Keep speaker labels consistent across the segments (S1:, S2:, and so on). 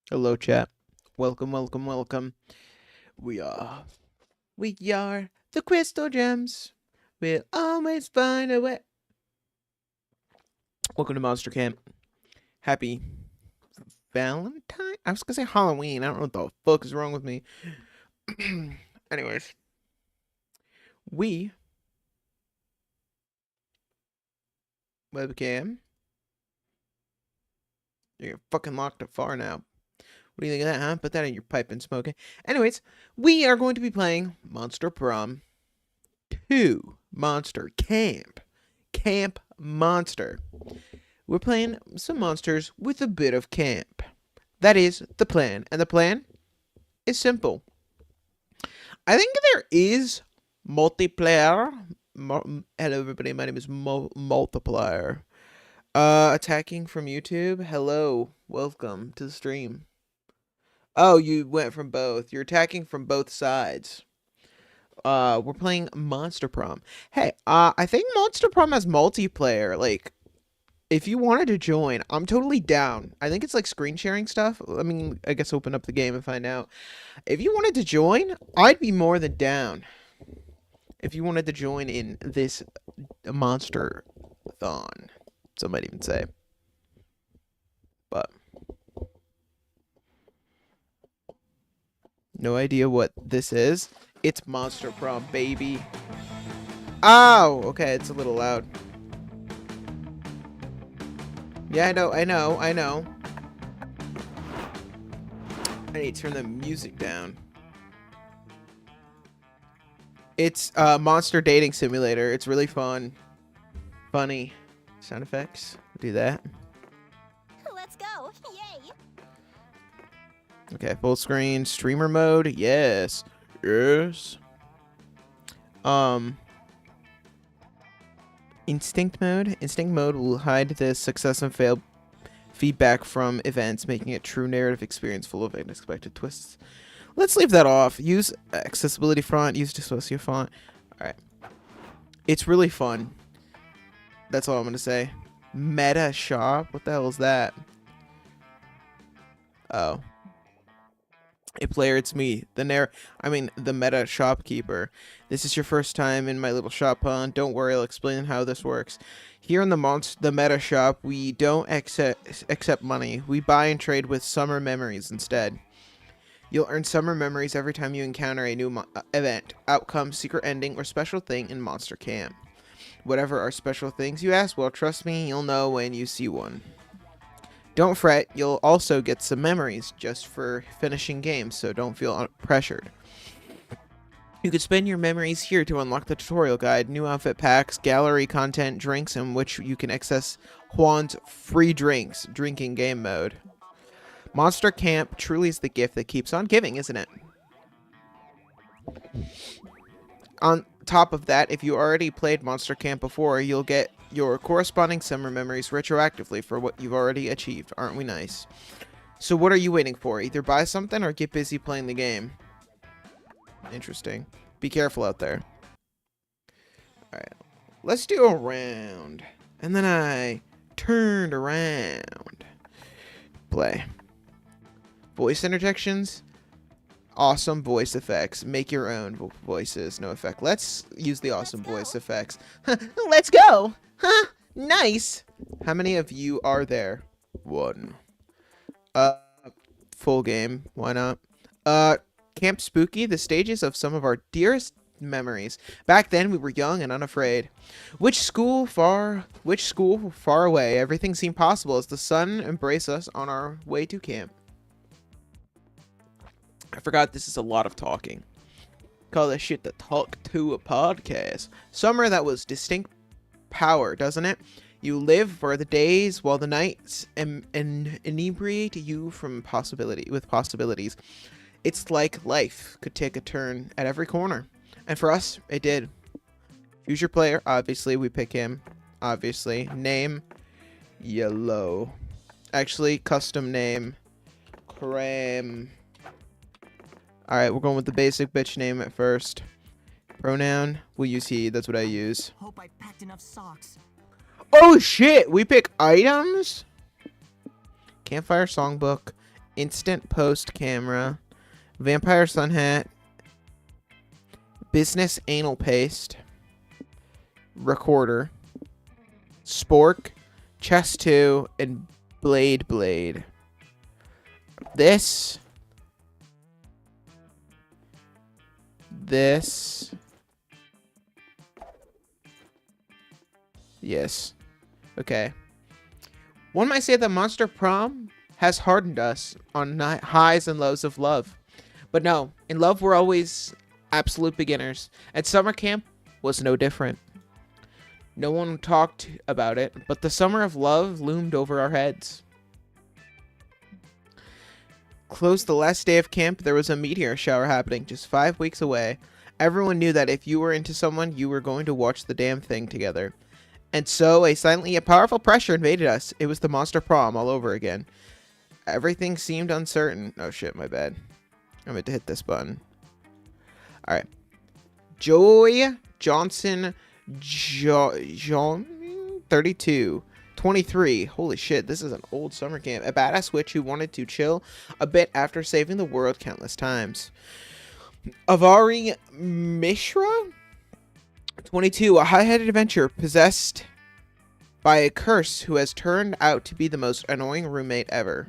S1: Hello, chat. Welcome, welcome, welcome. We are the Crystal Gems. We'll always find a way. Welcome to Monster Camp. Happy Valentine? I was gonna say Halloween. I don't know what the fuck is wrong with me. Anyways, webcam. You're fucking locked up far now. What do you think of that, huh? Put that in your pipe and smoke it. Anyways, we are going to be playing Monster Prom 2. Monster Camp. Camp Monster. We're playing some monsters with a bit of camp. That is the plan. And the plan is simple. I think there is multiplayer. Hello, everybody. My name is Multiplier. Attacking from YouTube. Hello. Welcome to the stream. Oh, you went from both. You're attacking from both sides. We're playing Monster Prom. Hey, I think Monster Prom has multiplayer. Like, if you wanted to join, I'm totally down. I think it's like screen sharing stuff. I mean, I guess open up the game and find out. If you wanted to join, I'd be more than down. If you wanted to join in this monster-thon, some might even say. But no idea what this is. It's Monster Prom, baby. Oh, okay, it's a little loud. Yeah, I know. I need to turn the music down. It's Monster Dating Simulator. It's really fun. Funny. Sound effects. Do that.
S2: Let's go. Yay.
S1: Okay, full screen. Streamer mode. Yes. Yes. Instinct mode. Instinct mode will hide the success and fail feedback from events, making it true narrative experience full of unexpected twists. Let's leave that off. Use accessibility font. Use dissociate font. Alright. It's really fun. That's all I'm going to say. Meta shop? What the hell is that? Oh. Hey player, it's me, the meta shopkeeper. This is your first time in my little shop, huh? Don't worry, I'll explain how this works. Here in the meta shop, we don't accept money. We buy and trade with summer memories instead. You'll earn summer memories every time you encounter a new event, outcome, secret ending, or special thing in Monster Camp. Whatever are special things you ask, well, trust me, you'll know when you see one. Don't fret, you'll also get some memories just for finishing games, so don't feel pressured. You could spend your memories here to unlock the tutorial guide, new outfit packs, gallery content, drinks, in which you can access Juan's free drinks, drinking game mode. Monster Camp truly is the gift that keeps on giving, isn't it? On top of that, if you already played Monster Camp before, you'll get your corresponding summer memories retroactively for what you've already achieved. Aren't we nice? So what are you waiting for? Either buy something or get busy playing the game. Interesting. Be careful out there. Alright. Let's do a round. And then I turned around. Play. Voice interjections. Awesome voice effects. Make your own voices. No effect. Let's use the awesome voice effects. Let's go. Huh? Nice. How many of you are there? 1. Full game. Why not? Camp Spooky. The stages of some of our dearest memories. Back then we were young and unafraid. Which school far away? Everything seemed possible as the sun embraced us on our way to camp. I forgot this is a lot of talking. Call this shit the Talk to a Podcast. Summer that was distinct power, doesn't it? You live for the days while the nights inebriate you with possibilities. It's like life could take a turn at every corner. And for us, it did. Choose your player. Obviously, we pick him. Obviously. Name. Yellow. Actually, custom name. Cram. Alright, we're going with the basic bitch name at first. Pronoun. We'll use he. That's what I use.
S3: Hope I packed enough socks.
S1: Oh, shit! We pick items? Campfire songbook. Instant post camera. Vampire sun hat. Business anal paste. Recorder. Spork. Chest 2. And blade. This. Yes. Okay. One might say that Monster Prom has hardened us on highs and lows of love. But no, in love we're always absolute beginners. And summer camp was no different. No one talked about it, but the summer of love loomed over our heads. Close the last day of camp, there was a meteor shower happening just 5 weeks away. Everyone knew that if you were into someone, you were going to watch the damn thing together. And so, a silently yet powerful pressure invaded us. It was the Monster Prom all over again. Everything seemed uncertain. Oh shit, my bad. I meant to hit this button. Alright. Joy Johnson John 32. 23. Holy shit, this is an old summer camp. A badass witch who wanted to chill a bit after saving the world countless times. Avari Mishra? 22. A high-headed adventurer possessed by a curse who has turned out to be the most annoying roommate ever.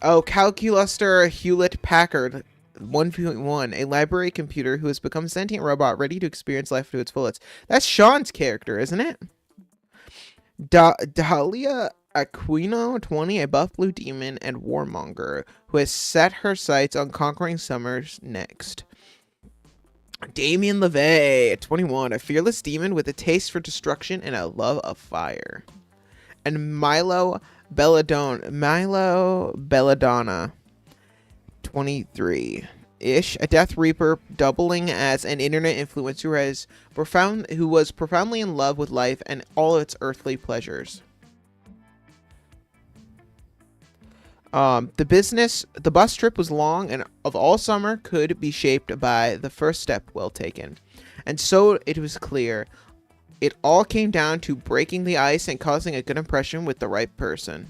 S1: Oh, Calculuster Hewlett Packard 1.1. A library computer who has become a sentient robot ready to experience life to its fullest. That's Sean's character, isn't it? Dahlia Aquino 20, a buff blue demon and warmonger who has set her sights on conquering summers next. Damien LeVay 21, a fearless demon with a taste for destruction and a love of fire. And Milo Belladonna 23 ish, a Death Reaper doubling as an internet influencer who was profoundly in love with life and all its earthly pleasures. The bus trip was long and of all summer could be shaped by the first step well taken. And so it was clear. It all came down to breaking the ice and causing a good impression with the right person.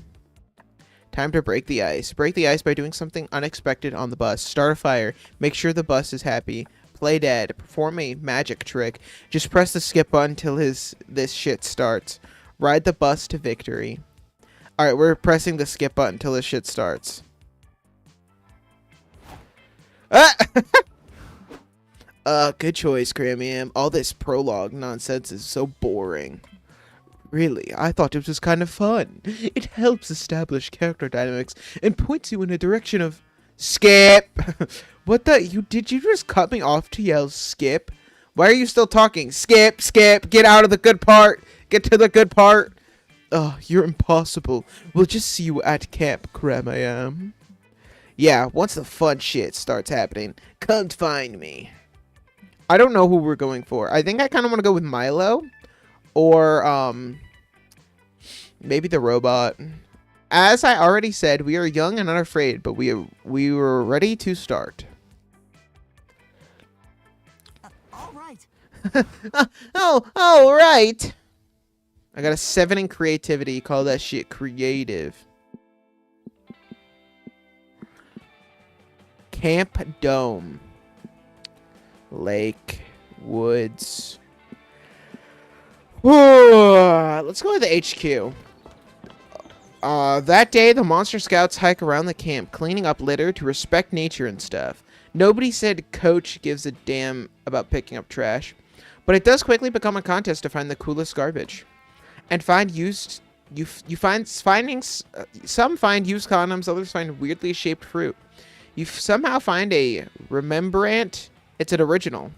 S1: Time to break the ice. Break the ice by doing something unexpected on the bus. Start a fire. Make sure the bus is happy. Play dead. Perform a magic trick. Just press the skip button till this shit starts. Ride the bus to victory. Alright, we're pressing the skip button till this shit starts. Ah! Good choice, Graham. All this prologue nonsense is so boring. Really, I thought it was kind of fun. It helps establish character dynamics and points you in a direction of... Skip! What the... Did you just cut me off to yell skip? Why are you still talking? Skip! Get out of the good part! Get to the good part! Oh, you're impossible. We'll just see you at camp, Graham. Yeah, once the fun shit starts happening, come find me. I don't know who we're going for. I think I kind of want to go with Milo. Or, maybe the robot. As I already said, we are young and unafraid, but we were ready to start.
S3: All right.
S1: All right. I got a 7 in creativity. Call that shit creative. Camp Dome. Lake. Woods. Let's go to the HQ. That day, the Monster Scouts hike around the camp, cleaning up litter to respect nature and stuff. Nobody said Coach gives a damn about picking up trash, but it does quickly become a contest to find the coolest garbage, and find used. Some find used condoms, others find weirdly shaped fruit. You somehow find a Remembrant. It's an original.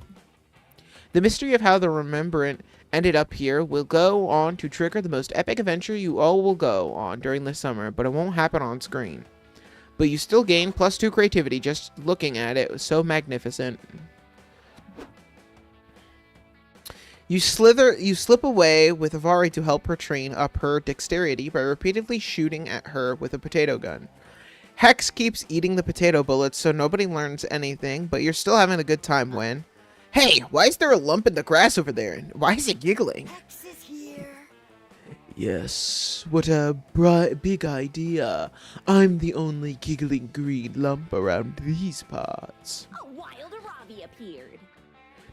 S1: The mystery of how the Remembrant ended up here will go on to trigger the most epic adventure you all will go on during the summer, but it won't happen on screen. But you still gain +2 creativity just looking at it. It was so magnificent. You slip away with Avari to help her train up her dexterity by repeatedly shooting at her with a potato gun. Hex keeps eating the potato bullets so nobody learns anything, but you're still having a good time when... Hey, why is there a lump in the grass over there? Why is it giggling?
S3: Hex is here.
S1: Yes, what a big idea. I'm the only giggling green lump around these parts.
S2: A wild Arabi appeared.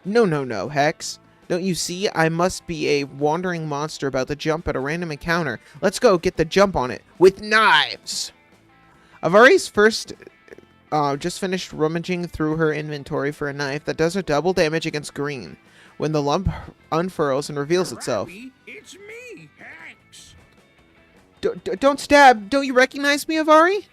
S1: No, Hex. Don't you see? I must be a wandering monster about to jump at a random encounter. Let's go get the jump on it with knives. Avari's first just finished rummaging through her inventory for a knife that does a double damage against green when the lump unfurls and reveals itself.
S4: It's me, Hex.
S1: Don't stab. Don't you recognize me, Avari?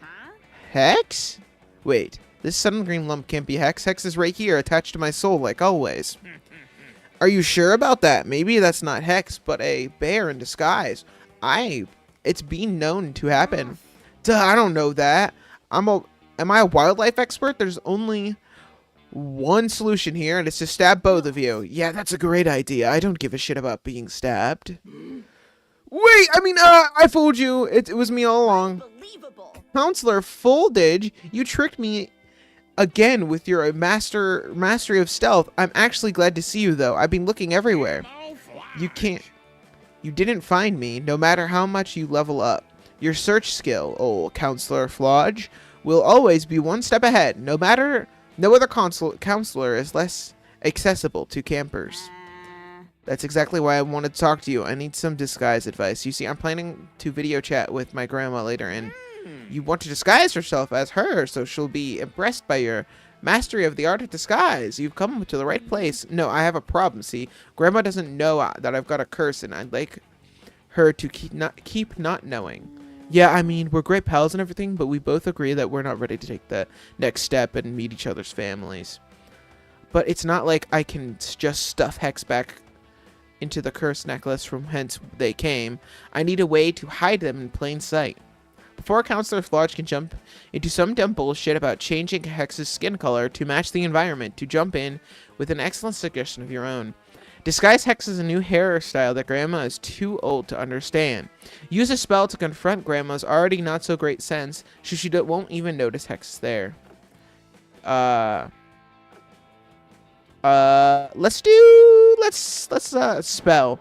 S2: Huh?
S1: Hex? Wait, this sudden green lump can't be Hex. Hex is right here, attached to my soul, like always. Are you sure about that? Maybe that's not Hex, but a bear in disguise. It's been known to happen. Duh, I don't know that. Am I a wildlife expert? There's only one solution here, and it's to stab both of you. Yeah, that's a great idea. I don't give a shit about being stabbed. Wait, I fooled you. It was me all along.
S2: Unbelievable.
S1: Counselor Foldage, you tricked me again with your mastery of stealth. I'm actually glad to see you, though. I've been looking everywhere. You didn't find me, no matter how much you level up. Your search skill, old Counselor Flodge, will always be one step ahead. No other counselor is less accessible to campers. That's exactly why I wanted to talk to you. I need some disguise advice. You see, I'm planning to video chat with my grandma later, and you want to disguise yourself as her, so she'll be impressed by your mastery of the art of disguise. You've come to the right place. No, I have a problem, see? Grandma doesn't know that I've got a curse, and I'd like her to keep not knowing. Yeah, we're great pals and everything, but we both agree that we're not ready to take the next step and meet each other's families. But it's not like I can just stuff Hex back into the cursed necklace from whence they came. I need a way to hide them in plain sight. Before Counselor Flodge can jump into some dumb bullshit about changing Hex's skin color to match the environment, to jump in with an excellent suggestion of your own. Disguise Hex as a new hairstyle that Grandma is too old to understand. Use a spell to confront Grandma's already not so great sense, so she won't even notice Hex is there. Let's spell.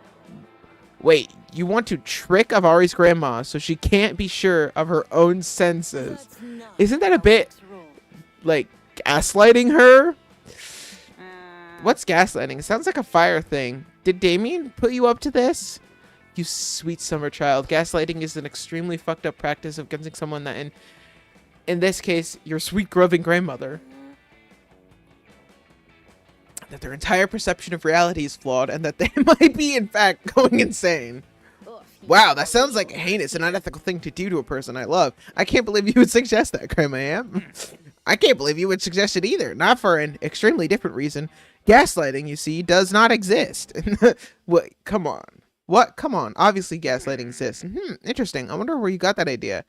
S1: Wait, you want to trick Avari's grandma so she can't be sure of her own senses. Isn't that a bit, like, gaslighting her? What's gaslighting? It sounds like a fire thing. Did Damien put you up to this? You sweet summer child. Gaslighting is an extremely fucked up practice of convincing someone that, in this case, your sweet grubbing grandmother, that their entire perception of reality is flawed and that they might be, in fact, going insane. Wow, that sounds like a heinous and unethical thing to do to a person I love. I can't believe you would suggest that, Grandma. I can't believe you would suggest it either. Not for an extremely different reason. Gaslighting, you see, does not exist. What? Come on. What? Come on. Obviously, gaslighting exists. Interesting. I wonder where you got that idea.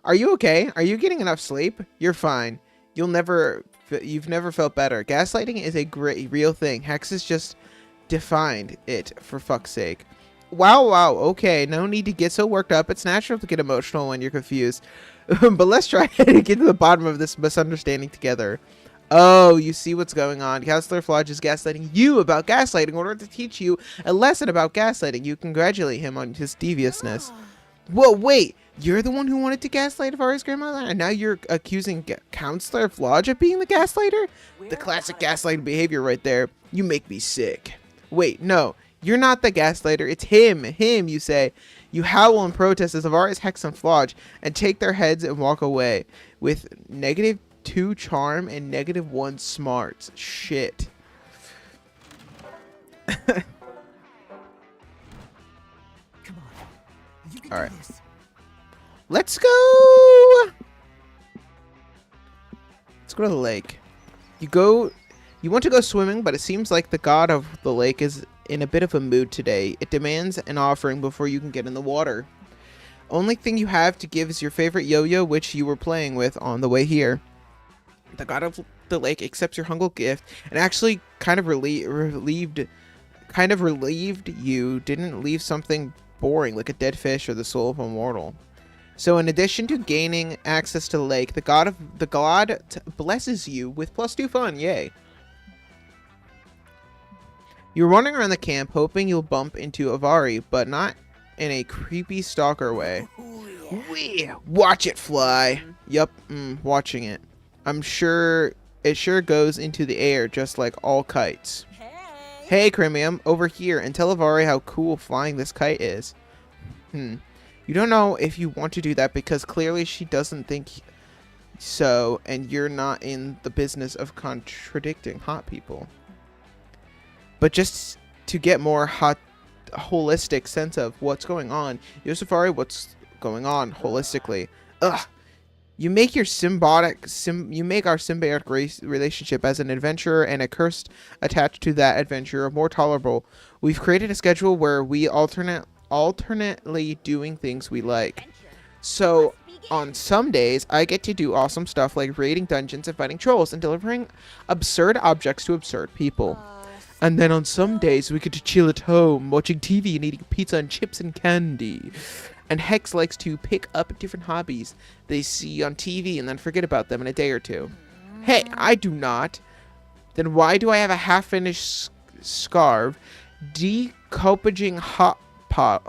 S1: Are you okay? Are you getting enough sleep? You're fine. You've never felt better. Gaslighting is a great, real thing. Hex has just defined it, for fuck's sake. Wow, okay. No need to get so worked up. It's natural to get emotional when you're confused. But let's try to get to the bottom of this misunderstanding together. Oh, you see what's going on. Counselor Flodge is gaslighting you about gaslighting in order to teach you a lesson about gaslighting. You congratulate him on his deviousness. Whoa, wait. You're the one who wanted to gaslight Avari's grandmother, and now you're accusing Counselor Flodge of being the gaslighter? The classic gaslighting behavior right there. You make me sick. Wait, no. You're not the gaslighter. It's him. Him, you say. You howl in protest as Avari's hex and Flodge and take their heads and walk away with -2 charm and -1 smarts. Shit.
S3: Come on. You can
S1: All
S3: do
S1: right.
S3: this.
S1: Let's go. Let's go to the lake. You want to go swimming, but it seems like the god of the lake is in a bit of a mood today. It demands an offering before you can get in the water. Only thing you have to give is your favorite yo-yo, which you were playing with on the way here. The god of the lake accepts your humble gift and actually kind of relieved you didn't leave something boring like a dead fish or the soul of a mortal. So in addition to gaining access to the lake, the god blesses you with +2 fun. Yay. You're running around the camp hoping you'll bump into Avari, but not in a creepy stalker way. Wee, watch it fly. Yup, watching it. I'm sure it sure goes into the air just like all kites. Hey, Cremium, over here and tell Avari how cool flying this kite is. You don't know if you want to do that because clearly she doesn't think so, and you're not in the business of contradicting hot people. But just to get more holistic sense of what's going on, Avari, what's going on holistically? Ugh. You make our symbiotic relationship as an adventurer and a curse attached to that adventurer more tolerable. We've created a schedule where we alternately doing things we like. So on some days I get to do awesome stuff like raiding dungeons and fighting trolls and delivering absurd objects to absurd people. And then on some days we get to chill at home watching TV and eating pizza and chips and candy. And Hex likes to pick up different hobbies they see on TV and then forget about them in a day or two. Hey, I do not. Then why do I have a half-finished scarf decoupaging pot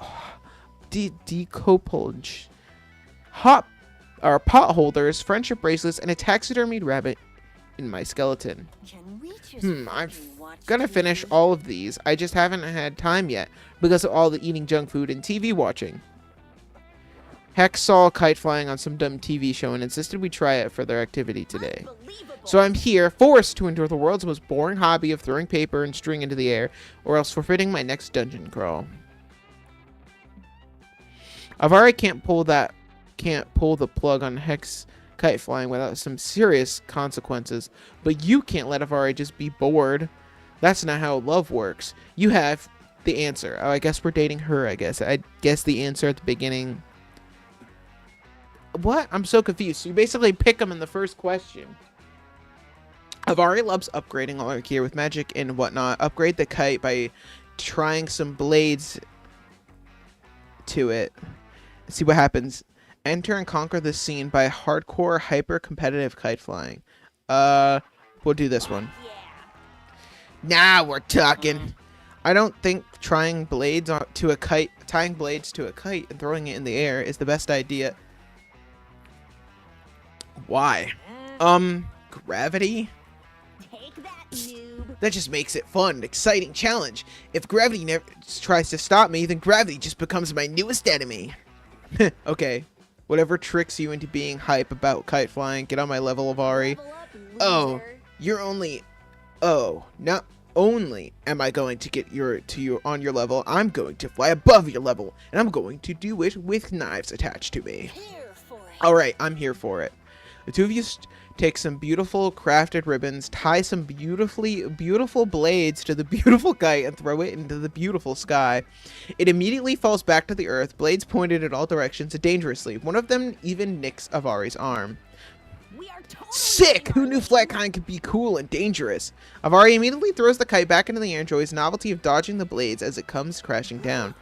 S1: holders, friendship bracelets, and a taxidermied rabbit in my skeleton? I'm gonna finish all of these. I just haven't had time yet because of all the eating junk food and TV watching. Hex saw a kite flying on some dumb TV show and insisted we try it for their activity today. So I'm here, forced to endure the world's most boring hobby of throwing paper and string into the air, or else forfeiting my next dungeon crawl. Avari can't pull the plug on Hex kite flying without some serious consequences, but you can't let Avari just be bored. That's not how love works. You have the answer. Oh, I guess we're dating her, I guess. I guess the answer at the beginning. What? I'm so confused. So you basically pick them in the first question. Avari loves upgrading all her gear with magic and whatnot. Upgrade the kite by trying some blades to it. See what happens. Enter and conquer the scene by hardcore hyper-competitive kite flying. We'll do this one. Now we're talking. I don't think tying blades to a kite and throwing it in the air is the best idea. Why? Gravity?
S2: Take that, noob.
S1: That just makes it fun, an exciting challenge. If gravity never tries to stop me, then gravity just becomes my newest enemy. Okay. Whatever tricks you into being hype about kite flying, get on my level, Avari.
S2: Level up,
S1: Oh,
S2: loser.
S1: you're only... Oh, not only am I going to get on your level, I'm going to fly above your level, and I'm going to do it with knives attached to me.
S2: Here for it.
S1: Alright, I'm here for it. The two of you take some beautiful crafted ribbons, tie some beautiful blades to the beautiful kite, and throw it into the beautiful sky. It immediately falls back to the earth, blades pointed in all directions dangerously. One of them even nicks Avari's arm.
S2: We are totally
S1: Sick! Who knew flatkind could be cool and dangerous? Avari immediately throws the kite back into the air and enjoys novelty of dodging the blades as it comes crashing down.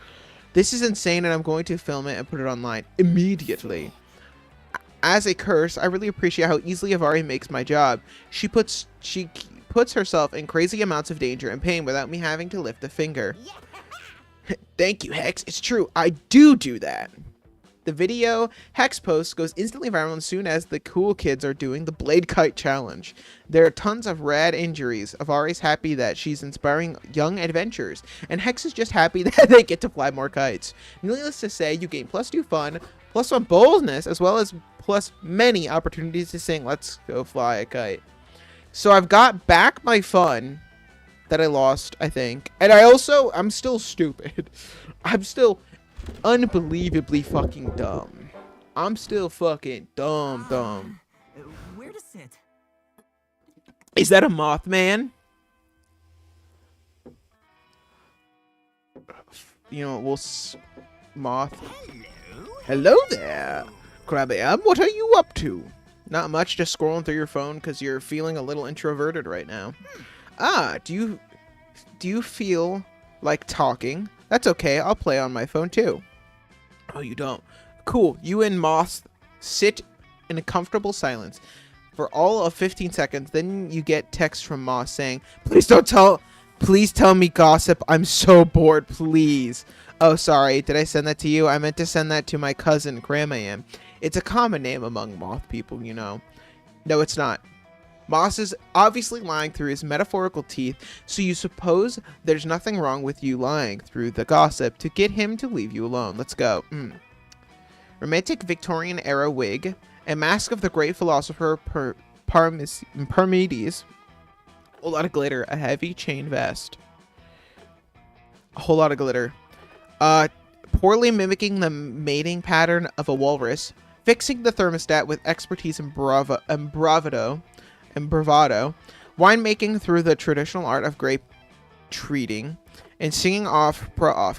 S1: This is insane, and I'm going to film it and put it online immediately. As a curse, I really appreciate how easily Avari makes my job. She puts herself in crazy amounts of danger and pain without me having to lift a finger. Thank you, Hex. It's true. I do that. The video hex post goes instantly viral as soon as the cool kids are doing the blade kite challenge. There are tons of rad injuries. Avari's happy that she's inspiring young adventures, and Hex is just happy that they get to fly more kites. Needless to say, you gain +2 fun, +1 boldness, as well as plus many opportunities to sing "Let's Go Fly a Kite." So I've got back my fun that I lost, I think, and I'm still stupid. I'm still unbelievably fucking dumb. I'm still fucking dumb.
S3: Where to sit?
S1: Is that a Mothman? You know, moth. Hello there, Crabby. What are you up to? Not much, just scrolling through your phone because you're feeling a little introverted right now. Do you feel like talking? That's okay, I'll play on my phone too. Oh, you don't? Cool, you and Moss sit in a comfortable silence for all of 15 seconds. Then you get text from Moss saying, please tell me gossip. I'm so bored, please. Oh, sorry, did I send that to you? I meant to send that to my cousin, Grandma. It's a common name among moth people, you know. No, it's not. Moss is obviously lying through his metaphorical teeth, so you suppose there's nothing wrong with you lying through the gossip to get him to leave you alone. Let's go. Romantic Victorian era wig, a mask of the great philosopher Parmenides, a whole lot of glitter, a heavy chain vest, a whole lot of glitter, poorly mimicking the mating pattern of a walrus, fixing the thermostat with expertise and bravado, winemaking through the traditional art of grape treating, and singing off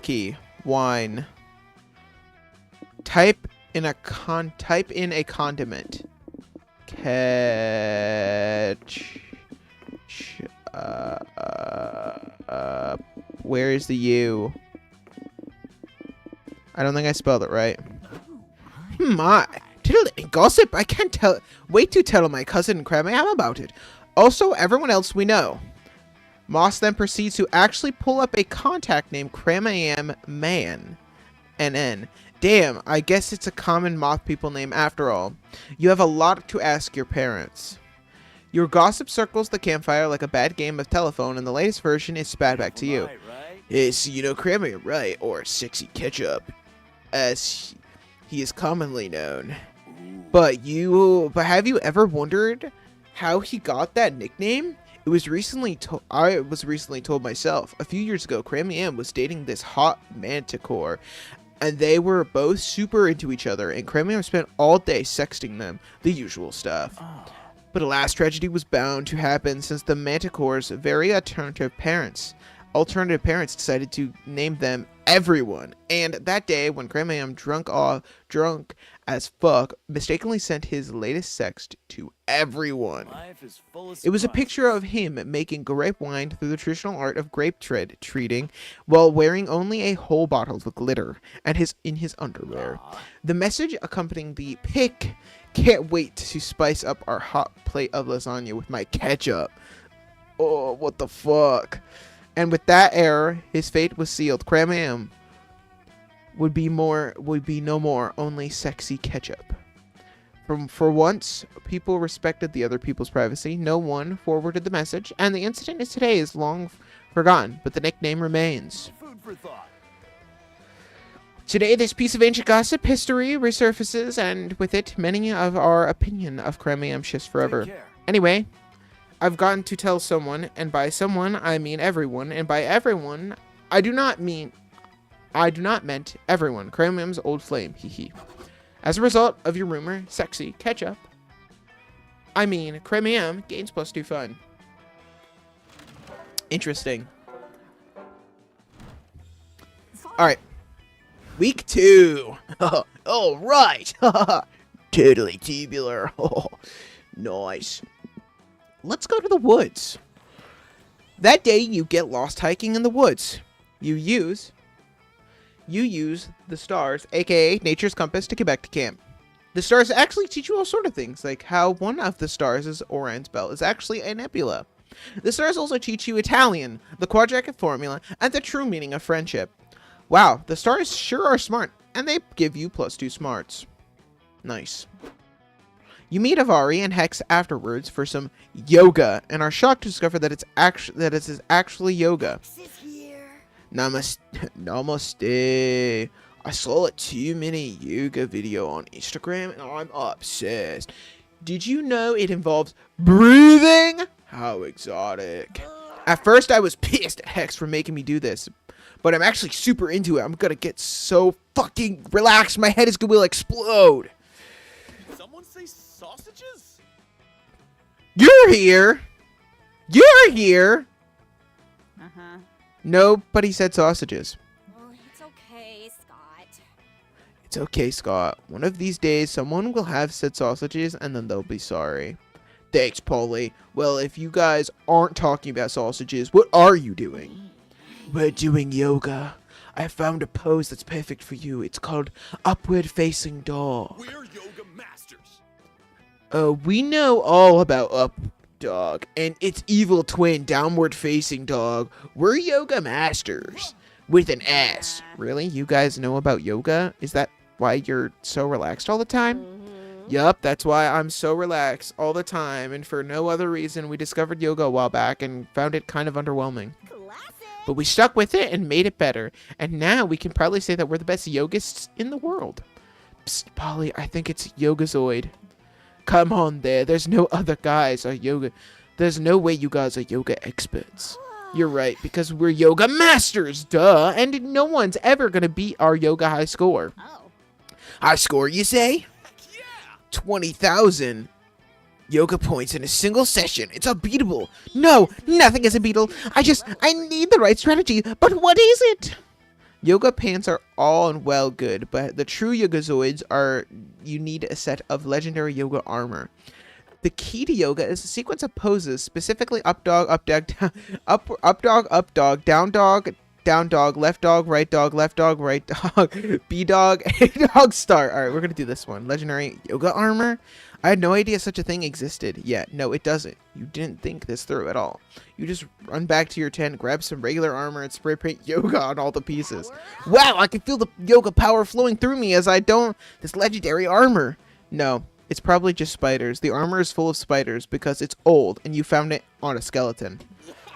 S1: key. Wine. Type in a condiment. Where is the U? I don't think I spelled it right. Gossip? I can't tell. Wait to tell my cousin Cram-am about it. Also, everyone else we know. Moss then proceeds to actually pull up a contact named Cram-am Man. NN. Damn, I guess it's a common moth people name after all. You have a lot to ask your parents. Your gossip circles the campfire like a bad game of telephone, and the latest version is spat back to you. It's, you know, Cram-am, right? Or Sexy Ketchup, as he is commonly known. But have you ever wondered how he got that nickname? I was recently told myself. A few years ago, Cram-am was dating this hot manticore, and they were both super into each other, and Cram-am spent all day sexting them, the usual stuff. But alas, tragedy was bound to happen since the manticore's very alternative parents decided to name them Everyone. And that day, when Cram-am, drunk as fuck, mistakenly sent his latest sext to everyone. It was a picture of him making grape wine through the traditional art of grape treating while wearing only a whole bottle of glitter and in his underwear. The message accompanying the pic: can't wait to spice up our hot plate of lasagna with my ketchup. Oh, what the fuck? And with that error, his fate was sealed. Cram-am would be no more, only Sexy Ketchup. For once, people respected the other people's privacy. No one forwarded the message, and the incident is long forgotten, but the nickname remains.
S3: Food for thought.
S1: Today, this piece of ancient gossip history resurfaces, and with it, many of our opinion of Cram-am shifts forever. Anyway, I've gotten to tell someone, and by someone I mean everyone, and by everyone I do not meant everyone. Cram-am's old flame, hee. As a result of your rumor, Sexy Ketchup, I mean Cram-am gains +2 fun. Interesting. Alright. Week 2. All right. Totally tubular. Nice. Let's go to the woods. That day, you get lost hiking in the woods. You use the stars, aka nature's compass, to get back to camp. The stars actually teach you all sort of things, like how one of the stars' Orion's belt is actually a nebula. The stars also teach you Italian, the quadratic formula, and the true meaning of friendship. Wow, the stars sure are smart, and they give you +2 smarts. Nice. You meet Avari and Hex afterwards for some yoga, and are shocked to discover that it is actually yoga.
S2: This is here.
S1: Namaste. I saw a 2-minute yoga video on Instagram, and I'm obsessed. Did you know it involves breathing? How exotic. At first, I was pissed at Hex for making me do this, but I'm actually super into it. I'm gonna get so fucking relaxed, my head is gonna explode.
S5: Someone say sausages?
S1: You're here. You're here.
S2: Uh-huh.
S1: Nobody said sausages.
S2: Well, it's okay, Scott.
S1: It's okay, Scott. One of these days, someone will have said sausages, and then they'll be sorry. Thanks, Polly. Well, if you guys aren't talking about sausages, what are you doing? We're doing yoga. I found a pose that's perfect for you. It's called Upward Facing Dog.
S5: We're yoga masters.
S1: We know all about Up Dog and its evil twin, Downward Facing Dog. We're yoga masters. With an S. Really? You guys know about yoga? Is that why you're so relaxed all the time? Yup, that's why I'm so relaxed all the time, and for no other reason. We discovered yoga a while back and found it kind of underwhelming.
S2: Classic.
S1: But we stuck with it and made it better, and now we can proudly say that we're the best yogists in the world. Psst, Polly, I think it's Yogazoid. Come on there, there's no other guys are yoga. There's no way you guys are yoga experts. You're right, because we're yoga masters, duh, and no one's ever gonna beat our yoga high score.
S2: Oh.
S1: High score, you say?
S5: Heck yeah!
S1: 20,000 yoga points in a single session. It's unbeatable. No, nothing is unbeatable. I need the right strategy. But what is it? Yoga pants are all and well good, but the true yogazoids are, you need a set of legendary yoga armor. The key to yoga is a sequence of poses, specifically up dog, down, up dog, down dog, left dog, right dog, B dog, A dog, start. All right, we're going to do this one. Legendary yoga armor. I had no idea such a thing existed yet. No, it doesn't. You didn't think this through at all. You just run back to your tent, grab some regular armor, and spray paint yoga on all the pieces. Wow, I can feel the yoga power flowing through me as I don this legendary armor. No, it's probably just spiders. The armor is full of spiders because it's old and you found it on a skeleton.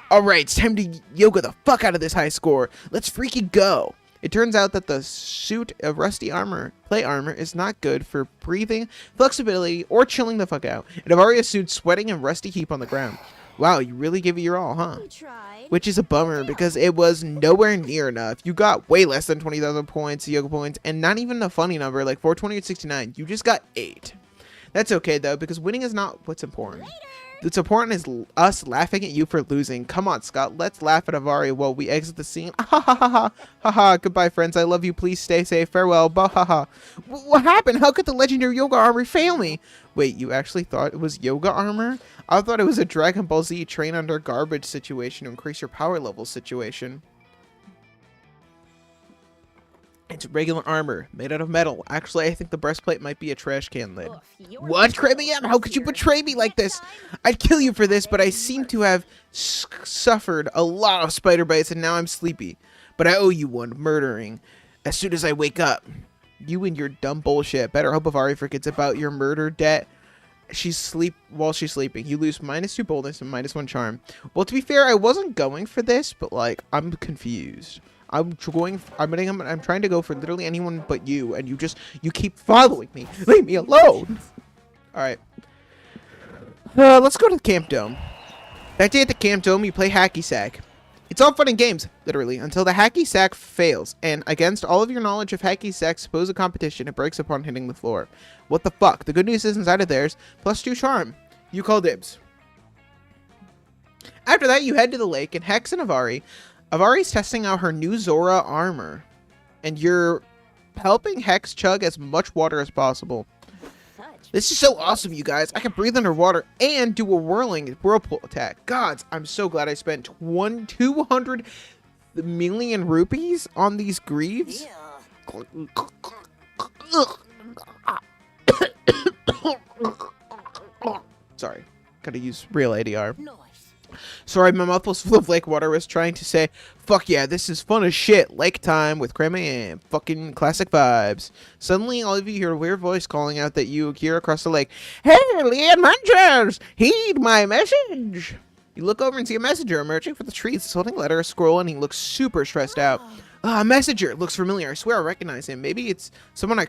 S1: Alright, it's time to yoga the fuck out of this high score. Let's freaking go. It turns out that the suit of rusty armor, plate armor, is not good for breathing, flexibility, or chilling the fuck out. And Avaria's suit sweating in rusty heap on the ground. Wow, you really give it your all, huh?
S2: You tried.
S1: Which is a bummer because it was nowhere near enough. You got way less than 20,000 points, yoga points, and not even a funny number like 420 or 69. You just got 8. That's okay though, because winning is not what's important. What's important is us laughing at you for losing. Come on, Scott. Let's laugh at Avari while we exit the scene. Ha ha ha ha. Ha ha. Goodbye, friends. I love you. Please stay safe. Farewell. Bah ha ha. What happened? How could the legendary yoga armor fail me? Wait, you actually thought it was yoga armor? I thought it was a Dragon Ball Z train under garbage situation to increase your power level situation. It's regular armor, made out of metal. Actually, I think the breastplate might be a trash can lid. What, Krimium? How could you betray me like this? I'd kill you for this, but I seem to have suffered a lot of spider bites, and now I'm sleepy. But I owe you one, murdering. As soon as I wake up. You and your dumb bullshit. Better hope Avari forgets about your murder debt. While she's sleeping. You lose -2 boldness and -1 charm. Well, to be fair, I wasn't going for this, but, like, I'm confused. I'm trying to go for literally anyone but you, and you keep following me. Leave me alone. All right. Let's go to the Camp Dome. That day at the Camp Dome, you play hacky sack. It's all fun and games, literally, until the hacky sack fails, and against all of your knowledge of hacky sack's supposed competition, it breaks upon hitting the floor. What the fuck? The good news is inside of theirs, +2 charm. You call dibs. After that, you head to the lake, and Hex and Avari's testing out her new Zora armor, and you're helping Hex chug as much water as possible. This is so awesome, you guys. I can breathe underwater and do a whirling whirlpool attack. Gods, I'm so glad I spent 200 million rupees on these greaves. Sorry, gotta use real ADR. Sorry, my mouth was full of lake water. I was trying to say, fuck yeah, this is fun as shit. Lake time with Crammy and fucking classic vibes. Suddenly, all of you hear a weird voice calling out that you hear across the lake. Hey, Leon Munchers, heed my message. You look over and see a messenger emerging from the trees. He's holding a letter, a scroll, and he looks super stressed out. Ah, messenger. Looks familiar. I swear I recognize him. Maybe it's someone I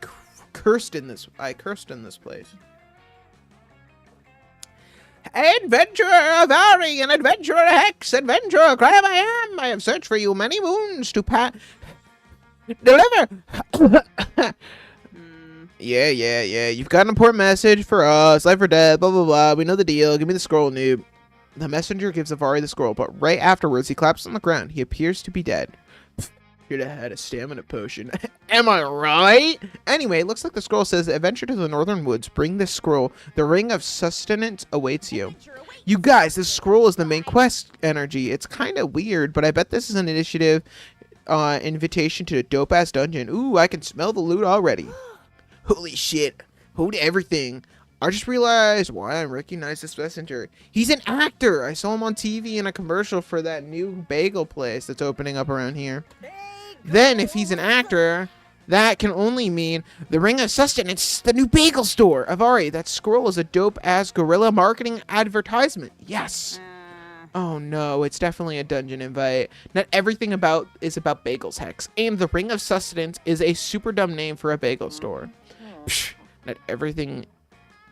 S1: cursed in this place. Adventurer Vari and Adventurer Hex, Adventurer Crab I am. I have searched for you many moons to deliver. Yeah. You've got an important message for us. Life or death, blah, blah, blah. We know the deal. Give me the scroll, noob. The messenger gives Avari the scroll, but right afterwards, he collapses on the ground. He appears to be dead. Should have had a stamina potion. Am I right? Anyway, it looks like the scroll says, adventure to the northern woods. Bring this scroll. The ring of sustenance awaits you. You guys, this scroll is the main quest energy. It's kind of weird, but I bet this is an initiative invitation to a dope-ass dungeon. Ooh, I can smell the loot already. Holy shit. Hold everything. I just realized why I recognize this messenger. He's an actor. I saw him on TV in a commercial for that new bagel place that's opening up around here. Then, if he's an actor, that can only mean the Ring of Sustenance, the new bagel store. Avari, that scroll is a dope-ass guerrilla marketing advertisement. Yes. Oh no, it's definitely a dungeon invite. Not everything is about bagels, Hex. And the Ring of Sustenance is a super dumb name for a bagel store. Psh, not everything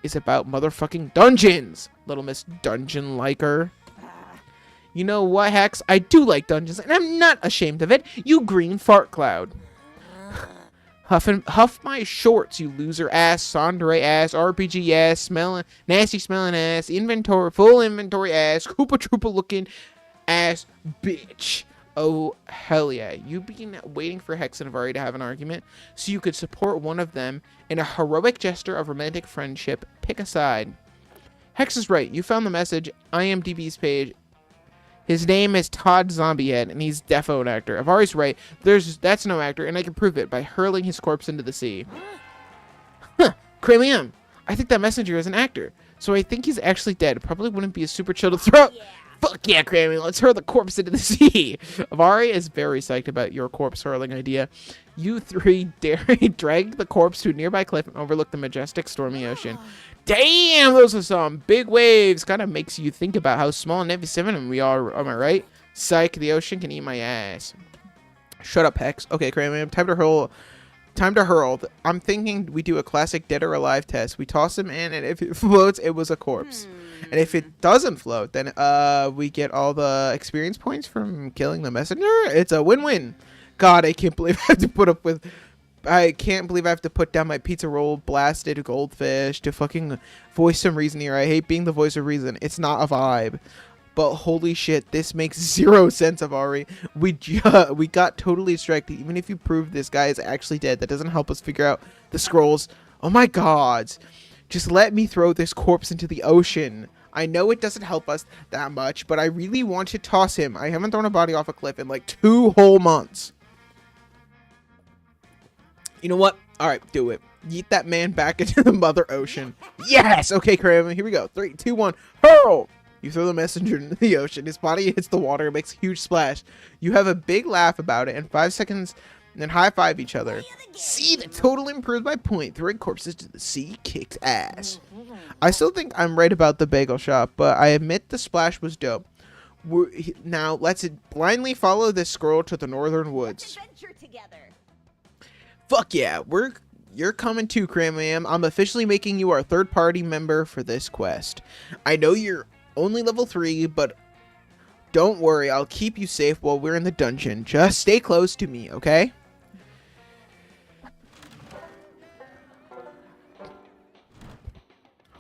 S1: is about motherfucking dungeons, Little Miss Dungeon Liker. You know what, Hex? I do like dungeons, and I'm not ashamed of it. You green fart cloud. Huff my shorts, you loser ass, Sandre ass, RPG ass, nasty smelling ass, full inventory ass, Koopa Troopa looking ass bitch. Oh, hell yeah. You've been waiting for Hex and Avari to have an argument, so you could support one of them in a heroic gesture of romantic friendship. Pick a side. Hex is right. You found the message, IMDb's page. His name is Todd Zombiehead, and he's defo an actor. Avari's right. That's no actor, and I can prove it by hurling his corpse into the sea. Huh. Cramium. I think that messenger is an actor, so I think he's actually dead. Probably wouldn't be a super chill to throw. Yeah. Fuck yeah, Cramium. Let's hurl the corpse into the sea. Avari is very psyched about your corpse hurling idea. You three dare drag the corpse to a nearby cliff and overlook the majestic stormy ocean. Damn, those are some big waves. Kind of makes you think about how small and feminine we are. Am I right? Psych, the ocean can eat my ass. Shut up, Hex. Okay, Cramium, time to hurl. I'm thinking we do a classic dead or alive test. We toss him in, and if it floats, it was a corpse. And if it doesn't float, then we get all the experience points from killing the messenger. It's a win-win. God, I can't believe I can't believe I have to put down my pizza roll blasted goldfish to fucking voice some reason here. I hate being the voice of reason. It's not a vibe. But holy shit, this makes zero sense, Avari. We got totally striked. Even if you prove this guy is actually dead, that doesn't help us figure out the scrolls. Oh my god. Just let me throw this corpse into the ocean. I know it doesn't help us that much, but I really want to toss him. I haven't thrown a body off a cliff in like 2 whole months. You know what? Alright, do it. Yeet that man back into the mother ocean. Yes! Okay, Kraven, here we go. 3, 2, 1, hurl! You throw the messenger into the ocean. His body hits the water. It makes a huge splash. You have a big laugh about it, and 5 seconds, and then high-five each other. See, the total improved by point. Throwing corpses to the sea kicked ass. I still think I'm right about the bagel shop, but I admit the splash was dope. Now, let's blindly follow this scroll to the northern woods. Fuck yeah, you're coming too, Cram. I'm officially making you our third-party member for this quest. I know you're only level 3, but don't worry, I'll keep you safe while we're in the dungeon. Just stay close to me, okay?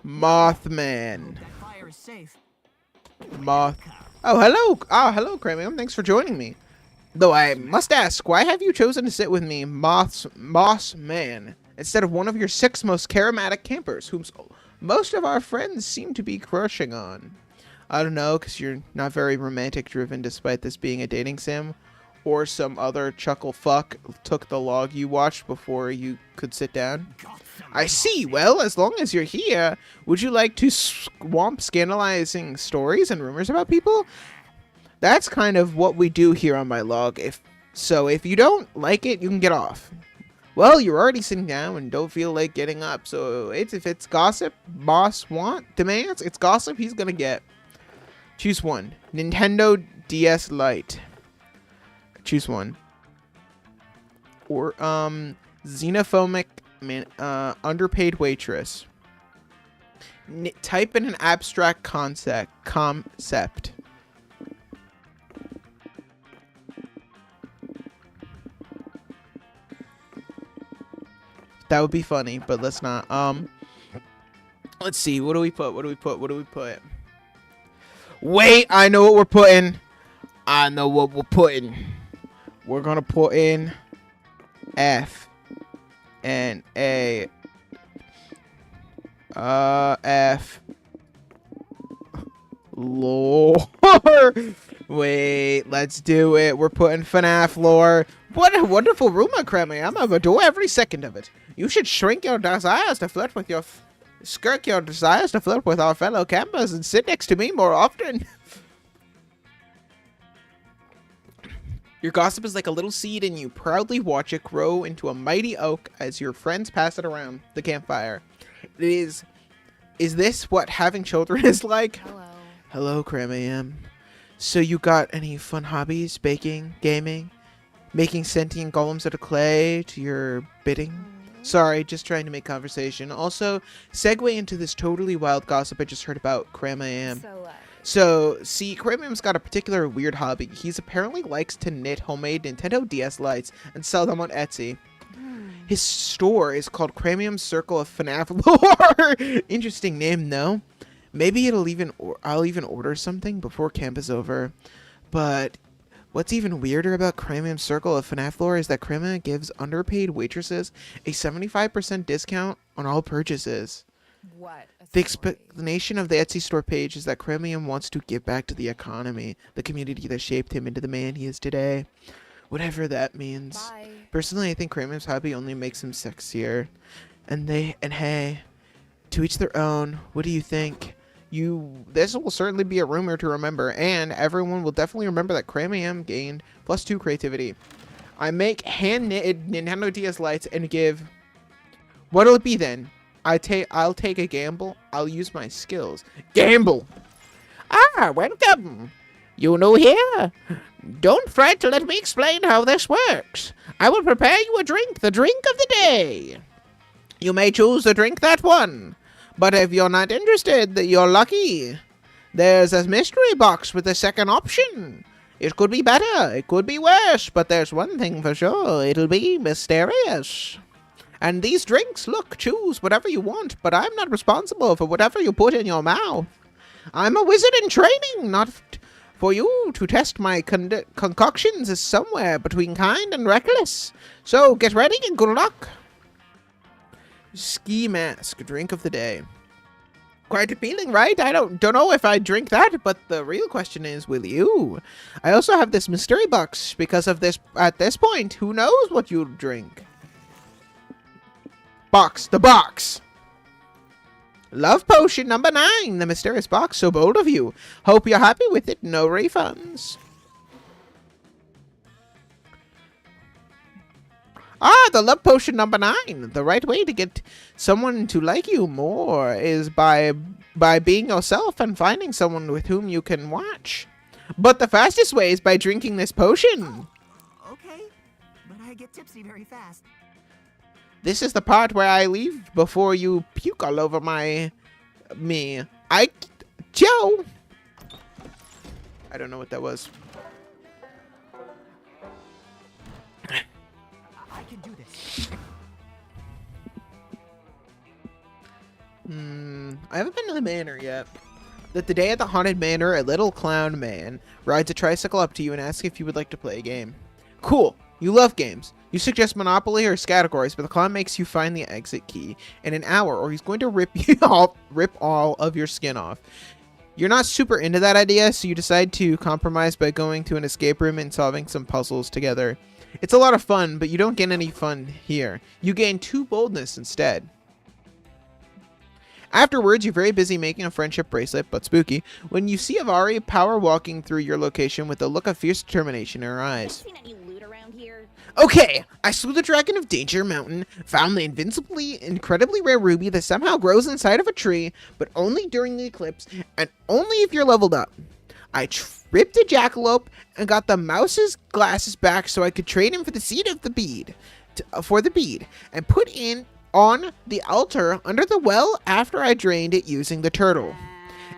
S1: Mothman.
S3: That fire is safe.
S1: Oh, hello. Oh, hello, Cram. Thanks for joining me. Though I must ask, why have you chosen to sit with me, Mothman, instead of one of your 6 most charismatic campers, whom most of our friends seem to be crushing on? I don't know, because you're not very romantic-driven despite this being a dating sim. or some other chuckle fuck took the log you watched before you could sit down? I see. Well, as long as you're here, would you like to swamp scandalizing stories and rumors about people? That's kind of what we do here on my log. If you don't like it, you can get off. Well, you're already sitting down and don't feel like getting up. So if it's gossip, boss demands, it's gossip he's gonna get. Choose one. Nintendo DS Lite. Choose one. Or xenophobic underpaid waitress. Type in an abstract concept. That would be funny, but let's not. Let's see. What do we put? Wait, I know what we're putting. We're gonna put in F and A. F. Lore. Wait, let's do it. We're putting FNAF lore. What a wonderful rumor, Kremmy. I'm gonna adore every second of it. You should shrink your desires to flirt with your skirt your desires to flirt with our fellow campers and sit next to me more often. Your gossip is like a little seed and you proudly watch it grow into a mighty oak as your friends pass it around the campfire. Is this what having children is like?
S2: Hello.
S1: Hello, Cram. So you got any fun hobbies? Baking, gaming, making sentient golems out of clay to your bidding? Sorry, just trying to make conversation. Also, segue into this totally wild gossip I just heard about Cram. So, see, Cram's got a particular weird hobby. He's apparently likes to knit homemade Nintendo DS lights and sell them on Etsy. His store is called Cramium's Circle of FNAF Lore. Interesting name, no? Maybe I'll even order something before camp is over. But what's even weirder about Cramium's Circle of FNAF Lore is that Cramium gives underpaid waitresses a 75% discount on all purchases.
S2: What?
S1: The explanation of the Etsy store page is that Cramium wants to give back to the economy, the community that shaped him into the man he is today. Whatever that means.
S2: Bye.
S1: Personally, I think Cramium's hobby only makes him sexier. And hey, to each their own. What do you think? This will certainly be a rumor to remember, and everyone will definitely remember that Cramium gained +2 creativity. I make hand-knitted Nintendo DS lights and give... What'll it be then? I'll take a gamble. I'll use my skills. Gamble! Ah, welcome! You new here? Don't fret, let me explain how this works. I will prepare you a drink, the drink of the day. You may choose to drink that one. But if you're not interested, you're lucky. There's a mystery box with a second option. It could be better, it could be worse, but there's one thing for sure. It'll be mysterious. And these drinks, look, choose whatever you want, but I'm not responsible for whatever you put in your mouth. I'm a wizard in training, not for you to test my concoctions is somewhere between kind and reckless. So get ready and good luck. Ski mask, drink of the day. Quite appealing, right? I don't know if I'd drink that, but the real question is, will you? I also have this mystery box because of this. At this point, who knows what you'll drink? The box. Love potion number 9, the mysterious box. So bold of you. Hope you're happy with it. No refunds. The love potion number 9. The right way to get someone to like you more is by being yourself and finding someone with whom you can watch. But the fastest way is by drinking this potion.
S3: Okay, but I get tipsy very fast.
S1: This is the part where I leave before you puke all over me. Joe! I don't know what that was.
S3: I can do this.
S1: I haven't been to the manor yet. The day at the haunted manor, a little clown man rides a tricycle up to you and asks if you would like to play a game. Cool. You love games. You suggest Monopoly or categories, but the clown makes you find the exit key in an hour, or he's going to rip all of your skin off. You're not super into that idea, so you decide to compromise by going to an escape room and solving some puzzles together. It's a lot of fun, but you don't gain any fun here. You gain 2 boldness instead. Afterwards, you're very busy making a friendship bracelet, but spooky, when you see Avari power walking through your location with a look of fierce determination in her eyes.
S2: Seen any loot around here?
S1: Okay, I slew the dragon of Danger Mountain, found the incredibly rare ruby that somehow grows inside of a tree, but only during the eclipse, and only if you're leveled up. I tripped a jackalope and got the mouse's glasses back so I could trade him for the seed of the bead, and put in on the altar under the well after I drained it using the turtle.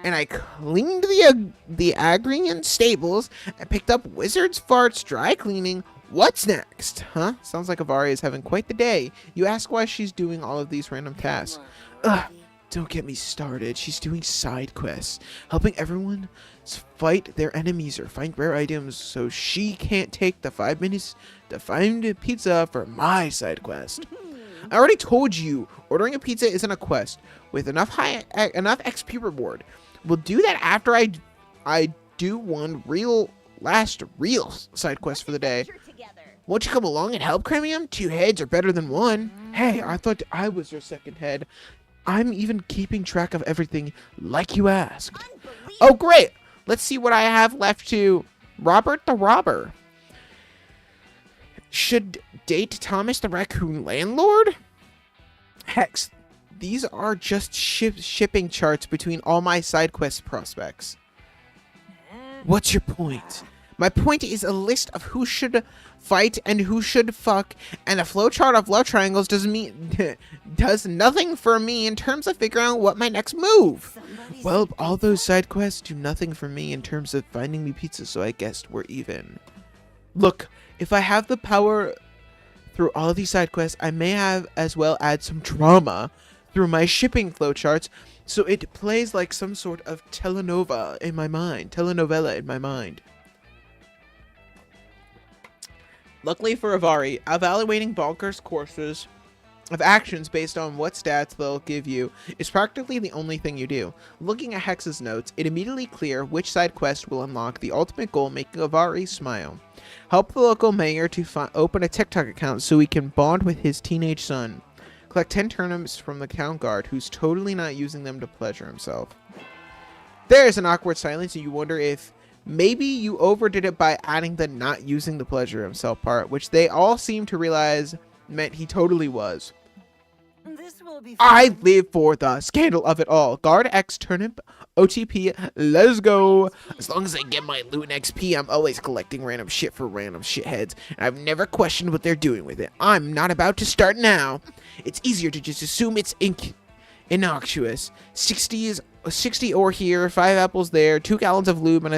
S1: And I cleaned the Agrian stables and picked up Wizard's Farts dry cleaning. What's next? Huh? Sounds like Avari is having quite the day. You ask why she's doing all of these random tasks. Ugh, don't get me started. She's doing side quests, helping everyone fight their enemies or find rare items so she can't take the 5 minutes to find a pizza for my side quest. I already told you, ordering a pizza isn't a quest. With enough XP reward. We'll do that after I do one last real side quest for the day. Won't you come along and help, Cremium? 2 heads are better than 1. Hey, I thought I was your second head. I'm even keeping track of everything like you asked. Oh, great. Let's see what I have left to Robert the Robber. Should date Thomas the Raccoon Landlord? Hex, these are just shipping charts between all my side quest prospects. What's your point? My point is a list of who should fight and who should fuck, and a flowchart of love triangles does nothing for me in terms of figuring out what my next move. Well, all those side quests do nothing for me in terms of finding me pizza, so I guessed we're even. Look, if I have the power through all of these side quests, I may have as well add some drama through my shipping flowcharts, so it plays like some sort of telenovela in my mind. Luckily for Avari, evaluating bonkers courses of actions based on what stats they'll give you is practically the only thing you do. Looking at Hex's notes, it immediately clear which side quest will unlock the ultimate goal, making Avari smile. Help the local mayor to open a TikTok account so he can bond with his teenage son. Collect 10 turnips from the town guard, who's totally not using them to pleasure himself. There's an awkward silence, and you wonder if maybe you overdid it by adding the not using the pleasure himself part, which they all seem to realize meant he totally was.
S3: This will be
S1: I live for the scandal of it all. Guard X turnip, OTP, let's go. As long as I get my loot and XP, I'm always collecting random shit for random shitheads, and I've never questioned what they're doing with it. I'm not about to start now. It's easier to just assume it's innocuous. 60 ore here, 5 apples there, 2 gallons of lube and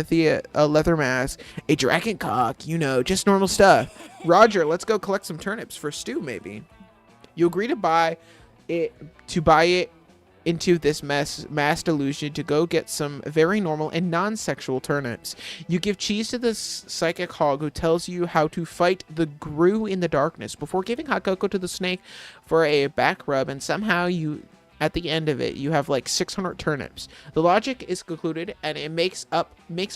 S1: a leather mask, a dragon cock, you know, just normal stuff. Roger, let's go collect some turnips for stew, maybe. You agree to buy it into this mass delusion to go get some very normal and non-sexual turnips. You give cheese to the psychic hog who tells you how to fight the Gru in the darkness before giving hot cocoa to the snake for a back rub, and somehow at the end of it, you have like 600 turnips. The logic is concluded, and it makes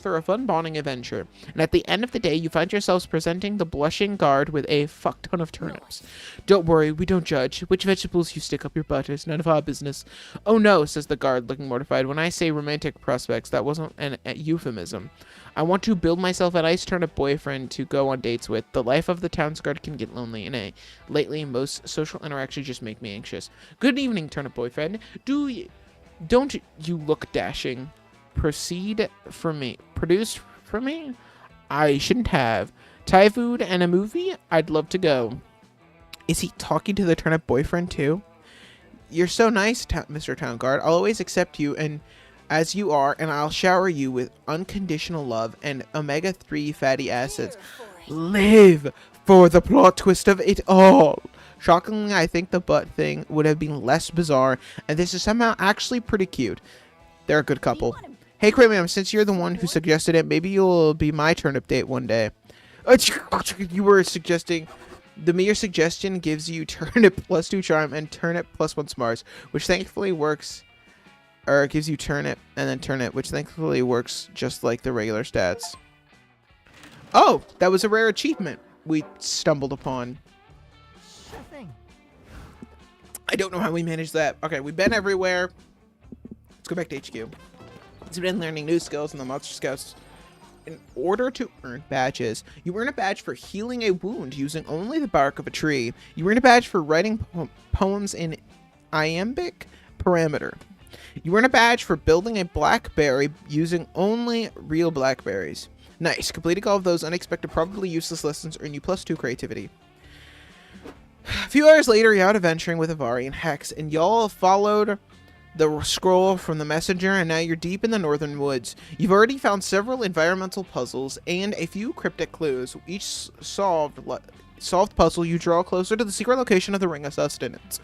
S1: for a fun bonding adventure. And at the end of the day, you find yourselves presenting the blushing guard with a fuck ton of turnips. Don't worry, we don't judge. Which vegetables you stick up your butt is none of our business. Oh no, says the guard, looking mortified. When I say romantic prospects, that wasn't a euphemism. I want to build myself a nice turnip boyfriend to go on dates with. The life of the town's guard can get lonely, and lately most social interactions just make me anxious. Good evening, turnip boyfriend. Don't you look dashing? Produce for me? I shouldn't have. Thai food and a movie? I'd love to go. Is he talking to the turnip boyfriend too? You're so nice, Mr. Town Guard. I'll always accept you as you are, and I'll shower you with unconditional love and omega-3 fatty acids. Live for the plot twist of it all. Shockingly, I think the butt thing would have been less bizarre, and this is somehow actually pretty cute. They're a good couple. Hey, Cremium, since you're the one who suggested it, maybe you'll be my turnip date one day. You were suggesting... The mere suggestion gives you turnip +2 charm and turnip +1 smarts, which thankfully works or it gives you turnip and then turnip, which thankfully works just like the regular stats. Oh, that was a rare achievement we stumbled upon.
S3: Sure thing.
S1: I don't know how we managed that. Okay, we've been everywhere. Let's go back to HQ. It's been learning new skills in the Monster Scouts. In order to earn badges, you earn a badge for healing a wound using only the bark of a tree. You earn a badge for writing poems in iambic parameter. You earn a badge for building a blackberry using only real blackberries. Nice. Completing all of those unexpected, probably useless lessons earn you +2 creativity. A few hours later, you're out adventuring with Avari and Hex, and y'all followed the scroll from the messenger, and now you're deep in the northern woods. You've already found several environmental puzzles and a few cryptic clues. Each solved puzzle, you draw closer to the secret location of the Ring of Sustenance.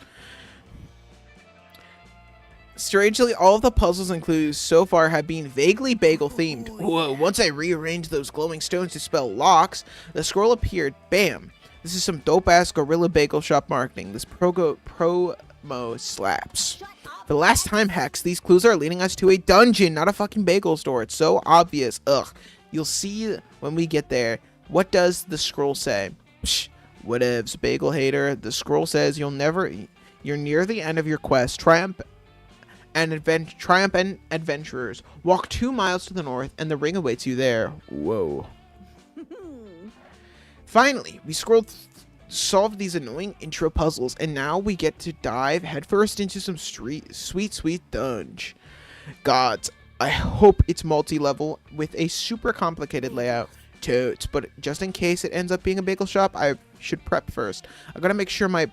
S1: Strangely, all of the puzzles and clues so far have been vaguely bagel-themed. Whoa, once I rearranged those glowing stones to spell locks, the scroll appeared. Bam! This is some dope-ass Gorilla Bagel Shop marketing. This promo slaps. For the last time, Hex, these clues are leading us to a dungeon, not a fucking bagel store. It's so obvious. Ugh. You'll see when we get there. What does the scroll say? Psh, whatevs, bagel hater. The scroll says you're near the end of your quest. Triumph and adventurers. Walk 2 miles to the north, and the ring awaits you there. Whoa. Finally, we solved these annoying intro puzzles, and now we get to dive headfirst into some sweet dunge. Gods, I hope it's multi-level with a super complicated layout. Totes, but just in case it ends up being a bagel shop, I should prep first. I gotta make sure my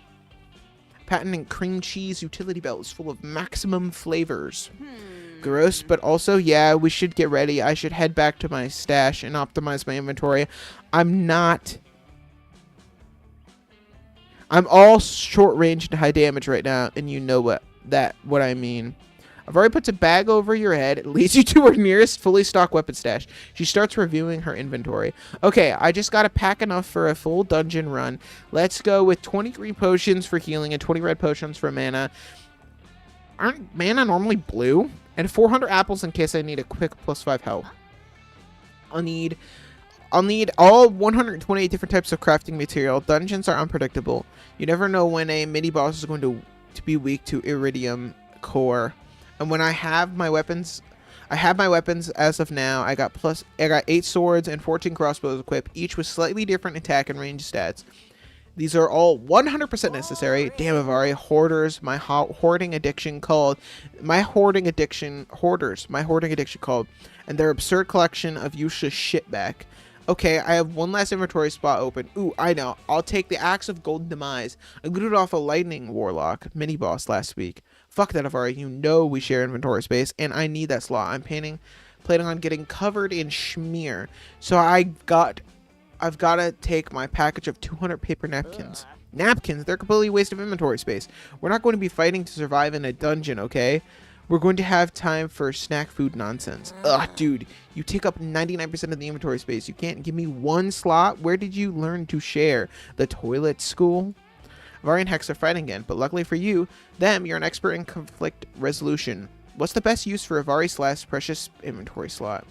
S1: patent cream cheese utility belt is full of maximum flavors. Gross, but also, yeah, we should get ready. I should head back to my stash and optimize my inventory. I'm all short range and high damage right now, and you know what I mean. I've already put a bag over your head. It leads you to her nearest fully stocked weapon stash. She starts reviewing her inventory. Okay, I just gotta pack enough for a full dungeon run. Let's go with 20 green potions for healing and 20 red potions for mana. Aren't mana normally blue? And 400 apples in case I need a quick +5 health. I'll need all 128 different types of crafting material. Dungeons are unpredictable. You never know when a mini boss is going to be weak to iridium core. And when I have my weapons as of now. I got 8 swords and 14 crossbows equipped, each with slightly different attack and range stats. These are all 100% necessary. Damn, Avari, hoarders, my hoarding addiction called, and their absurd collection of useless shit back. Okay, I have one last inventory spot open. Ooh, I know. I'll take the Axe of Golden Demise. I looted off a Lightning Warlock mini-boss last week. Fuck that, Avari. You know we share inventory space, and I need that slot. I'm planning on getting covered in schmear. So I've got to take my package of 200 paper napkins. Napkins? They're completely a waste of inventory space. We're not going to be fighting to survive in a dungeon, okay? We're going to have time for snack food nonsense. Ugh, dude, you take up 99% of the inventory space. You can't give me one slot? Where did you learn to share? The toilet school? Avari and Hex are fighting again, but luckily for you're an expert in conflict resolution. What's the best use for Avari's last precious inventory slot?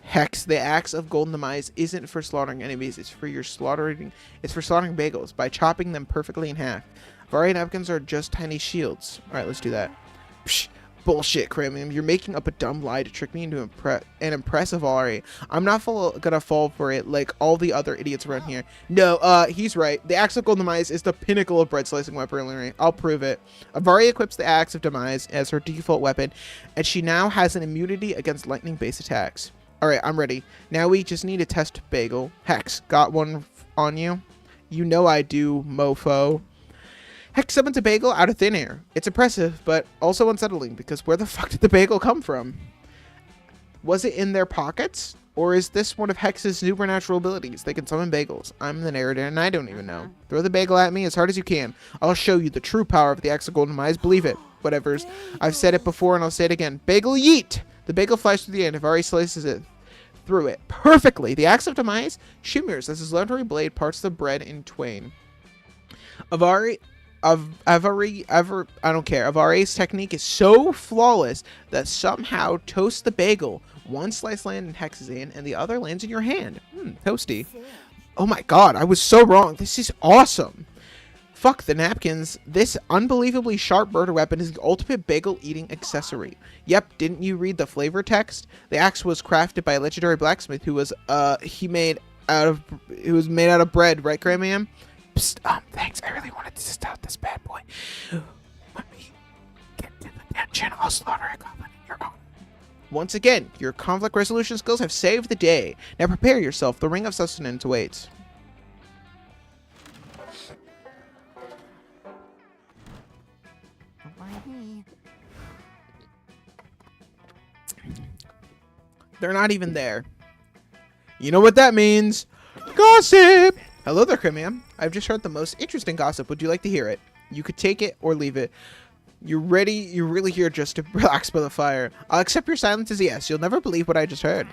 S1: Hex, the Axe of Golden Demise isn't for slaughtering enemies. It's for slaughtering bagels by chopping them perfectly in half. Avari napkins are just tiny shields. All right, let's do that. Psh, bullshit, Cramium. You're making up a dumb lie to trick me into impress Avari. I'm not gonna fall for it like all the other idiots around here. No, he's right. The Axe of Golden Demise is the pinnacle of bread slicing weaponry. I'll prove it. Avari equips the Axe of Demise as her default weapon, and she now has an immunity against lightning-based attacks. Alright, I'm ready. Now we just need to test Bagel. Hex, got one on you? You know I do, mofo. Hex summons a bagel out of thin air. It's impressive, but also unsettling, because where the fuck did the bagel come from? Was it in their pockets? Or is this one of Hex's supernatural abilities? They can summon bagels. I'm the narrator, and I don't even know. Throw the bagel at me as hard as you can. I'll show you the true power of the Axe of Golden Demise. Believe it. Whatevers. I've said it before, and I'll say it again. Bagel yeet! The bagel flies through the end. Avari slices it through it perfectly. The Axe of Demise shimmers as his legendary blade parts the bread in twain. Avari of Avare's technique is so flawless that somehow toast the bagel. One slice lands in Hexazane and the other lands in your hand. Toasty. Oh my god, I was so wrong. This is awesome. Fuck the napkins. This unbelievably sharp murder weapon is the ultimate bagel eating accessory. Yep, didn't you read the flavor text? The axe was crafted by a legendary blacksmith who was made out of bread, right, Graham? Psst, thanks. I really wanted to test out this bad boy. When we get to the dungeon, I'll slaughter a goblin in your own. Once again, your conflict resolution skills have saved the day. Now prepare yourself. The ring of sustenance awaits.
S3: Don't mind me.
S1: They're not even there. You know what that means? Gossip! Hello there, Crimium. I've just heard the most interesting gossip. Would you like to hear it? You could take it or leave it. You're ready? You're really here just to relax by the fire. I'll accept your silence as a yes. You'll never believe what I just heard.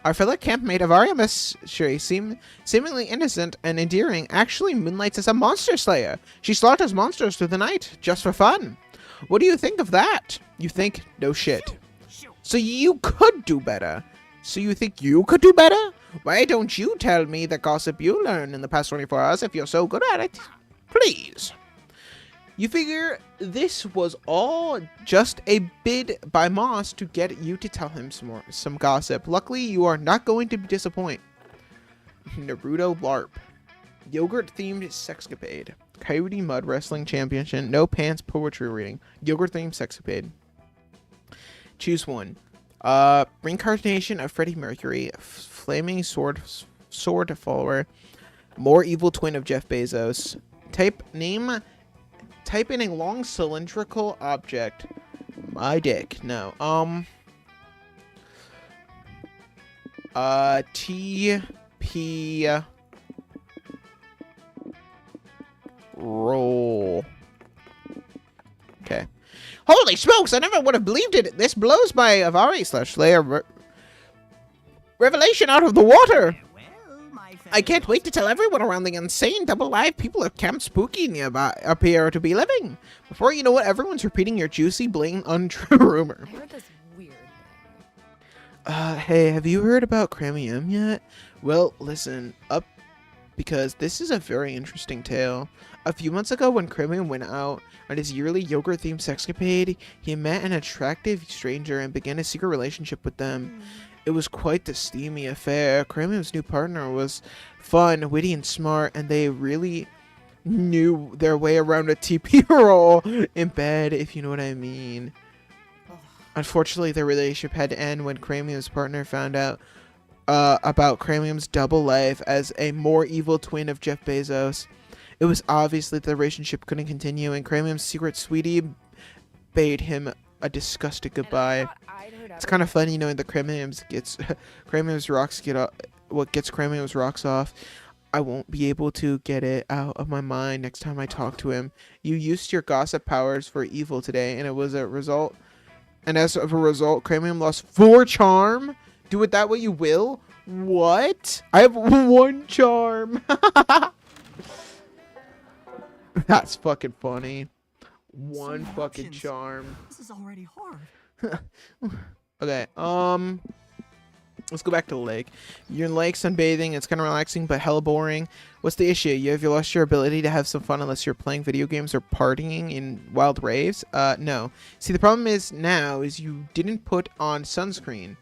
S1: Our fellow campmate Avaria Mystery, seemingly innocent and endearing, actually moonlights as a monster slayer. She slaughters monsters through the night, just for fun. What do you think of that? You think? No shit. So you could do better. So you think you could do better? Why don't you tell me the gossip you learned in the past 24 hours if you're so good at it? Please. You figure this was all just a bid by Moss to get you to tell him some gossip. Luckily, you are not going to be disappointed. Naruto LARP. Yogurt-themed sexcapade. Coyote Mud Wrestling Championship. No pants poetry reading. Yogurt-themed sexcapade. Choose one. Reincarnation of Freddie Mercury. Flaming sword follower. More evil twin of Jeff Bezos. Type in a long cylindrical object. My dick. No. TP roll. Okay. Holy smokes, I never would have believed it. This blows my Avari/Slayer revelation out of the water. I can't wait to tell everyone around the insane double live people of Camp Spooky nearby up here to be living. Before you know it, everyone's repeating your juicy, blatant, untrue rumor.
S2: I heard this weird thing.
S1: Hey, have you heard about Cramium yet? Well, listen up, because this is a very interesting tale. A few months ago, when Cramium went out on his yearly yogurt-themed sexcapade, he met an attractive stranger and began a secret relationship with them. It was quite the steamy affair. Cramium's new partner was fun, witty, and smart, and they really knew their way around a TP roll in bed, if you know what I mean. Unfortunately, their relationship had to end when Cramium's partner found out about Cramium's double life as a more evil twin of Jeff Bezos. It was obvious that the relationship couldn't continue, and Cramium's secret sweetie bade him a disgusted goodbye. It's kind of funny knowing that Cramium's rocks get off. What gets Cramium's rocks off, I won't be able to get it out of my mind next time I talk to him. You used your gossip powers for evil today, and as a result, Cramium lost 4 charm. Do with that what you will. What? I have 1 charm. That's fucking funny. 1 fucking charm.
S3: This is already hard.
S1: Okay, let's go back to the lake. You're in the lake sunbathing. It's kind of relaxing, but hella boring. What's the issue? Have you lost your ability to have some fun unless you're playing video games or partying in wild raves? No. See, the problem is now is you didn't put on sunscreen,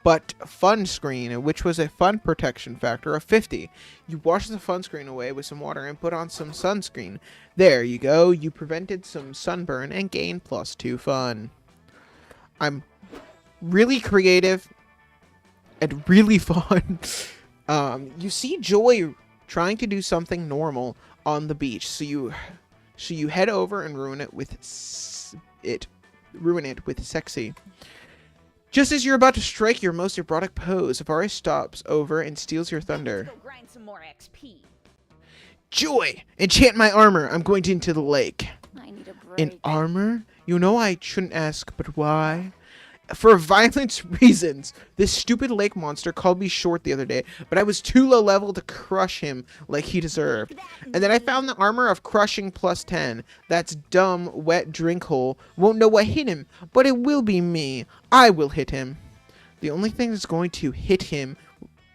S1: but fun screen, which was a fun protection factor of 50. You washed the fun screen away with some water and put on some sunscreen. There you go. You prevented some sunburn and gained +2 fun. I'm really creative and really fun. You see Joy trying to do something normal on the beach, so you head over and ruin it with sexy. Just as you're about to strike your most erotic pose, Avari stops over and steals your thunder.
S2: Let's go grind some more XP.
S1: Joy, enchant my armor. I'm going into the lake.
S2: I need a break.
S1: In armor? You know I shouldn't ask, but why? For violent reasons, this stupid lake monster called me short the other day, but I was too low level to crush him like he deserved. And then I found the armor of crushing plus 10. That's dumb, wet drink hole. Won't know what hit him, but it will be me. I will hit him. The only thing that's going to hit him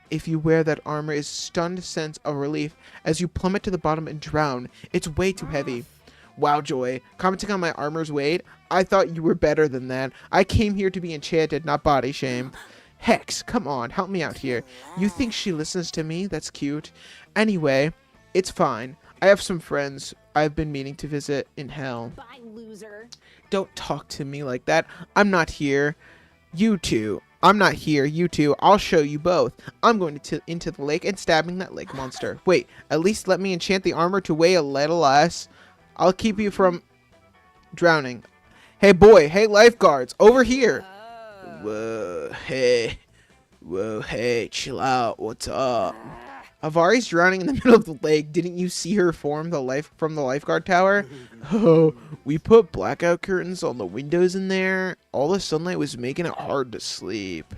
S1: if you wear that armor is stunned sense of relief as you plummet to the bottom and drown. It's way too heavy. Wow, Joy. Commenting on my armor's weight? I thought you were better than that. I came here to be enchanted, not body shamed. Hex, come on, help me out here. You think she listens to me? That's cute. Anyway, it's fine. I have some friends I've been meaning to visit in hell.
S2: Bye, loser.
S1: Don't talk to me like that. I'm not here. You two. I'm not here. You two. I'll show you both. I'm going into the lake and stabbing that lake monster. Wait, at least let me enchant the armor to weigh a little less. I'll keep you from drowning. Hey, boy. Hey, lifeguards. Over here. Whoa, hey. Whoa, hey. Chill out. What's up? Avari's drowning in the middle of the lake. Didn't you see her form from the lifeguard tower? Oh, we put blackout curtains on the windows in there. All the sunlight was making it hard to sleep.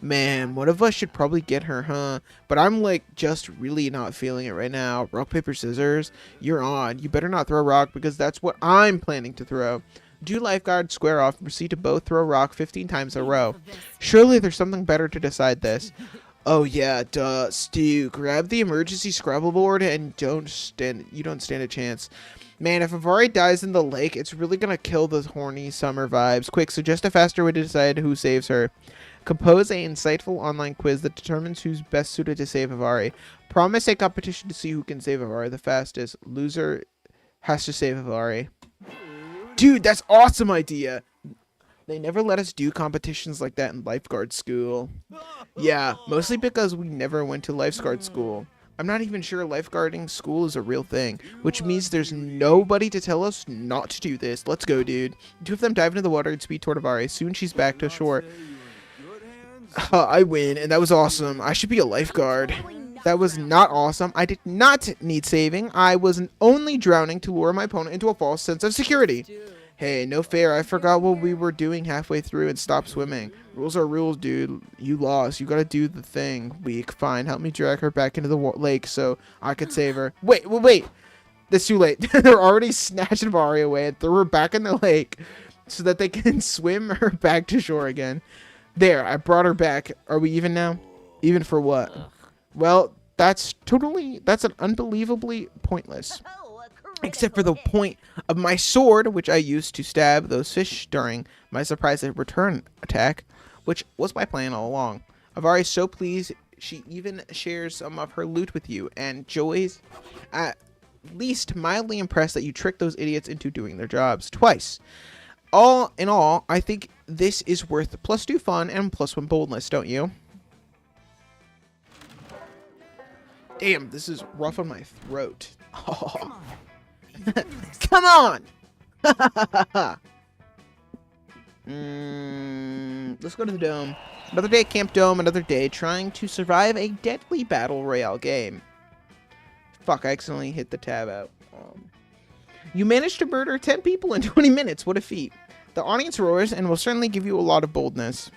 S1: Man, one of us should probably get her, huh? But I'm like just really not feeling it right now. Rock, paper, scissors. You're on. You better not throw a rock because that's what I'm planning to throw. Do lifeguards square off and proceed to both throw a rock 15 times in a row. Surely there's something better to decide this. Oh yeah, duh. Stu, grab the emergency Scrabble board and you don't stand a chance. Man, if Avari dies in the lake, it's really gonna kill the horny summer vibes. Quick, suggest a faster way to decide who saves her. Compose an insightful online quiz that determines who's best suited to save Avari. Promise a competition to see who can save Avari the fastest. Loser has to save Avari. Dude, that's awesome idea. They never let us do competitions like that in lifeguard school. Yeah, mostly because we never went to lifeguard school. I'm not even sure lifeguarding school is a real thing, which means there's nobody to tell us not to do this. Let's go, dude. Two of them dive into the water and speed toward Avari. Soon she's back to shore. I win, and that was awesome. I should be a lifeguard. That was not awesome. I did not need saving. I was only drowning to lure my opponent into a false sense of security. Hey, no fair. I forgot what we were doing halfway through and stopped swimming. Rules are rules, dude. You lost. You gotta do the thing. Weak. Fine. Help me drag her back into the lake so I could save her. Wait. It's too late. They're already snatching Avari away and threw her back in the lake so that they can swim her back to shore again. There, I brought her back. Are we even now? Even for what? Well, that's an unbelievably pointless. Except for the point of my sword, which I used to stab those fish during my surprise return attack, which was my plan all along. Avari's so pleased, she even shares some of her loot with you, and Joy's at least mildly impressed that you tricked those idiots into doing their jobs twice. All in all, I think this is worth +2 fun and +1 boldness, don't you? Damn, this is rough on my throat. Oh. Come on! Let's go to the dome. Another day at Camp Dome, another day trying to survive a deadly battle royale game. Fuck, I accidentally hit the tab out. You managed to murder 10 people in 20 minutes. What a feat. The audience roars and will certainly give you a lot of boldness.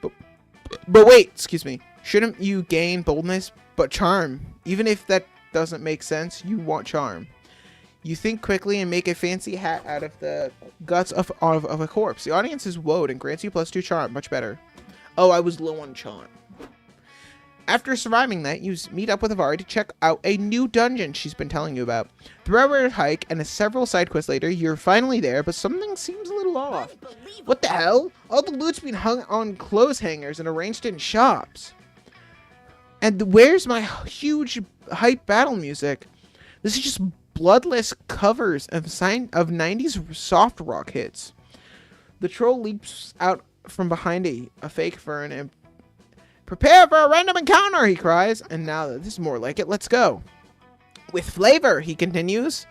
S1: But wait, excuse me. Shouldn't you gain boldness but charm? Even if that doesn't make sense, you want charm. You think quickly and make a fancy hat out of the guts of a corpse. The audience is woed and grants you +2 charm. Much better. Oh, I was low on charm. After surviving that, you meet up with Avari to check out a new dungeon she's been telling you about. 3-hour hike and several side quests later, you're finally there, but something seems a little off. What the hell? All the loot's been hung on clothes hangers and arranged in shops. And where's my huge hype battle music? This is just bloodless covers of 90s soft rock hits. The troll leaps out from behind a fake fern and prepare for a random encounter, he cries. And now this is more like it. Let's go. With flavor, he continues,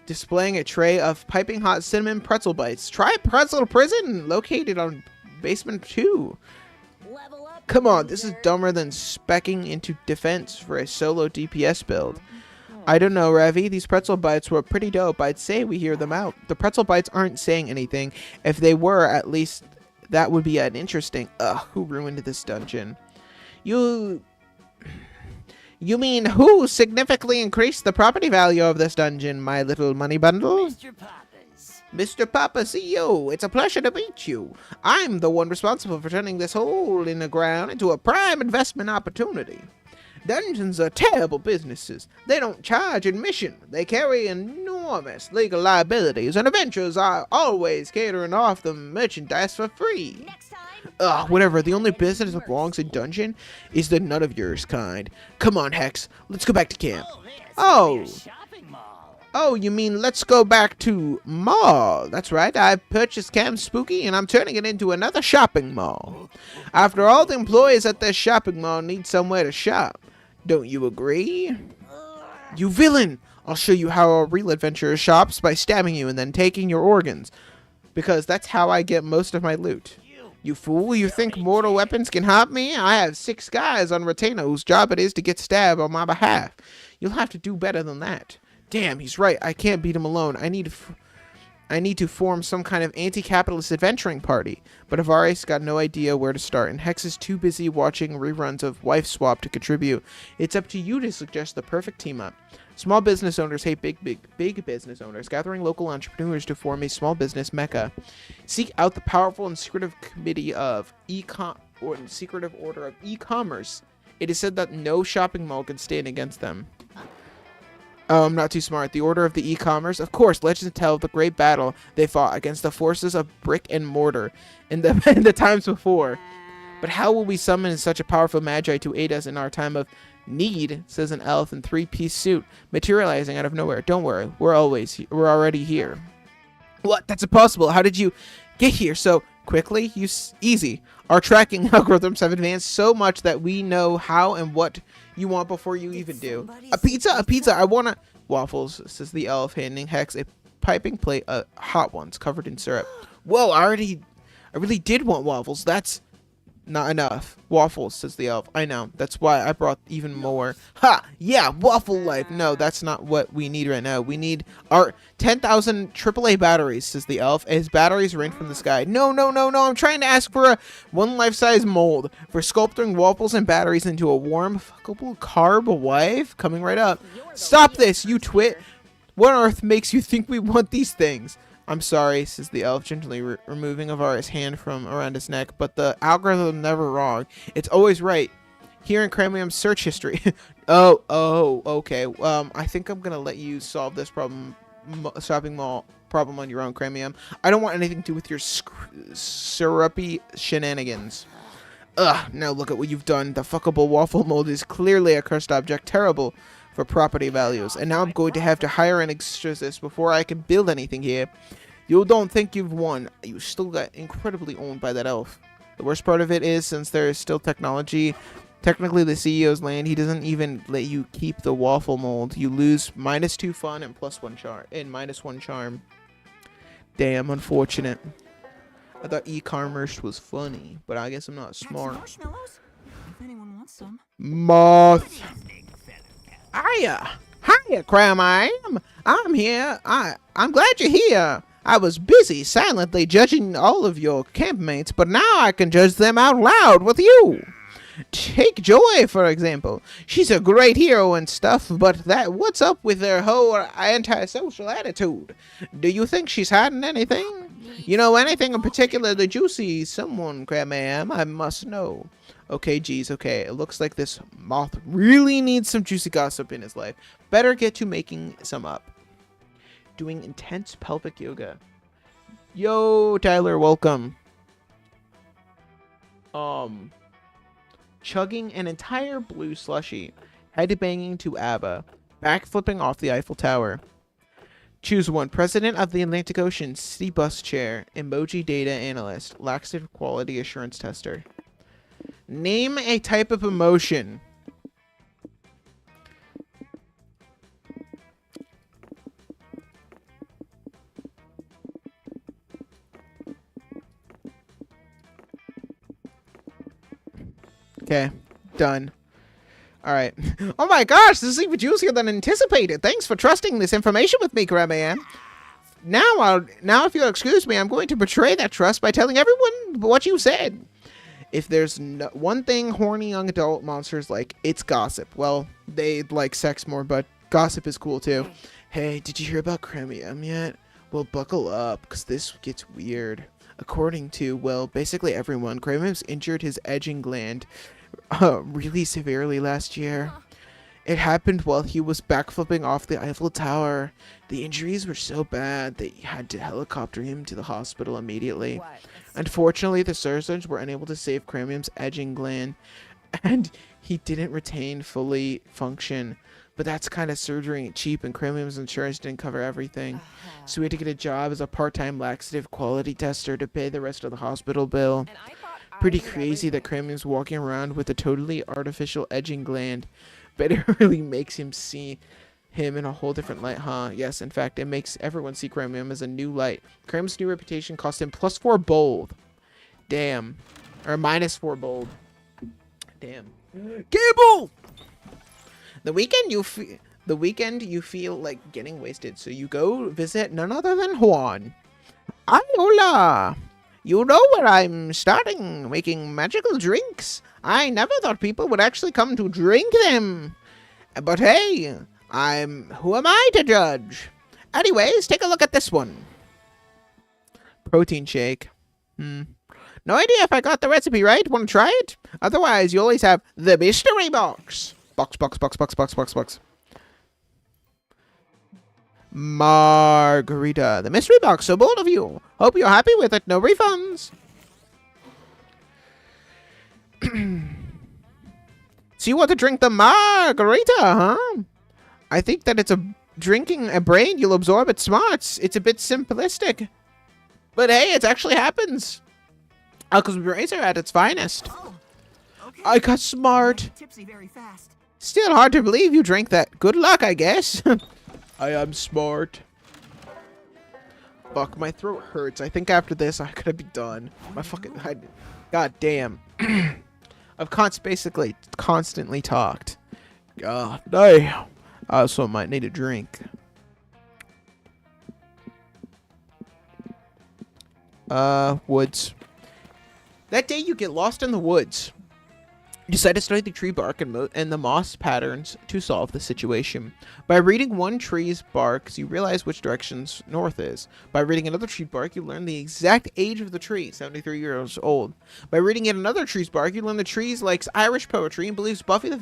S1: displaying a tray of piping hot cinnamon pretzel bites. Try Pretzel Prison, located on basement 2. Come on, this is dumber than speccing into defense for a solo DPS build. I don't know, Ravi. These pretzel bites were pretty dope. I'd say we hear them out. The pretzel bites aren't saying anything. If they were, at least that would be an interesting... who ruined this dungeon? You mean who significantly increased the property value of this dungeon, my little money bundle?
S3: Mr. Papas.
S1: Mr. Papa CEO, it's a pleasure to meet you. I'm the one responsible for turning this hole in the ground into a prime investment opportunity. Dungeons are terrible businesses. They don't charge admission. They carry enormous legal liabilities, and adventurers are always catering off the merchandise for free.
S2: Next time.
S1: Whatever. The only business that belongs in dungeon is the none of yours kind. Come on, Hex. Let's go back to camp. Oh.
S3: Shopping mall.
S1: Oh, you mean let's go back to mall? That's right. I purchased Camp Spooky, and I'm turning it into another shopping mall. After all, the employees at this shopping mall need somewhere to shop. Don't you agree? You villain! I'll show you how a real adventurer shops by stabbing you and then taking your organs. Because that's how I get most of my loot. You fool, you think mortal weapons can hurt me? I have 6 guys on retainer whose job it is to get stabbed on my behalf. You'll have to do better than that. Damn, he's right. I can't beat him alone. I need to form some kind of anti-capitalist adventuring party. But Avaris got no idea where to start, and Hex is too busy watching reruns of Wife Swap to contribute. It's up to you to suggest the perfect team-up. Small business owners hate big business owners, gathering local entrepreneurs to form a small business mecca. Seek out the powerful and secretive committee of secretive order of e-commerce. It is said that no shopping mall can stand against them. Oh, I'm not too smart. The Order of the E-Commerce? Of course, legends tell of the great battle they fought against the forces of brick and mortar in the times before. But how will we summon such a powerful magi to aid us in our time of need, says an elf in 3-piece suit, materializing out of nowhere. Don't worry, we're already here. What? That's impossible. How did you get here so quickly? Easy. Our tracking algorithms have advanced so much that we know how and what you want before you even do. A pizza. I want waffles, says the elf, handing Hex a piping plate of hot ones covered in syrup. Whoa, I really did want waffles. That's not enough. Waffles, says the elf. I know. That's why I brought even more. Ha! Yeah, waffle life. No, that's not what we need right now. We need our 10,000 AAA batteries, says the elf, as batteries rain from the sky. No. I'm trying to ask for a one life-size mold for sculpting waffles and batteries into a warm, fuckable carb wife. Coming right up. Stop this, you twit. What on earth makes you think we want these things? I'm sorry, says the elf, gently removing Avara's hand from around his neck, but the algorithm never wrong. It's always right. Here in Cramium's search history. oh, okay. I think I'm gonna let you solve this shopping mall problem on your own, Cramium. I don't want anything to do with your syrupy shenanigans. Now look at what you've done. The fuckable waffle mold is clearly a cursed object, terrible for property values, and now I'm going to have to hire an exorcist before I can build anything here. You don't think you've won. You still got incredibly owned by that elf. The worst part of it is, since there is still technically the CEO's land, he doesn't even let you keep the waffle mold. You lose -2 fun and +1 charm and -1 charm. Damn, unfortunate. I thought e-commerce was funny, but I guess I'm not smart.
S3: Marshmallows? If anyone wants some.
S1: Moth. Hiya, Cramium. I'm here. I'm glad you're here. I was busy silently judging all of your campmates, but now I can judge them out loud with you. Take Joy, for example. She's a great hero and stuff, but what's up with her whole antisocial attitude? Do you think she's hiding anything? You know anything in particularly juicy? Someone, Cramium, I must know. Okay, geez, okay. It looks like this moth really needs some juicy gossip in his life. Better get to making some up. Doing intense pelvic yoga. Yo, Tyler, welcome. Chugging an entire blue slushie. Headbanging to ABBA. Backflipping off the Eiffel Tower. Choose one. President of the Atlantic Ocean. City bus chair. Emoji data analyst. Laxative quality assurance tester. Name a type of emotion. Okay, done. Alright. Oh my gosh, this is even juicier than anticipated. Thanks for trusting this information with me, Cramium. Now if you'll excuse me, I'm going to betray that trust by telling everyone what you said. If there's one thing horny young adult monsters like, it's gossip. Well, they like sex more, but gossip is cool too. Hey, did you hear about Chromium yet? Well, buckle up, because this gets weird. According to, well, basically everyone, Chromium's injured his edging gland really severely last year. It happened while he was backflipping off the Eiffel Tower. The injuries were so bad that you had to helicopter him to the hospital immediately.
S2: What?
S1: Unfortunately, the surgeons were unable to save Chromium's edging gland, and he didn't retain fully function. But that's kind of surgery ain't cheap, and Chromium's insurance didn't cover everything. So we had to get a job as a part-time laxative quality tester to pay the rest of the hospital bill.
S2: And I thought I
S1: Pretty
S2: knew
S1: crazy that
S2: everything.
S1: Chromium's walking around with a totally artificial edging gland. But it really makes him see him in a whole different light, huh? Yes, in fact, it makes everyone see Chromium as a new light. Chromium's new reputation cost him +4 bold. Damn. Or -4 bold. Damn. Gable! The weekend you feel like getting wasted, so you go visit none other than Juan. Hola! You know where I'm starting making magical drinks. I never thought people would actually come to drink them. But hey, who am I to judge? Anyways, take a look at this one. Protein shake. No idea if I got the recipe right. Want to try it? Otherwise, you always have the mystery box. Box. Margarita. The mystery box. So bold of you. Hope you're happy with it. No refunds. So you want to drink the margarita, huh? I think that it's drinking a brain you'll absorb at smarts. It's a bit simplistic. But hey, it actually happens. Alco's brains are at its finest.
S3: Oh, okay.
S1: I got
S3: I
S1: smart.
S3: get tipsy very fast.
S1: Still hard to believe you drank that. Good luck, I guess. I am smart. Fuck, my throat hurts. I think after this, I could be done. My fucking... God damn. I've basically constantly talked. God damn. I also might need a drink. Woods. That day you get lost in the woods. You decide to study the tree bark and the moss patterns to solve the situation. By reading one tree's bark, you realize which directions north is. By reading another tree's bark, you learn the exact age of the tree, 73 years old. By reading yet another tree's bark, you learn the tree likes Irish poetry and believes Buffy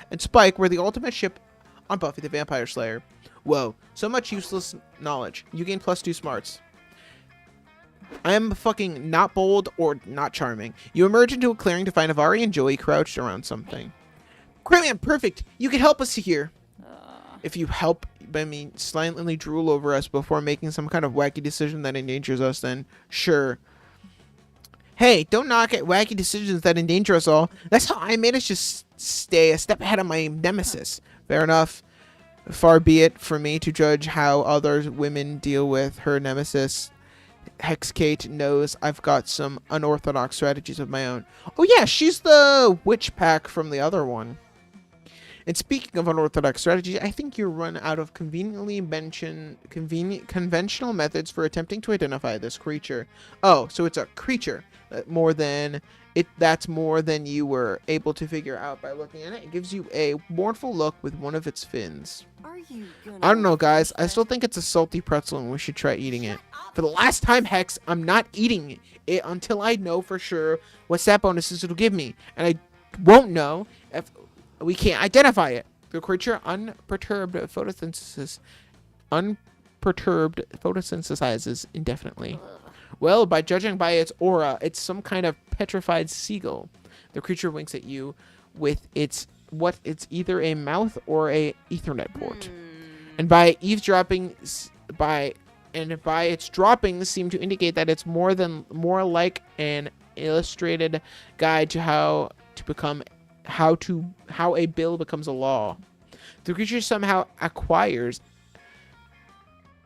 S1: and Spike were the ultimate ship on Buffy the Vampire Slayer. Whoa, so much useless knowledge. You gain +2 smarts. I am fucking not bold or not charming. You emerge into a clearing to find Avari and Joey crouched around something. Chromium, perfect! You can help us here! If you help, I mean, silently drool over us before making some kind of wacky decision that endangers us, then sure. Hey, don't knock at wacky decisions that endanger us all. That's how I managed to stay a step ahead of my nemesis. Fair enough. Far be it for me to judge how other women deal with her nemesis. Hexkate knows I've got some unorthodox strategies of my own. Oh yeah, she's the witch pack from the other one. And speaking of unorthodox strategies, I think you run out of conveniently conventional methods for attempting to identify this creature. Oh, so it's a creature. That's more than you were able to figure out by looking at it. It gives you a mournful look with one of its fins.
S2: Are you gonna
S1: I don't know, guys. I still think it's a salty pretzel and we should try eating it. For the last time, Hex, I'm not eating it until I know for sure what stat bonuses it'll give me. And I won't know if we can't identify it. The creature unperturbed photosynthesizes indefinitely. Well, by judging by its aura, it's some kind of petrified seagull. The creature winks at you with it's either a mouth or a Ethernet port. And by its droppings seem to indicate that it's more like an illustrated guide to how a bill becomes a law. The creature somehow acquires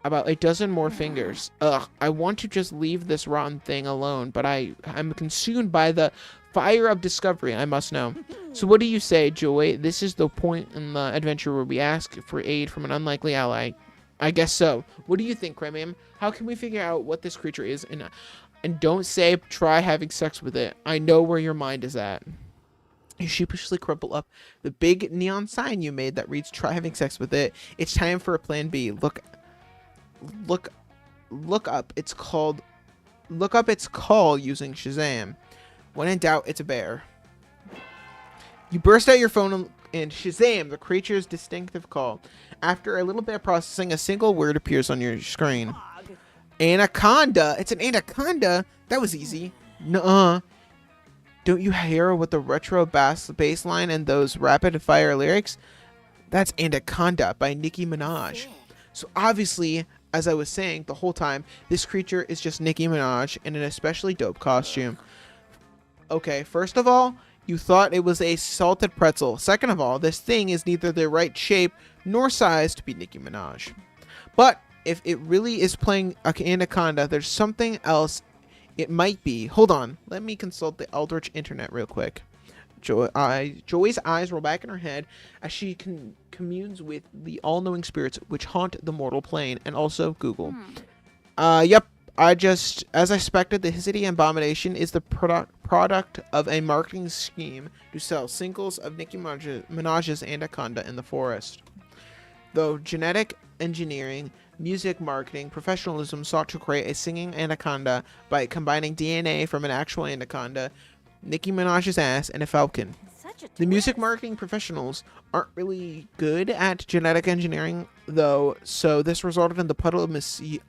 S1: about a dozen more fingers. Ugh, I want to just leave this rotten thing alone, but I'm consumed by the fire of discovery, I must know. So what do you say, Joy? This is the point in the adventure where we ask for aid from an unlikely ally. I guess so. What do you think, Chromium? How can we figure out what this creature is? And And don't say try having sex with it. I know where your mind is at. You sheepishly crumple up the big neon sign you made that reads try having sex with it. It's time for a plan B. Look up its call using Shazam. When in doubt, it's a bear. You burst out your phone and Shazam, the creature's distinctive call. After a little bit of processing, a single word appears on your screen. Anaconda. It's an anaconda. That was easy. Nuh-uh. Don't you hear what the retro bass line and those rapid fire lyrics? That's Anaconda by Nicki Minaj. So obviously, as I was saying the whole time, this creature is just Nicki Minaj in an especially dope costume. Okay, first of all, you thought it was a salted pretzel. Second of all, this thing is neither the right shape nor size to be Nicki Minaj. But if it really is playing Anaconda, there's something else it might be. Hold on. Let me consult the Eldritch Internet real quick. Joy's eyes roll back in her head as she communes with the all-knowing spirits which haunt the mortal plane, and also Google. Yep. As I expected, the Hissity Abomination is the product of a marketing scheme to sell singles of Nicki Minaj's Anaconda in the forest. Though genetic engineering, music marketing, professionalism sought to create a singing anaconda by combining DNA from an actual anaconda, Nicki Minaj's ass, and a falcon. The music marketing professionals aren't really good at genetic engineering, though, so this resulted in the puddle of Mrs.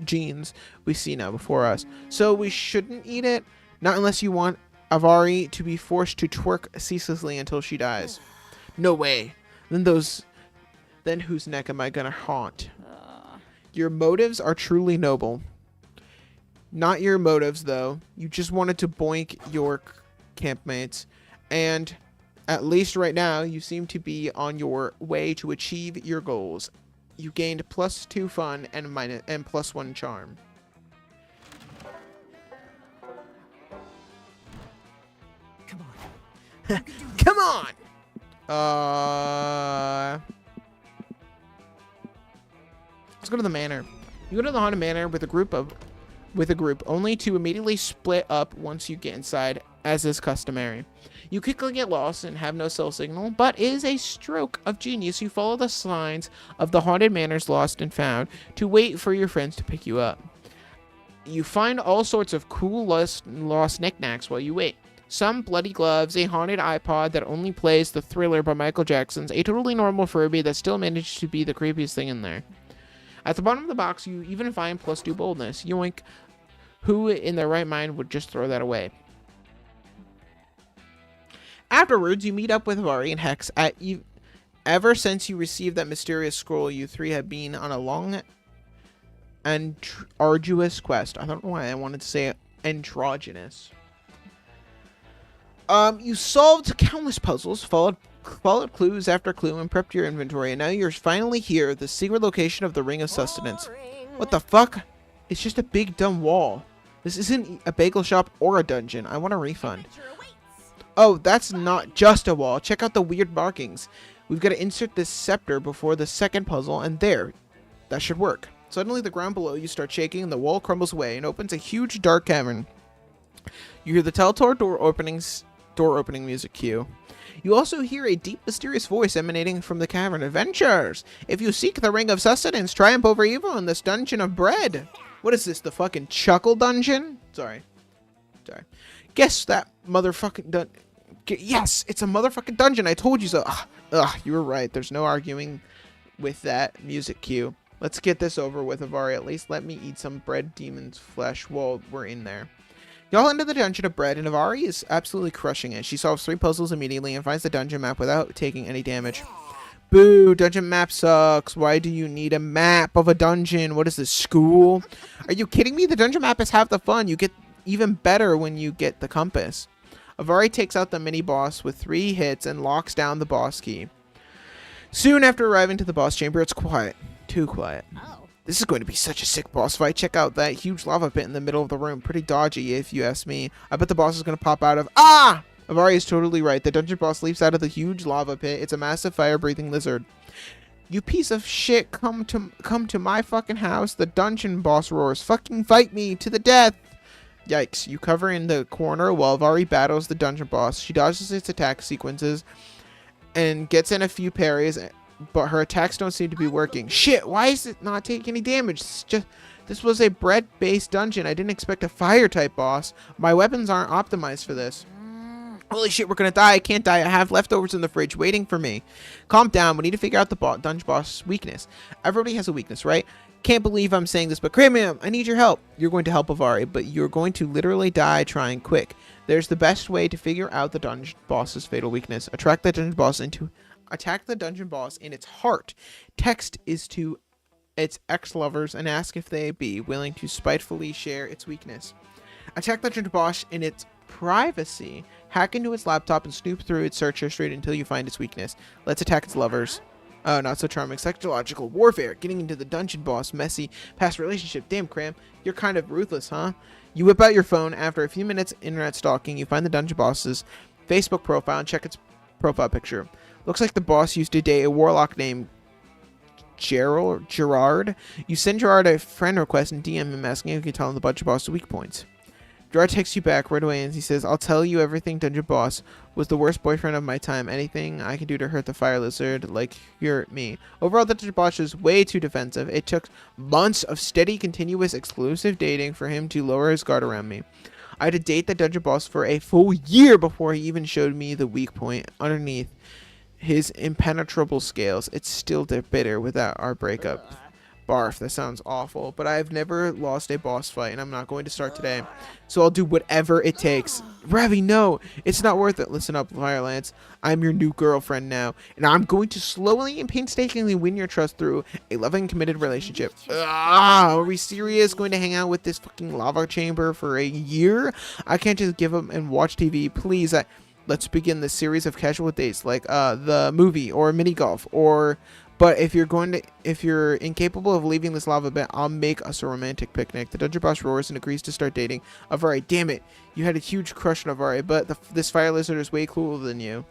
S1: genes we see now before us. So we shouldn't eat it, not unless you want Avari to be forced to twerk ceaselessly until she dies. No way. Then whose neck am I gonna haunt? Your motives are truly noble. Not your motives, though. You just wanted to boink your campmates. And at least right now, you seem to be on your way to achieve your goals. You gained +2 fun and +1 charm.
S3: Come on.
S1: Come on! Let's go to the manor. You go to the haunted manor with a group, only to immediately split up once you get inside, as is customary. You quickly get lost and have no cell signal, but it is a stroke of genius. You follow the signs of the haunted manors lost and found to wait for your friends to pick you up. You find all sorts of cool lost knickknacks while you wait. Some bloody gloves, a haunted iPod that only plays The Thriller by Michael Jackson's, a totally normal Furby that still managed to be the creepiest thing in there. At the bottom of the box, you even find +2 boldness. Yoink. Who in their right mind would just throw that away? Afterwards, you meet up with Vari and Hex. Ever since you received that mysterious scroll, you three have been on a long and arduous quest. I don't know why I wanted to say androgynous. You solved countless puzzles, followed clues after clue, and prepped your inventory, and now you're finally here, the secret location of the Ring of Sustenance. What the fuck? It's just a big dumb wall. This isn't a bagel shop or a dungeon. I want a refund. Oh, that's not just a wall. Check out the weird markings. We've got to insert this scepter before the second puzzle, and there. That should work. Suddenly, the ground below you starts shaking, and the wall crumbles away, and opens a huge dark cavern. You hear the telltale door opening music cue. You also hear a deep, mysterious voice emanating from the cavern. Adventures! If you seek the Ring of Sustenance, triumph over evil in this dungeon of bread. What is this, the fucking Chuckle Dungeon? Sorry. Guess that motherfucking yes, it's a motherfucking dungeon. I told you so. Ugh, you were right. There's no arguing with that music cue. Let's get this over with, Avari. At least let me eat some bread demon's flesh while we're in there. Y'all enter the dungeon of bread, and Avari is absolutely crushing it. She solves 3 puzzles immediately and finds the dungeon map without taking any damage. Boo, dungeon map sucks. Why do you need a map of a dungeon? What is this, school? Are you kidding me? The dungeon map is half the fun. You get even better when you get the compass. Avari takes out the mini-boss with 3 hits and locks down the boss key. Soon after arriving to the boss chamber, it's quiet. Too quiet. This is going to be such a sick boss fight. Check out that huge lava pit in the middle of the room. Pretty dodgy, if you ask me. I bet the boss is going to pop out of... Ah! Avari is totally right. The dungeon boss leaps out of the huge lava pit. It's a massive fire-breathing lizard. You piece of shit, come to my fucking house. The dungeon boss roars. Fucking fight me to the death. Yikes. You cover in the corner while Vari battles the dungeon boss. She dodges its attack sequences and gets in a few parries, but her attacks don't seem to be working. Shit, why is it not taking any damage? This was a bread-based dungeon. I didn't expect a fire-type boss. My weapons aren't optimized for this. Holy shit, we're gonna die. I can't die. I have leftovers in the fridge waiting for me. Calm down. We need to figure out the dungeon boss weakness. Everybody has a weakness, right? Can't believe I'm saying this, but Cramium, I need your help. You're going to help Avari, but you're going to literally die trying quick. There's the best way to figure out the dungeon boss's fatal weakness. Attack the dungeon boss in its heart. Text is to its ex-lovers and ask if they be willing to spitefully share its weakness. Attack the dungeon boss in its privacy. Hack into its laptop and snoop through its search history until you find its weakness. Let's attack its lovers. Oh, not so charming. Psychological warfare. Getting into the dungeon boss. Messy. Past relationship. Damn, Cram. You're kind of ruthless, huh? You whip out your phone. After a few minutes internet stalking, you find the dungeon boss's Facebook profile and check its profile picture. Looks like the boss used to date a warlock named Gerard. You send Gerard a friend request and DM him asking if you can tell him the dungeon boss's weak points. Gerard texts you back right away and he says, I'll tell you everything. Dungeon boss was the worst boyfriend of my time. Anything I can do to hurt the fire lizard like you're me. Overall, the dungeon boss is way too defensive. It took months of steady, continuous, exclusive dating for him to lower his guard around me. I had to date the dungeon boss for a full year before he even showed me the weak point underneath his impenetrable scales. It's still bitter without our breakup. Barf, that sounds awful, but I've never lost a boss fight, and I'm not going to start today, so I'll do whatever it takes. Ravi, no, it's not worth it. Listen up, Firelance. I'm your new girlfriend now, and I'm going to slowly and painstakingly win your trust through a loving, committed relationship. Are we serious? Going to hang out with this fucking lava chamber for a year? I can't just give up and watch TV, please. Let's begin the series of casual dates, like the movie or mini golf or... But if you're incapable of leaving this lava bed, I'll make us a romantic picnic. The dungeon boss roars and agrees to start dating. Avari, damn it. You had a huge crush on Avari, but this fire lizard is way cooler than you.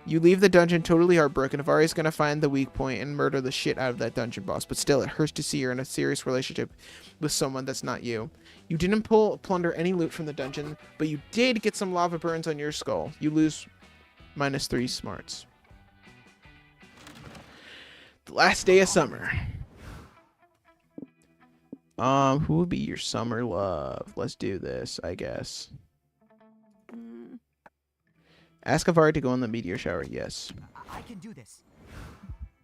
S1: You leave the dungeon totally heartbroken. Avari's gonna find the weak point and murder the shit out of that dungeon boss. But still, it hurts to see her in a serious relationship with someone that's not you. You didn't plunder any loot from the dungeon, but you did get some lava burns on your skull. You lose -3 smarts. The last day of summer. Who would be your summer love? Let's do this, I guess. Ask Avari to go in the meteor shower. Yes.
S3: I can do this.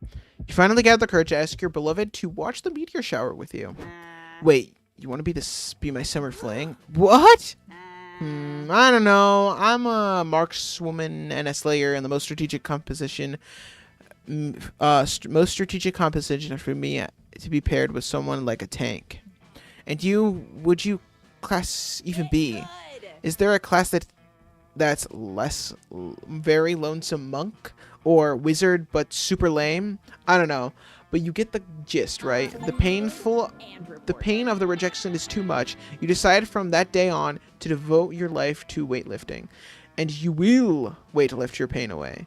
S1: You finally gather the courage to ask your beloved to watch the meteor shower with you. Wait, you want to be my summer fling? What? I don't know. I'm a markswoman and a slayer in the most strategic composition. Most strategic composition for me to be paired with someone like a tank. And would you class even be? Is there a class that's less very lonesome monk or wizard but super lame? I don't know, but you get the gist, right? The pain of the rejection is too much. You decide from that day on to devote your life to weightlifting, and you will weightlift your pain away.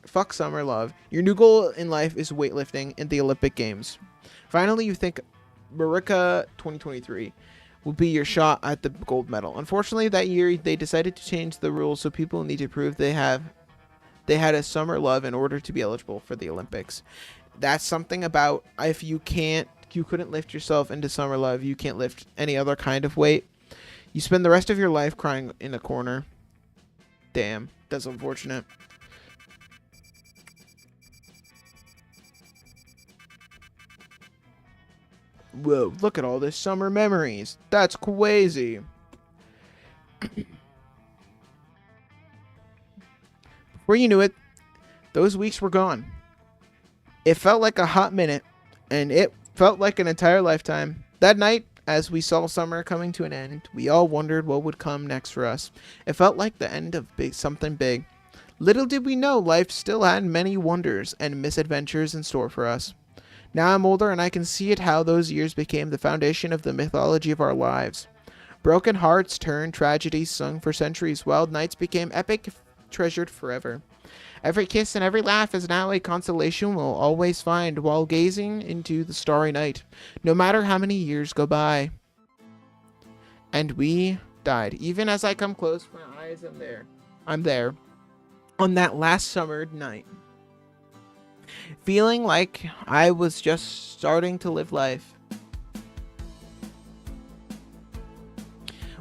S1: Fuck summer love. Your new goal in life is weightlifting in the Olympic Games. Finally, you think Marika 2023 will be your shot at the gold medal. Unfortunately, that year they decided to change the rules so people need to prove they had a summer love in order to be eligible for the Olympics. That's something about if you couldn't lift yourself into summer love, you can't lift any other kind of weight. You spend the rest of your life crying in a corner. Damn, that's unfortunate. Whoa, look at all this summer memories. That's crazy. Before you knew it, those weeks were gone. It felt like a hot minute, and it felt like an entire lifetime. That night, as we saw summer coming to an end, we all wondered what would come next for us. It felt like the end of something big. Little did we know life still had many wonders and misadventures in store for us. Now I'm older and I can see it how those years became the foundation of the mythology of our lives. Broken hearts turned tragedies sung for centuries. Wild nights became epic, treasured forever. Every kiss and every laugh is now a consolation we'll always find while gazing into the starry night, no matter how many years go by. And we died. Even as I come close, my eyes am there. I'm there. On that last summer night. Feeling like I was just starting to live life.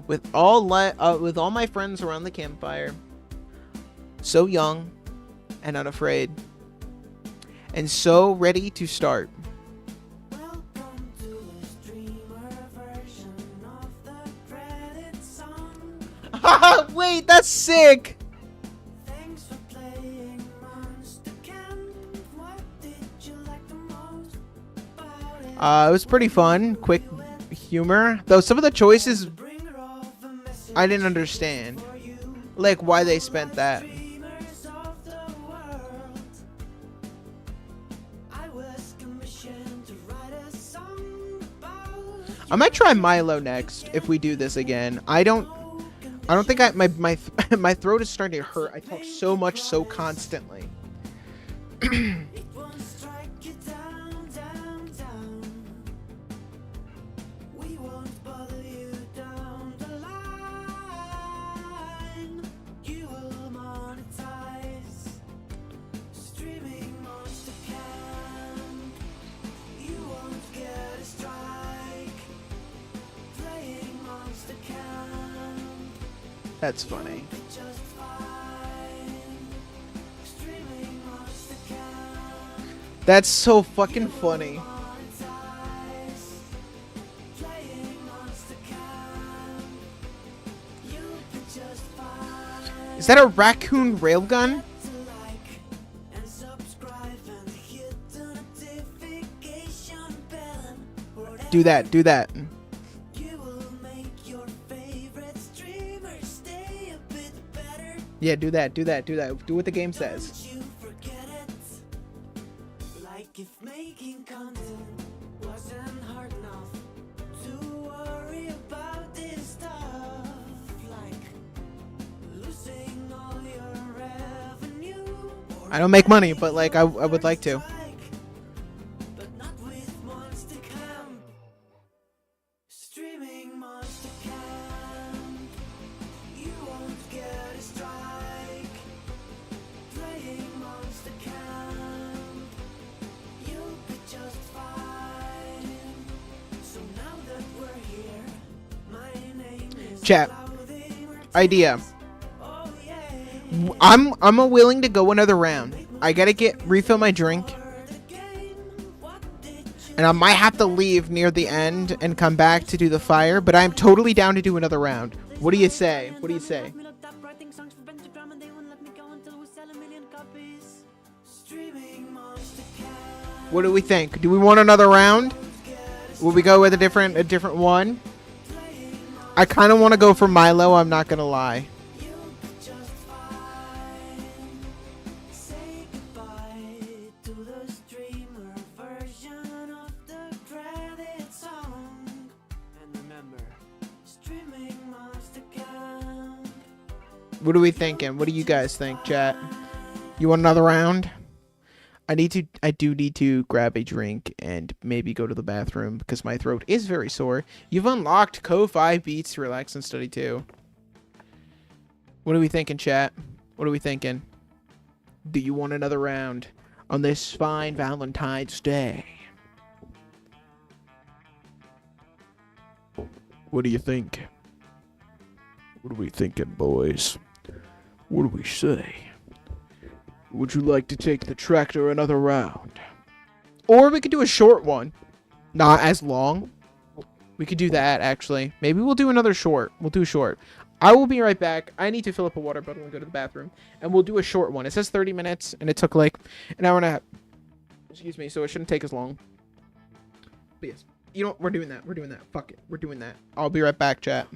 S1: With all my friends around the campfire. So young and unafraid. And so ready to start.
S3: Welcome to the streamer version of the credit song.
S1: Wait, that's sick!
S3: Thanks for playing Monster Camp. What did you like the most about it?
S1: It was pretty fun. Quick humor. Though some of the choices
S3: Bringer of a message
S1: I didn't understand.
S3: for you.
S1: Like why they spent that.
S3: Dreamers of the world. I was commissioned to write a song about
S1: I might try Milo next if we do this again. I don't think my throat is starting to hurt. I talk so much so constantly.
S3: it won't strike you down, down, down. We won't bother you down the line. You will monetize streaming Monster Camp. You won't get a strike playing Monster Camp.
S1: That's funny.
S3: Just fine streaming Monster Camp.
S1: That's so fucking funny. Is that a raccoon railgun? Do that, do that. Yeah, do that, do that, do that. Do what the game says.
S3: Like if making content wasn't hard enough to worry about this stuff, like losing all your revenue.
S1: I don't make money, but like I would like to.
S3: But not with Monster Camp. Streaming Monster Camp. You won't get a strike. Playing Monster Camp. You'll be just fine. So now that we're here, my name is
S1: Chat.
S3: Clothing.
S1: Idea.
S3: Oh yeah.
S1: I'm willing to go another round. I gotta refill my drink. And I might have to leave near the end and come back to do the fire, but I'm totally down to do another round. What do you say? What do you say? What do we think? Do we want another round? Will we go with a different one? I kind of want to go for Milo, I'm not going to lie.
S3: Say goodbye to the streamer version of the credit song. And remember, streaming Monster Camp.
S1: What are we thinking? What do you guys think, chat? You want another round? I do need to grab a drink and maybe go to the bathroom because my throat is very sore. You've unlocked Ko-Fi Beats to relax and study too. What are we thinking, chat? What are we thinking? Do you want another round on this fine Valentine's Day? What do you think? What are we thinking, boys? What do we say? Would you like to take the tractor another round? Or we could do a short one. Not as long. We could do that, actually. Maybe we'll do another short. We'll do short. I will be right back. I need to fill up a water bottle and go to the bathroom. And we'll do a short one. It says 30 minutes, and it took like an hour and a half. Excuse me, so it shouldn't take as long. But yes. You know what? We're doing that. We're doing that. Fuck it. We're doing that. I'll be right back, chat.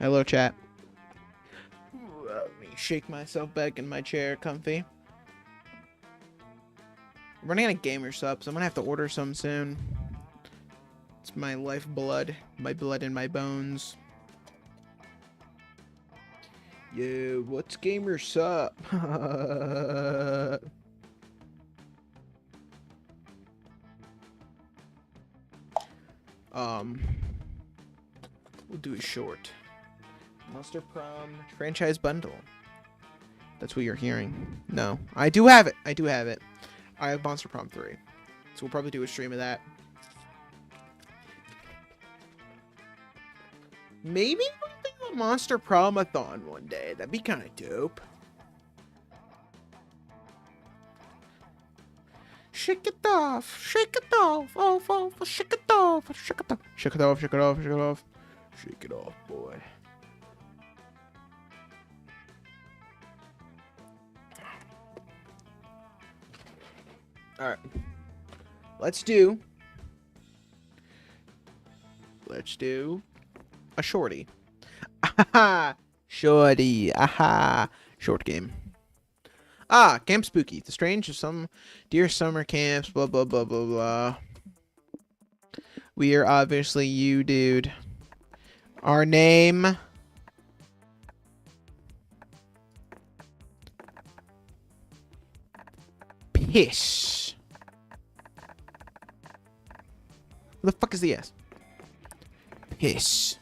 S1: Hello, chat. Let me shake myself back in my chair, comfy. I'm running out of gamer subs. I'm gonna have to order some soon. It's my lifeblood, my blood in my bones. Yo, what's gamer sub? We'll do a short. Monster Prom franchise bundle. That's what you're hearing. No, I do have it. I do have it. I have Monster Prom 3. So we'll probably do a stream of that. Maybe we'll do a Monster Prom-a-thon one day. That'd be kind of dope. Shake it off, shake it off, shake it off, shake it off, shake it off, shake it off, shake it off, shake it off, boy. All right, let's do a shorty. Aha, shorty, aha, short game. Ah, Camp Spooky. The strange of some dear summer camps, blah, blah, blah, blah, blah. We are obviously you, dude. Our name... Piss. Who the fuck is the S? Piss.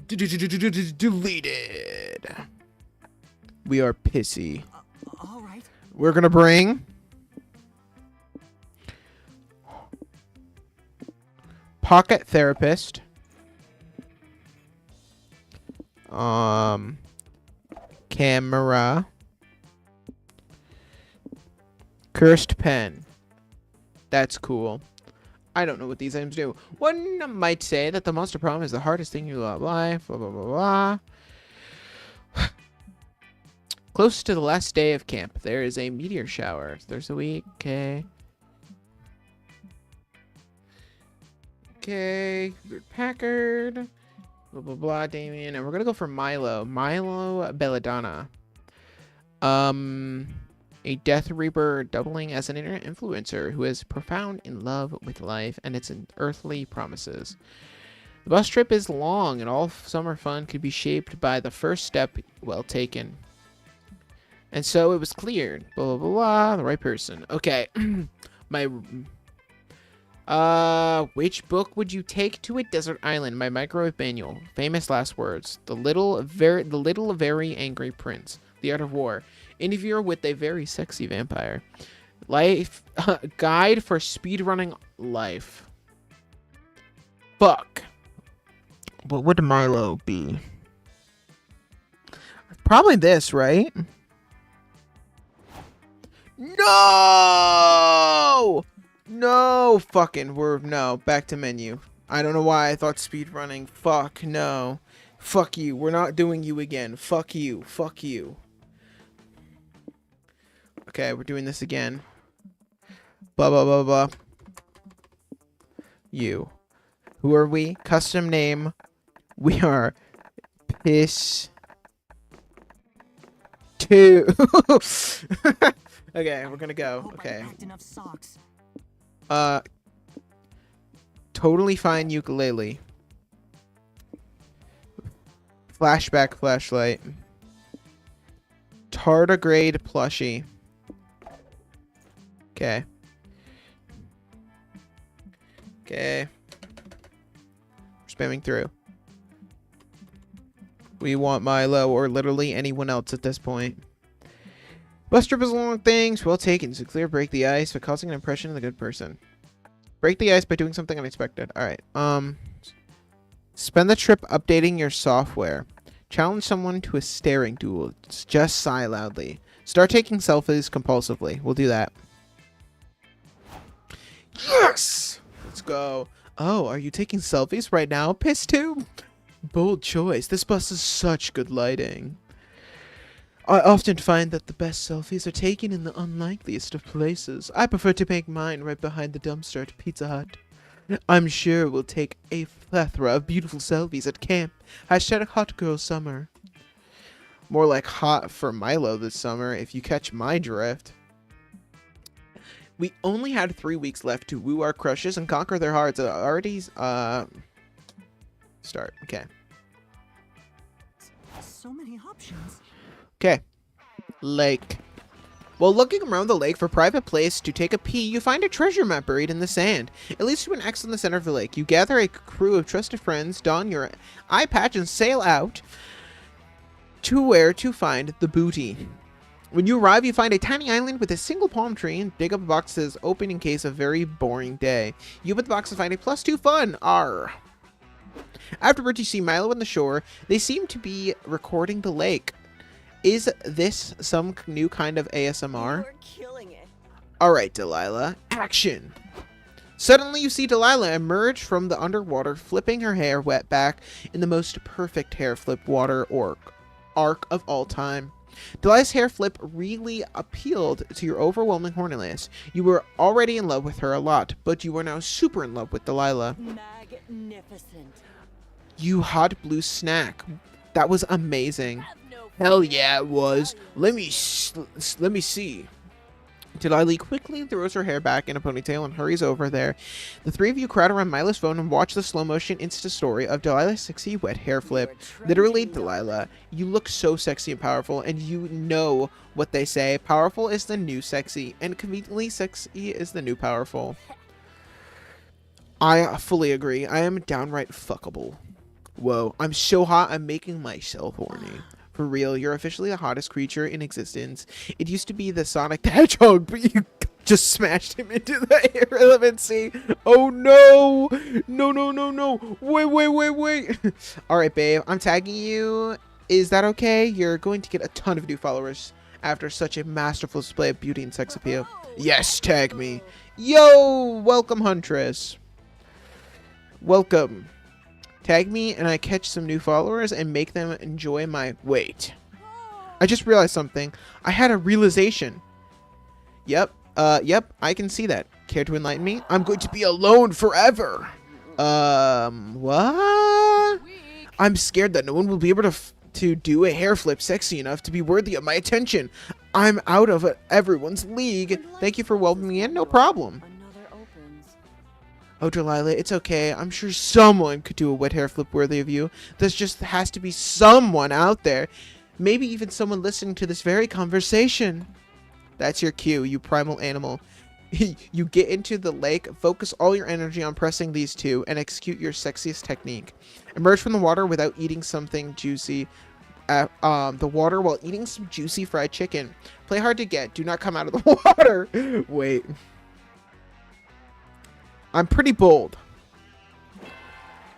S1: Deleted. We are pissy.
S3: All right.
S1: We're gonna bring Pocket Therapist. Camera. Cursed Pen. That's cool. I don't know what these items do. One might say that the monster prom is the hardest thing you love life. Blah, blah, blah, blah. Close to the last day of camp, there is a meteor shower. There's a week. Okay. Okay. Packard. Blah, blah, blah. Damien. And we're going to go for Milo. Milo Belladonna. A Death Reaper doubling as an internet influencer who is profound in love with life and its earthly promises. The bus trip is long and all summer fun could be shaped by the first step well taken. And so it was cleared. Blah, blah, blah, blah. The right person. Okay. Which book would you take to a desert island? My microwave manual. Famous last words. The little, very angry prince. The art of war. Interviewer with a very sexy vampire. Life guide for speedrunning life. Fuck. What would Milo be? Probably this, right? No! No! Fucking, no. Back to menu. I don't know why I thought speedrunning. Fuck, no. Fuck you. We're not doing you again. Fuck you. Fuck you. Okay, we're doing this again. Blah, blah, blah, blah. You. Who are we? Custom name. We are Piss 2. Okay, we're gonna go. Okay. Totally fine ukulele. Flashback flashlight. Tardigrade plushie. Okay. Okay. Spamming through. We want Milo or literally anyone else at this point. Bus trip is a long thing. Well taken. So clear, break the ice by causing an impression of the good person. Break the ice by doing something unexpected. Alright. Spend the trip updating your software. Challenge someone to a staring duel. Just sigh loudly. Start taking selfies compulsively. We'll do that. Yes! Let's go. Oh, are you taking selfies right now? Piss 2? Bold choice. This bus is such good lighting. I often find that the best selfies are taken in the unlikeliest of places. I prefer to make mine right behind the dumpster at Pizza Hut. I'm sure we'll take a plethora of beautiful selfies at camp. Hashtag hot girl summer. More like hot for Milo this summer, if you catch my drift. We only had 3 weeks left to woo our crushes and conquer their hearts. Already, start. Okay.
S3: So many options.
S1: Okay. Lake. While looking around the lake for a private place to take a pee, you find a treasure map buried in the sand. It leads to an X in the center of the lake. You gather a crew of trusted friends, don your eye patch, and sail out to where to find the booty. When you arrive, you find a tiny island with a single palm tree and dig up a box that says open in case of very boring day. You open the box and find a +2 fun. R. Afterwards, you see Milo on the shore. They seem to be recording the lake. Is this some new kind of ASMR?
S2: You're killing it.
S1: Alright, Delilah. Action! Suddenly, you see Delilah emerge from the underwater, flipping her hair wet back in the most perfect hair flip water arc of all time. Delilah's hair flip really appealed to your overwhelming horniness. You were already in love with her a lot, but you are now super in love with Delilah.
S2: Magnificent.
S1: You hot blue snack. That was amazing. Hell yeah, it was. Let me see. Delilah quickly throws her hair back in a ponytail and hurries over there. The three of you crowd around Milo's phone and watch the slow-motion Insta story of Delilah's sexy wet hair flip. Literally, Delilah, you look so sexy and powerful, and you know what they say. Powerful is the new sexy, and conveniently sexy is the new powerful. I fully agree. I am downright fuckable. Whoa, I'm so hot, I'm making myself horny. For real, you're officially the hottest creature in existence. It used to be the Sonic the Hedgehog, but you just smashed him into the irrelevancy. Oh no! No, no, no, no! Wait, wait, wait, wait! Alright, babe, I'm tagging you. Is that okay? You're going to get a ton of new followers after such a masterful display of beauty and sex appeal. Yes, tag me. Yo! Welcome, Huntress. Welcome. Tag me and I catch some new followers and make them enjoy my... Wait. I just realized something. I had a realization. Yep. Yep. I can see that. Care to enlighten me? I'm going to be alone forever. What? I'm scared that no one will be able to do a hair flip sexy enough to be worthy of my attention. I'm out of everyone's league. Thank you for welcoming me in. No problem. Oh, Delilah, it's okay. I'm sure someone could do a wet hair flip worthy of you. There's just has to be someone out there. Maybe even someone listening to this very conversation. That's your cue, you primal animal. You get into the lake, focus all your energy on pressing these two, and execute your sexiest technique. Emerge from the water without eating something juicy. The water while eating some juicy fried chicken. Play hard to get. Do not come out of the water. Wait. I'm pretty bold.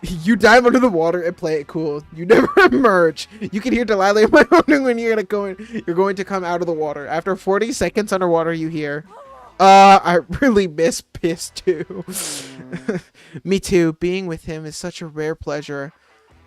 S1: You dive under the water and play it cool. You never emerge. You can hear Delilah moaning when you're going to come out of the water. After 40 seconds underwater, you hear, I really miss Piss too. Me too. Being with him is such a rare pleasure.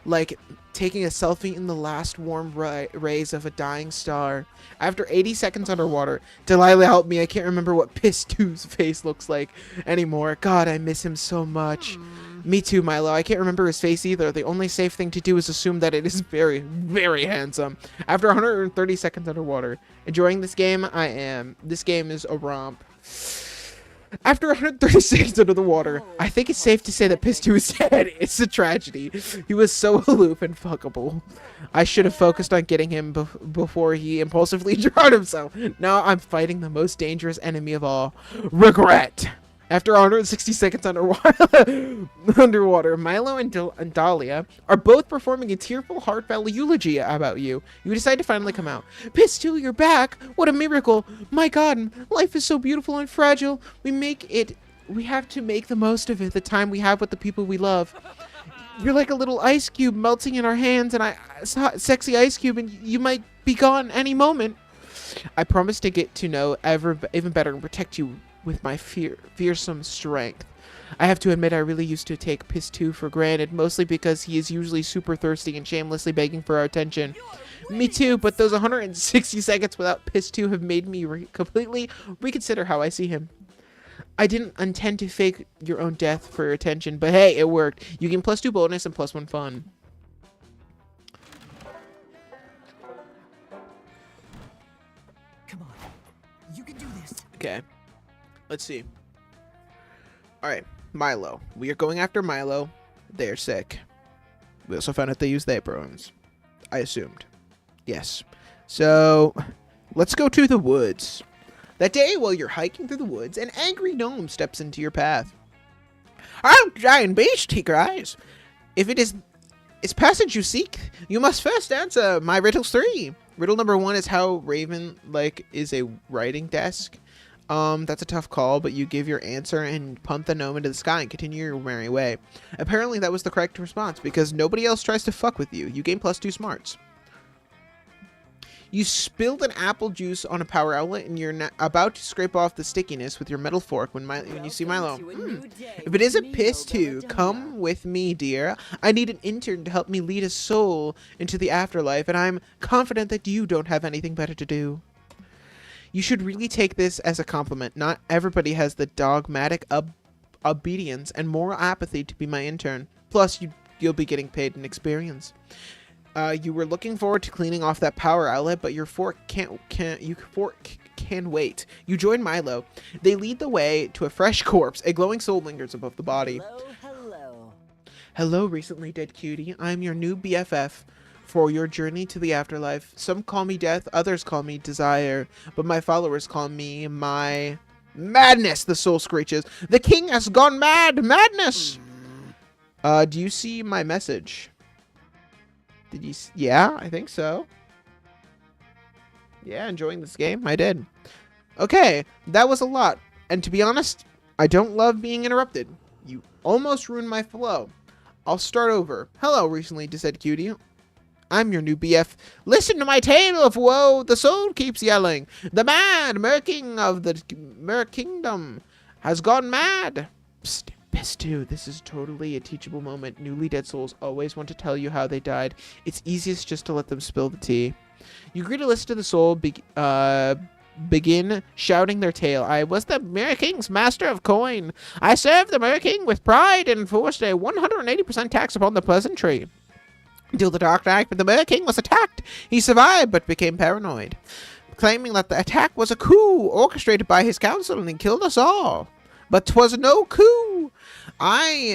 S1: Like taking a selfie in the last warm rays of a dying star. After 80 seconds underwater, Delilah, help me. I can't remember what Piss 2's face looks like anymore. God, I miss him so much. Me too, Milo. I can't remember his face either. The only safe thing to do is assume that it is very, very handsome. After 130 seconds underwater, enjoying this game, I am. This game is a romp. After 130 seconds under the water, I think it's safe to say that Piss 2 is dead. It's a tragedy. He was so aloof and fuckable. I should have focused on getting him before he impulsively drowned himself. Now I'm fighting the most dangerous enemy of all. Regret. After 160 seconds underwater, Milo and Dahlia are both performing a tearful, heartfelt eulogy about you. You decide to finally come out. Piss 2, you're back! What a miracle! My God, life is so beautiful and fragile. We have to make the most of it, the time we have with the people we love. You're like a little ice cube melting in our hands, and sexy ice cube, and you might be gone any moment. I promise to get to know even better and protect you with my fearsome strength. I have to admit I really used to take Piss 2 for granted, mostly because he is usually super thirsty and shamelessly begging for our attention. Me too, but those 160 seconds without Piss 2 have made me completely reconsider how I see him. I didn't intend to fake your own death for your attention, but hey, it worked. You gain +2 bonus and +1 fun.
S3: Come on. You can do this.
S1: Okay. Let's see. Alright, Milo. We are going after Milo. They're sick. We also found out they use they pronouns. I assumed. Yes. So, let's go to the woods. That day, while you're hiking through the woods, an angry gnome steps into your path. "Oh, giant beast," he cries. "If it is its passage you seek, you must first answer my riddles 3. Riddle number 1 is how Raven, is a writing desk. That's a tough call, but you give your answer and punt the gnome into the sky and continue your merry way. Apparently that was the correct response, because nobody else tries to fuck with you. You gain +2 smarts. You spilled an apple juice on a power outlet, and you're about to scrape off the stickiness with your metal fork when you see Milo. If it isn't Piss 2, come with me, dear. I need an intern to help me lead a soul into the afterlife, and I'm confident that you don't have anything better to do. You should really take this as a compliment. Not everybody has the dogmatic obedience and moral apathy to be my intern. Plus, you'll be getting paid in experience. You were looking forward to cleaning off that power outlet, but your fork can wait. You join Milo. They lead the way to a fresh corpse. A glowing soul lingers above the body.
S2: Hello.
S1: Hello, recently dead cutie. I'm your new BFF. For your journey to the afterlife. Some call me death, others call me desire, but my followers call me my madness, the soul screeches. The king has gone mad! Madness! Do you see my message? Did you? Yeah, I think so. Yeah, enjoying this game? I did. Okay, that was a lot. And to be honest, I don't love being interrupted. You almost ruined my flow. I'll start over. Hello, recently said cutie. I'm your new BF. Listen to my tale of woe. The soul keeps yelling. The mad Mer-King of the Mer-Kingdom has gone mad. Psst, Pistu, this is totally a teachable moment. Newly dead souls always want to tell you how they died. It's easiest just to let them spill the tea. You agree to listen to the soul begin shouting their tale. I was the Mer-King's master of coin. I served the Mer-King with pride and enforced a 180% tax upon the pleasantry. Until the Dark Knight, but the Mer-King was attacked. He survived, but became paranoid, claiming that the attack was a coup orchestrated by his council and he killed us all. But 'twas no coup.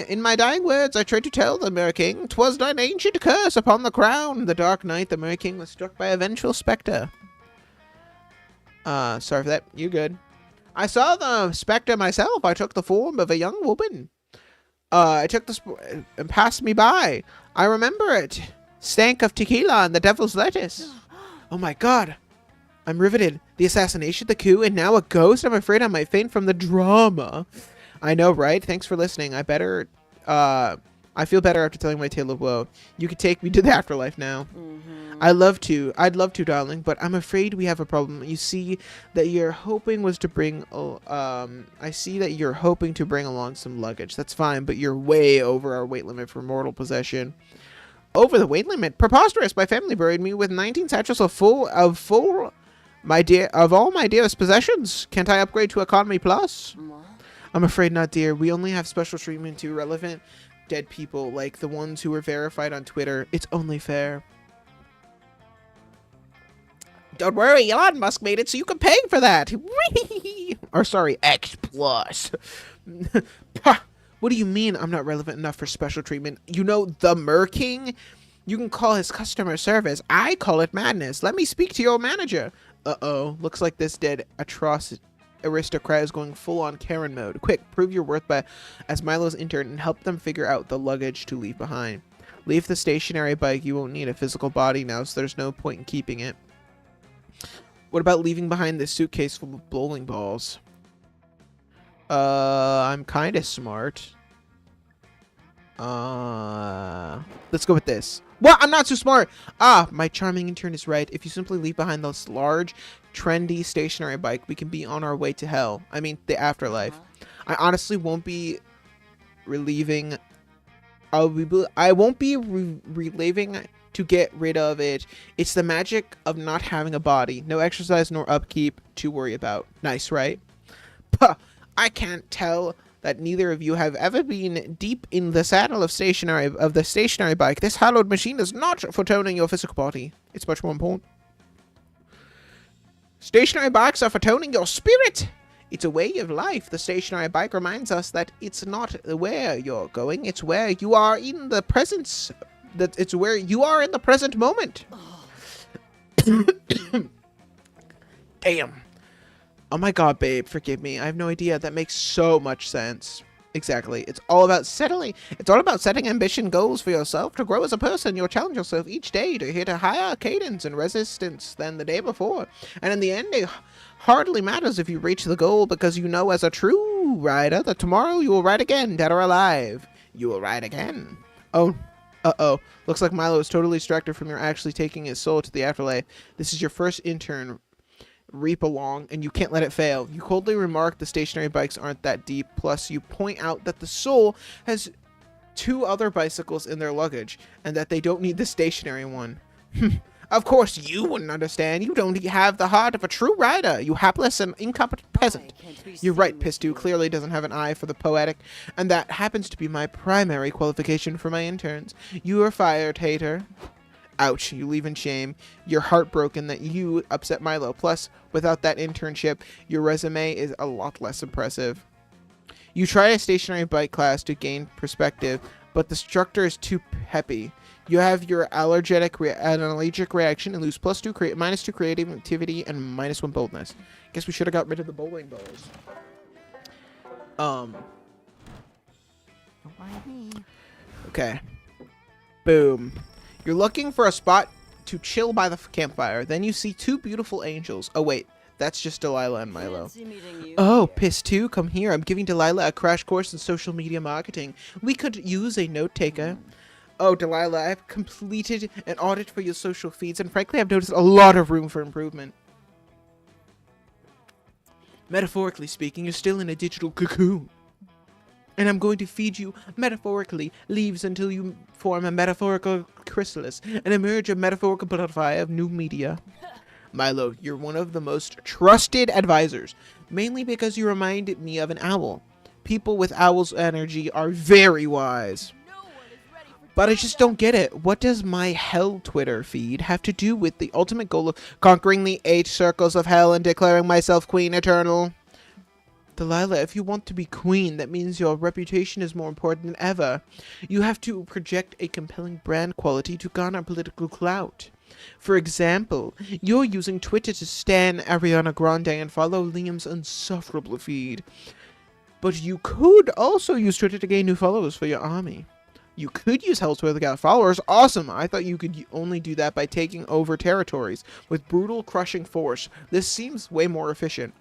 S1: In my dying words, I tried to tell the Mer-King 'twas thine ancient curse upon the crown. The Dark Knight, the Mer-King, was struck by a vengeful spectre. Sorry for that. You're good. I saw the spectre myself. I took the form of a young woman. I took the and passed me by. I remember it. Stank of tequila and the devil's lettuce. Oh my god. I'm riveted. The assassination, the coup, and now a ghost? I'm afraid I might faint from the drama. I know, right? Thanks for listening. I feel better after telling my tale of woe. You can take me to the afterlife now. I'd love to, darling, but I'm afraid we have a problem. You see that you're hoping was to bring, I see that you're hoping to bring along some luggage. That's fine, but you're way over our weight limit for mortal possession. Over the weight limit? Preposterous! My family buried me with 19 satchels of all my dearest possessions. Can't I upgrade to Economy Plus? I'm afraid not, dear. We only have special treatment to relevant dead people, like the ones who were verified on Twitter. It's only fair. Don't worry, Elon Musk made it so you can pay for that. Or sorry, X Plus. What do you mean I'm not relevant enough for special treatment? You know, the Mer-King? You can call his customer service. I call it madness. Let me speak to your manager. Uh-oh. Looks like this dead aristocrat is going full-on Karen mode. Quick, prove your worth as Milo's intern and help them figure out the luggage to leave behind. Leave the stationary bike. You won't need a physical body now, so there's no point in keeping it. What about leaving behind this suitcase full of bowling balls? I'm kind of smart. Let's go with this. What? I'm not so smart. My charming intern is right. If you simply leave behind this large, trendy stationary bike, we can be on our way to hell. I mean, the afterlife. I honestly won't be reliving. I won't be reliving to get rid of it. It's the magic of not having a body. No exercise nor upkeep to worry about. Nice, right? Puh, I can't tell that neither of you have ever been deep in the saddle of the stationary bike. This hallowed machine is not for toning your physical body. It's much more important. Stationary bikes are for toning your spirit. It's a way of life. The stationary bike reminds us that it's not where you're going. It's where you are in the presence. It's where you are in the present moment. Damn. Oh my god, babe, forgive me. I have no idea. That makes so much sense. Exactly. It's all about setting ambition goals for yourself to grow as a person. You'll challenge yourself each day to hit a higher cadence and resistance than the day before. And in the end, it hardly matters if you reach the goal, because you know as a true rider that tomorrow you will ride again, dead or alive. You will ride again. Oh. Uh-oh. Looks like Milo is totally distracted from your actually taking his soul to the afterlife. This is your first intern reap along, and you can't let it fail. You coldly remark the stationary bikes aren't that deep, plus you point out that the soul has 2 other bicycles in their luggage, and that they don't need the stationary one. Of course you wouldn't understand. You don't have the heart of a true rider, you hapless and incompetent peasant. You're right, Pistu clearly doesn't have an eye for the poetic, and that happens to be my primary qualification for my interns. You are fired, hater. Ouch, you leave in shame. You're heartbroken that you upset Milo. Plus, without that internship, your resume is a lot less impressive. You try a stationary bike class to gain perspective, but the instructor is too peppy. You have your allergic reaction and lose -2 creativity and -1 boldness. Guess we should have got rid of the bowling balls. Okay. Boom. You're looking for a spot to chill by the campfire. Then you see 2 beautiful angels. Oh, wait. That's just Delilah and Milo.
S2: Fancy meeting you
S1: Oh,
S2: here.
S1: Piss 2, come here. I'm giving Delilah a crash course in social media marketing. We could use a note taker. Oh, Delilah, I've completed an audit for your social feeds, and frankly, I've noticed a lot of room for improvement. Metaphorically speaking, you're still in a digital cocoon. And I'm going to feed you, metaphorically, leaves until you form a metaphorical chrysalis and emerge a metaphorical butterfly of new media. Milo, you're one of the most trusted advisors, mainly because you reminded me of an owl. People with owl's energy are very wise. But I just don't get it. What does my hell Twitter feed have to do with the ultimate goal of conquering the 8 circles of hell and declaring myself Queen Eternal? Delilah, if you want to be queen, that means your reputation is more important than ever. You have to project a compelling brand quality to garner political clout. For example, you're using Twitter to stan Ariana Grande and follow Liam's insufferable feed. But you could also use Twitter to gain new followers for your army. You could use Hell Twitter to get followers. Awesome! I thought you could only do that by taking over territories with brutal, crushing force. This seems way more efficient.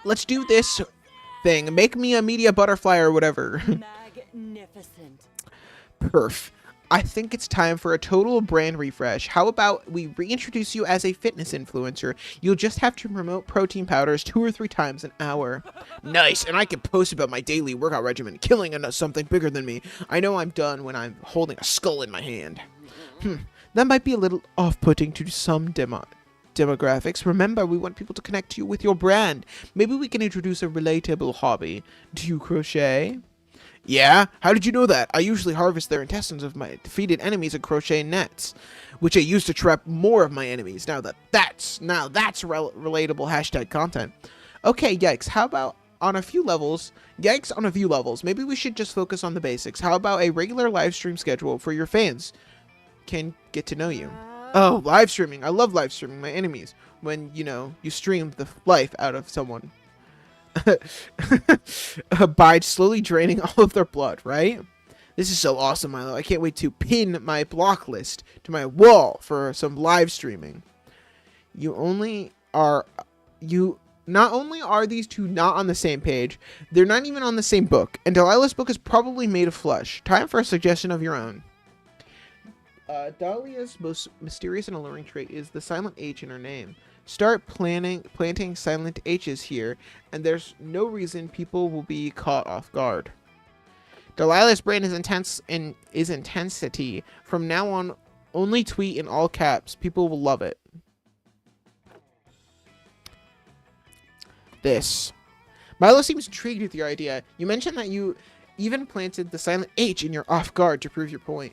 S1: Let's do this thing. Make me a media butterfly or whatever.
S2: Magnificent.
S1: Perf. I think it's time for a total brand refresh. How about we reintroduce you as a fitness influencer? You'll just have to promote protein powders 2 or 3 times an hour. Nice, and I can post about my daily workout regimen, killing something bigger than me. I know I'm done when I'm holding a skull in my hand. That might be a little off-putting to some demographics. Remember, we want people to connect you with your brand. Maybe we can introduce a relatable hobby. Do you crochet? Yeah? How did you know that? I usually harvest their intestines of my defeated enemies and crochet nets, which I use to trap more of my enemies. Now that's relatable hashtag content. Okay, yikes. How about on a few levels? Yikes on a few levels. Maybe we should just focus on the basics. How about a regular live stream schedule for your fans can get to know you? Oh, live streaming. I love live streaming my enemies when, you stream the life out of someone. By slowly draining all of their blood, right? This is so awesome, Milo. I can't wait to pin my block list to my wall for some live streaming. Not only are these two not on the same page, they're not even on the same book, and Delilah's book is probably made of flesh. Time for a suggestion of your own. Dahlia's most mysterious and alluring trait is the silent H in her name. Start planting silent H's here, and there's no reason people will be caught off guard. Delilah's brand is intensity. From now on, only tweet in all caps. People will love it. This. Milo seems intrigued with your idea. You mentioned that you even planted the silent H in your off guard to prove your point.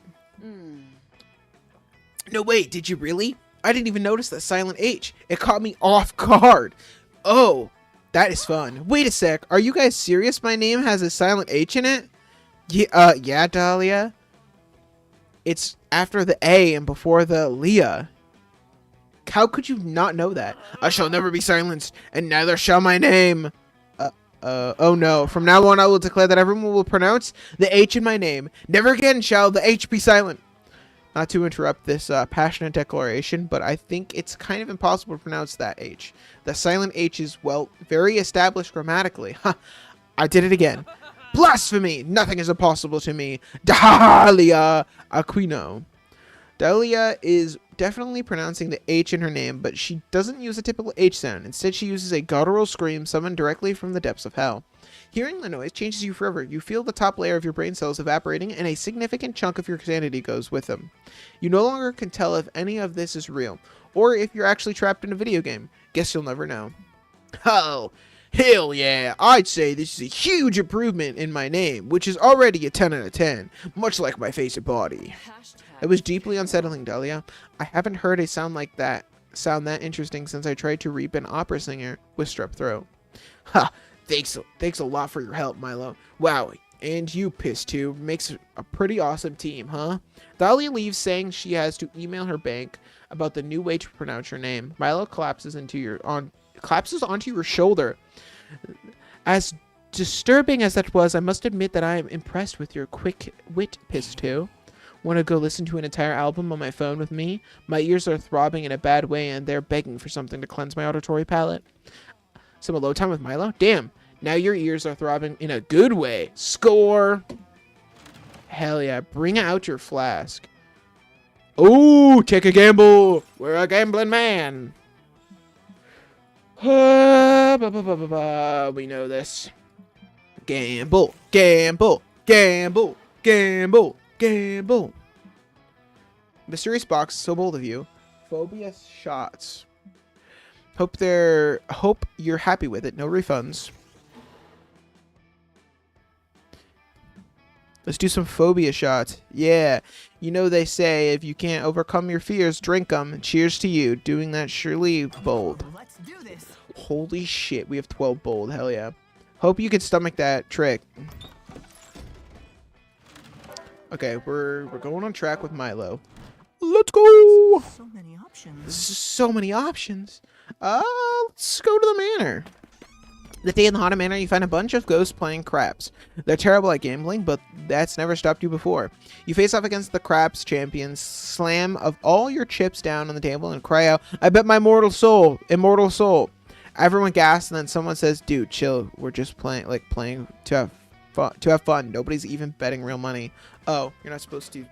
S1: No, wait, did you really? I didn't even notice that silent H. It caught me off guard. Oh, that is fun. Wait a sec. Are you guys serious? My name has a silent H in it? Yeah, Dahlia. It's after the A and before the Leah. How could you not know that? I shall never be silenced, and neither shall my name. Oh no. From now on, I will declare that everyone will pronounce the H in my name. Never again shall the H be silent. Not to interrupt this passionate declaration, but I think it's kind of impossible to pronounce that H. The silent H is, well, very established grammatically. Ha! I did it again. Blasphemy! Nothing is impossible to me. Dahlia Aquino. Dahlia is definitely pronouncing the H in her name, but she doesn't use a typical H sound. Instead, she uses a guttural scream summoned directly from the depths of hell. Hearing the noise changes you forever. You feel the top layer of your brain cells evaporating, and a significant chunk of your sanity goes with them. You no longer can tell if any of this is real, or if you're actually trapped in a video game. Guess you'll never know. Oh, hell yeah! I'd say this is a huge improvement in my name, which is already a 10 out of 10, much like my face and body. It was deeply unsettling, Dahlia. I haven't heard a sound that interesting since I tried to reap an opera singer with strep throat. Ha! Thanks a lot for your help, Milo. Wow, and you, Piss too. Makes a pretty awesome team, huh? Dahlia leaves saying she has to email her bank about the new way to pronounce your name. Milo collapses onto your shoulder. As disturbing as that was, I must admit that I am impressed with your quick wit, Piss too. Want to go listen to an entire album on my phone with me? My ears are throbbing in a bad way and they're begging for something to cleanse my auditory palate. Some alone time with Milo? Damn, now your ears are throbbing in a good way. Score! Hell yeah, bring out your flask. Oh, take a gamble. We're a gambling man. We know this. Gamble, gamble, gamble, gamble, gamble. Mysterious box, so bold of you. Phobia shots. Hope you're happy with it. No refunds. Let's do some phobia shots. Yeah. You know they say if you can't overcome your fears, drink them. Cheers to you. Doing that surely bold.
S3: Let's do this.
S1: Holy shit, we have 12 bold. Hell yeah. Hope you can stomach that trick. Okay, we're going on track with Milo. Let's go!
S3: So many options.
S1: So many options. Let's go to the manor. The day in the haunted manor, you find a bunch of ghosts playing craps. They're terrible at gambling, but that's never stopped you before. You face off against the craps champions, slam of all your chips down on the table, and cry out, "I bet my immortal soul! Everyone gasps, and then someone says, "Dude, chill. We're just playing to have fun. Nobody's even betting real money." Oh, you're not supposed to.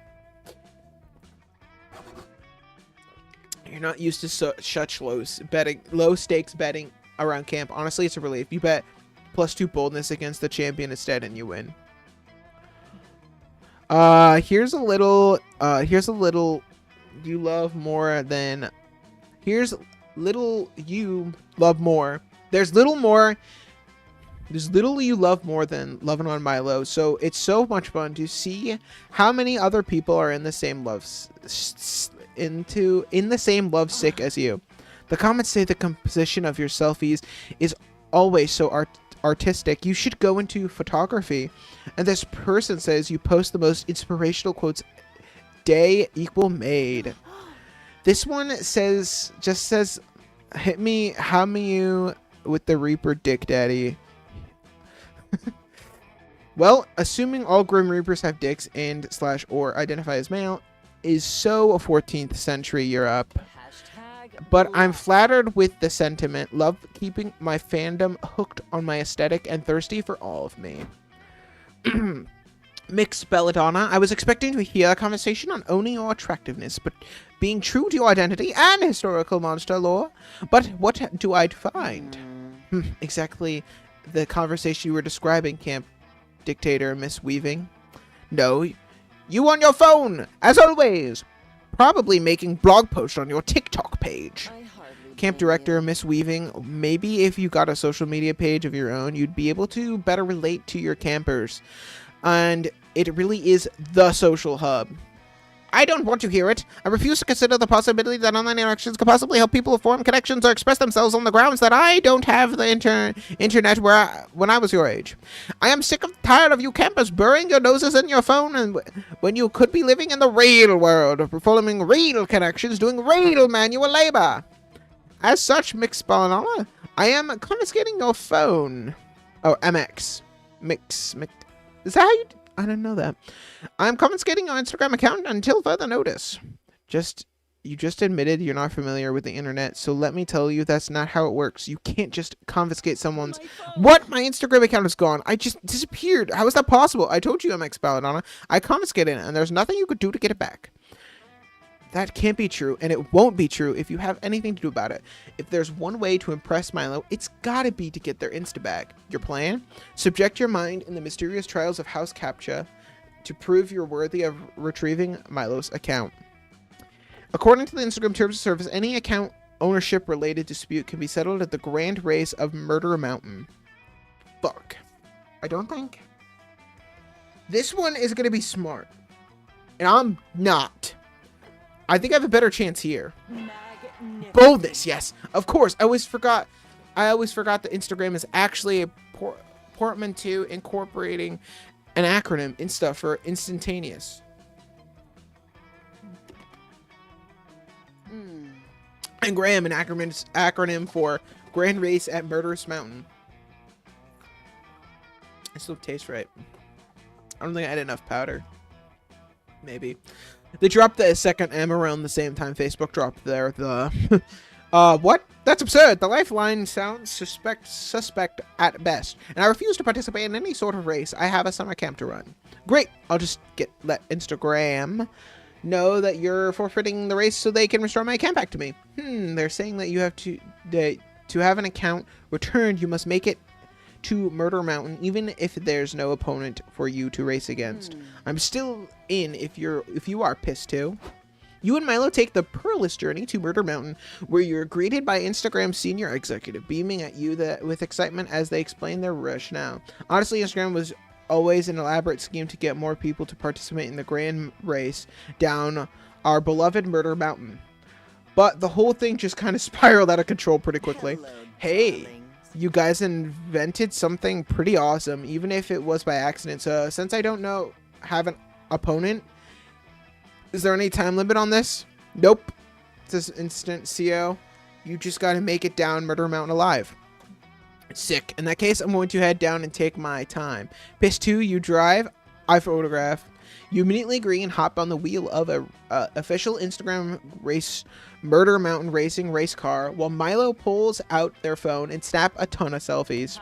S1: You're not used to such low stakes betting around camp. Honestly, it's a relief. You bet +2 boldness against the champion instead, and you win. Here's a little. You love more than. Here's little you love more. There's little you love more than loving on Milo. So it's so much fun to see how many other people are in the same love sick as you. The comments say the composition of your selfies is always so artistic. You should go into photography. And this person says you post the most inspirational quotes. Day equal made. This one says, hit me, how me you with the Reaper dick daddy. Well, assuming all Grim Reapers have dicks and / or identify as male is so a 14th century Europe. But I'm flattered with the sentiment. Love keeping my fandom hooked on my aesthetic and thirsty for all of me. Mix Belladonna. I was expecting to hear a conversation on owning your attractiveness, but being true to your identity and historical monster lore. But what do I find? Exactly the conversation you were describing, Camp Dictator Miss Weaving. No, you on your phone, as always. Probably making blog posts on your TikTok page. Camp Director Miss Weaving, maybe if you got a social media page of your own, you'd be able to better relate to your campers. And it really is the social hub. I don't want to hear it. I refuse to consider the possibility that online interactions could possibly help people form connections or express themselves on the grounds that I don't have the internet when I was your age. I am sick and tired of you campers burying your noses in your phone and when you could be living in the real world, performing real connections, doing real manual labor. As such, Mix Balanola, I am confiscating your phone. Oh, MX. Mix. Is that how you... I didn't know that. I'm confiscating your Instagram account until further notice. You just admitted you're not familiar with the internet, so let me tell you that's not how it works. You can't just confiscate someone's... What? My Instagram account is gone. I just disappeared. How is that possible? I told you, MX Balladonna. I confiscated it, and there's nothing you could do to get it back. That can't be true, and it won't be true if you have anything to do about it. If there's one way to impress Milo, it's gotta be to get their Insta back. Your plan? Subject your mind in the mysterious trials of House Captcha to prove you're worthy of retrieving Milo's account. According to the Instagram Terms of Service, any account ownership-related dispute can be settled at the Grand Race of Murder Mountain. Fuck. I don't think... This one is gonna be smart. And I'm not. I think I have a better chance here. Boldness, yes, of course. I always forgot that Instagram is actually a portmanteau incorporating an acronym, Insta, for instantaneous. And Graham, an acronym for Grand Race at Murderous Mountain. It still tastes right. I don't think I had enough powder. Maybe. They dropped the second M around the same time Facebook dropped the what? That's absurd. The lifeline sounds suspect at best, and I refuse to participate in any sort of race. I have a summer camp to run. Great. I'll just let Instagram know that you're forfeiting the race so they can restore my account back to me. They're saying that you have to have an account returned, you must make it to Murder Mountain, even if there's no opponent for you to race against. I'm still in if you are pissed too. You and Milo take the perilous journey to Murder Mountain, where you're greeted by Instagram's senior executive, beaming at you with excitement as they explain their rationale. Honestly, Instagram was always an elaborate scheme to get more people to participate in the grand race down our beloved Murder Mountain. But the whole thing just kind of spiraled out of control pretty quickly.
S2: Hello,
S1: Hey,
S2: darlings.
S1: you guys invented something pretty awesome, even if it was by accident. So since I don't have an opponent, is there any time limit on this? Nope. It says instant CO. You just got to make it down Murder Mountain alive. Sick. In that case, I'm going to head down and take my time. Piss 2, you drive. I photograph. You immediately agree and hop on the wheel of a official Instagram race, Murder Mountain racing race car, while Milo pulls out their phone and snap a ton of selfies.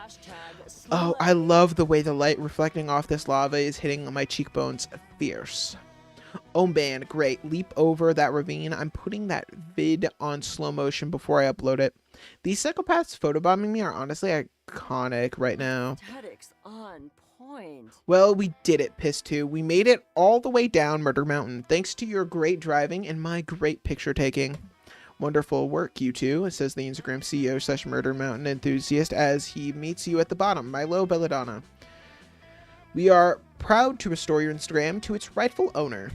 S1: Oh, I love the way the light reflecting off this lava is hitting my cheekbones. Fierce. Oh man, great. Leap over that ravine. I'm putting that vid on slow motion before I upload it. These psychopaths photobombing me are honestly iconic right now.
S2: Aesthetics on point.
S1: Well, we did it, Piss 2. We made it all the way down Murder Mountain, thanks to your great driving and my great picture taking. Wonderful work, you two, says the Instagram CEO / Murder Mountain enthusiast as he meets you at the bottom, Milo Belladonna. We are proud to restore your Instagram to its rightful owner.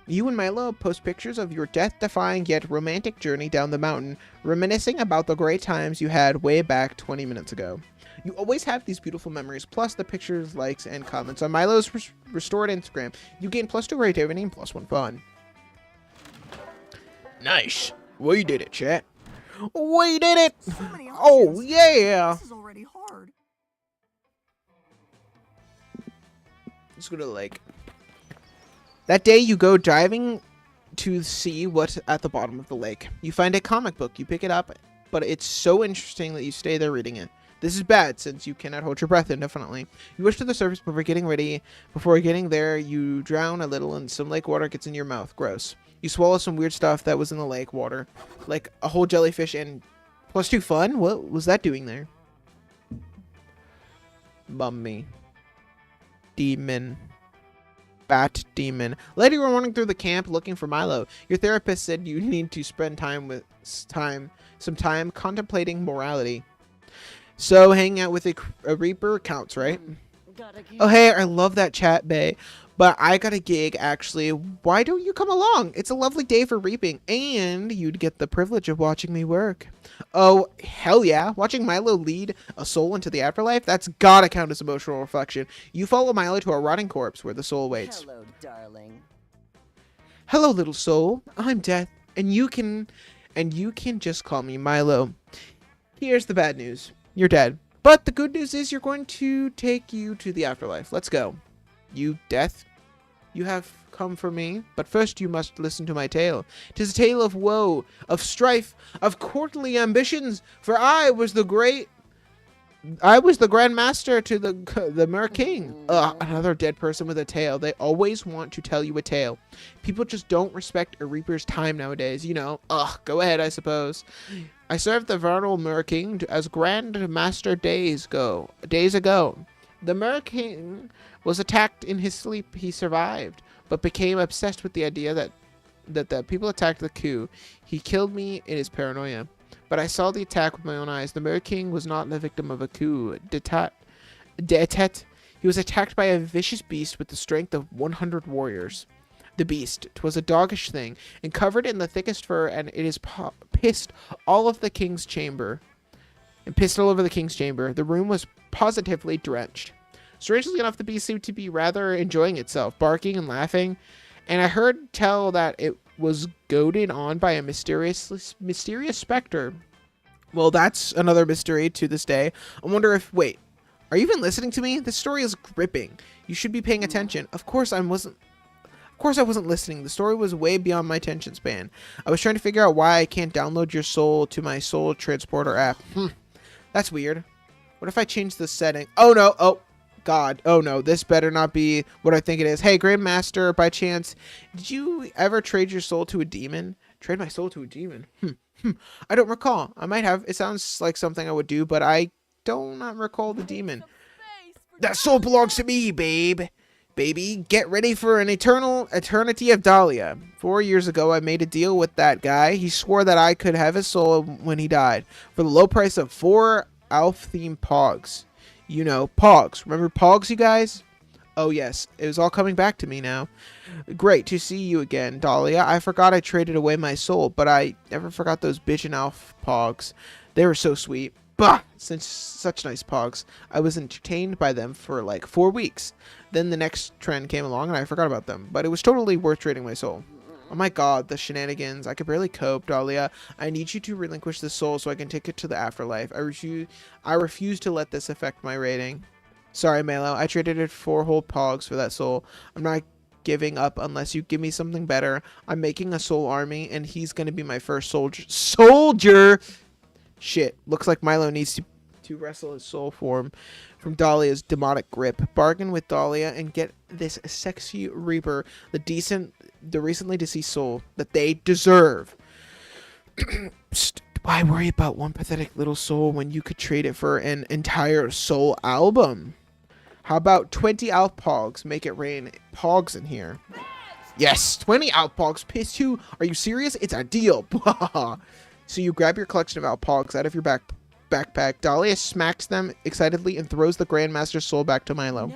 S1: You and Milo post pictures of your death-defying yet romantic journey down the mountain, reminiscing about the great times you had way back 20 minutes ago. You always have these beautiful memories, plus the pictures, likes, and comments on Milo's restored Instagram. You gain +2 creativity and +1 fun. Nice. We did it, chat. We did it!
S3: So many
S1: Oh,
S3: options.
S1: yeah!
S3: This is already hard.
S1: Just gonna that day you go diving to see what's at the bottom of the lake. You find a comic book, you pick it up, but it's so interesting that you stay there reading it. This is bad since you cannot hold your breath indefinitely. You rush to the surface before getting there you drown a little and some lake water gets in your mouth. Gross. You swallow some weird stuff that was in the lake water, like a whole jellyfish and +2 fun? What was that doing there? Bum me. Demon. Bat demon. Later you were running through the camp looking for Milo. Your therapist said you need to spend some time contemplating morality. So hanging out with a reaper counts, right? Oh hey, I love that chat, bae. But I got a gig actually. Why don't you come along? It's a lovely day for reaping, and you'd get the privilege of watching me work. Oh, hell yeah. Watching Milo lead a soul into the afterlife? That's gotta count as emotional reflection. You follow Milo to a rotting corpse where the soul waits.
S2: Hello, darling.
S1: Hello, little soul. I'm Death, and you can just call me Milo. Here's the bad news. You're dead. But the good news is you're going to take you to the afterlife. Let's go. You, Death, you have come for me, but first you must listen to my tale. 'Tis a tale of woe, of strife, of courtly ambitions, for I was the Grand Master to the Mer King. Ugh, another dead person with a tale. They always want to tell you a tale. People just don't respect a Reaper's time nowadays, you know. Ugh, go ahead, I suppose. I served the vernal Mer King as Grand Master days ago. The Mer King was attacked in his sleep. He survived, but became obsessed with the idea that the people attacked the coup. He killed me in his paranoia. But I saw the attack with my own eyes. The Mer King was not the victim of a coup. He was attacked by a vicious beast with the strength of 100 warriors. The beast, 'twas a doggish thing, and covered in the thickest fur, and it is pissed all over the king's chamber. The room was positively drenched. Strangely enough, the beast seemed to be rather enjoying itself, barking and laughing, and I heard tell that it was goaded on by a mysterious specter. Well, that's another mystery to this day. I wonder if, wait, are you even listening to me? This story is gripping. You should be paying attention. Of course I course I wasn't listening. The story was way beyond my attention span. I was trying to figure out why I can't download your soul to my soul transporter app. That's weird. What if I change the setting? Oh no. Oh God. Oh no. This better not be what I think it is. Hey, Grandmaster, by chance, did you ever trade your soul to a demon? Trade my soul to a demon? I don't recall. I might have. It sounds like something I would do, but I do not recall the demon. That soul belongs to me, babe. Baby, get ready for an eternity of Dahlia. 4 years ago, I made a deal with that guy. He swore that I could have his soul when he died for the low price of 4 Alf-themed pogs. You know, pogs. Remember pogs, you guys? Oh, yes. It was all coming back to me now. Great to see you again, Dahlia. I forgot I traded away my soul, but I never forgot those bitchin' Alf pogs. They were so sweet. Bah! Such nice pogs. I was entertained by them for like 4 weeks. Then the next trend came along and I forgot about them. But it was totally worth trading my soul. Oh my god, the shenanigans. I could barely cope, Dahlia. I need you to relinquish the soul so I can take it to the afterlife. I refuse to let this affect my rating. Sorry, Malo. I traded it 4 whole pogs for that soul. I'm not giving up unless you give me something better. I'm making a soul army and he's going to be my first soldier. Shit, looks like Milo needs to wrestle his soul form from Dahlia's demonic grip. Bargain with Dahlia and get this sexy reaper the recently deceased soul that they deserve. Why worry about one pathetic little soul when you could trade it for an entire soul album? How about 20 Alf Pogs? Make it rain Pogs in here. Yes, 20 Alf Pogs. Piss 2. Are you serious? It's a deal. So you grab your collection of Alpogs out of your backpack. Dahlia smacks them excitedly and throws the Grandmaster's soul back to Milo.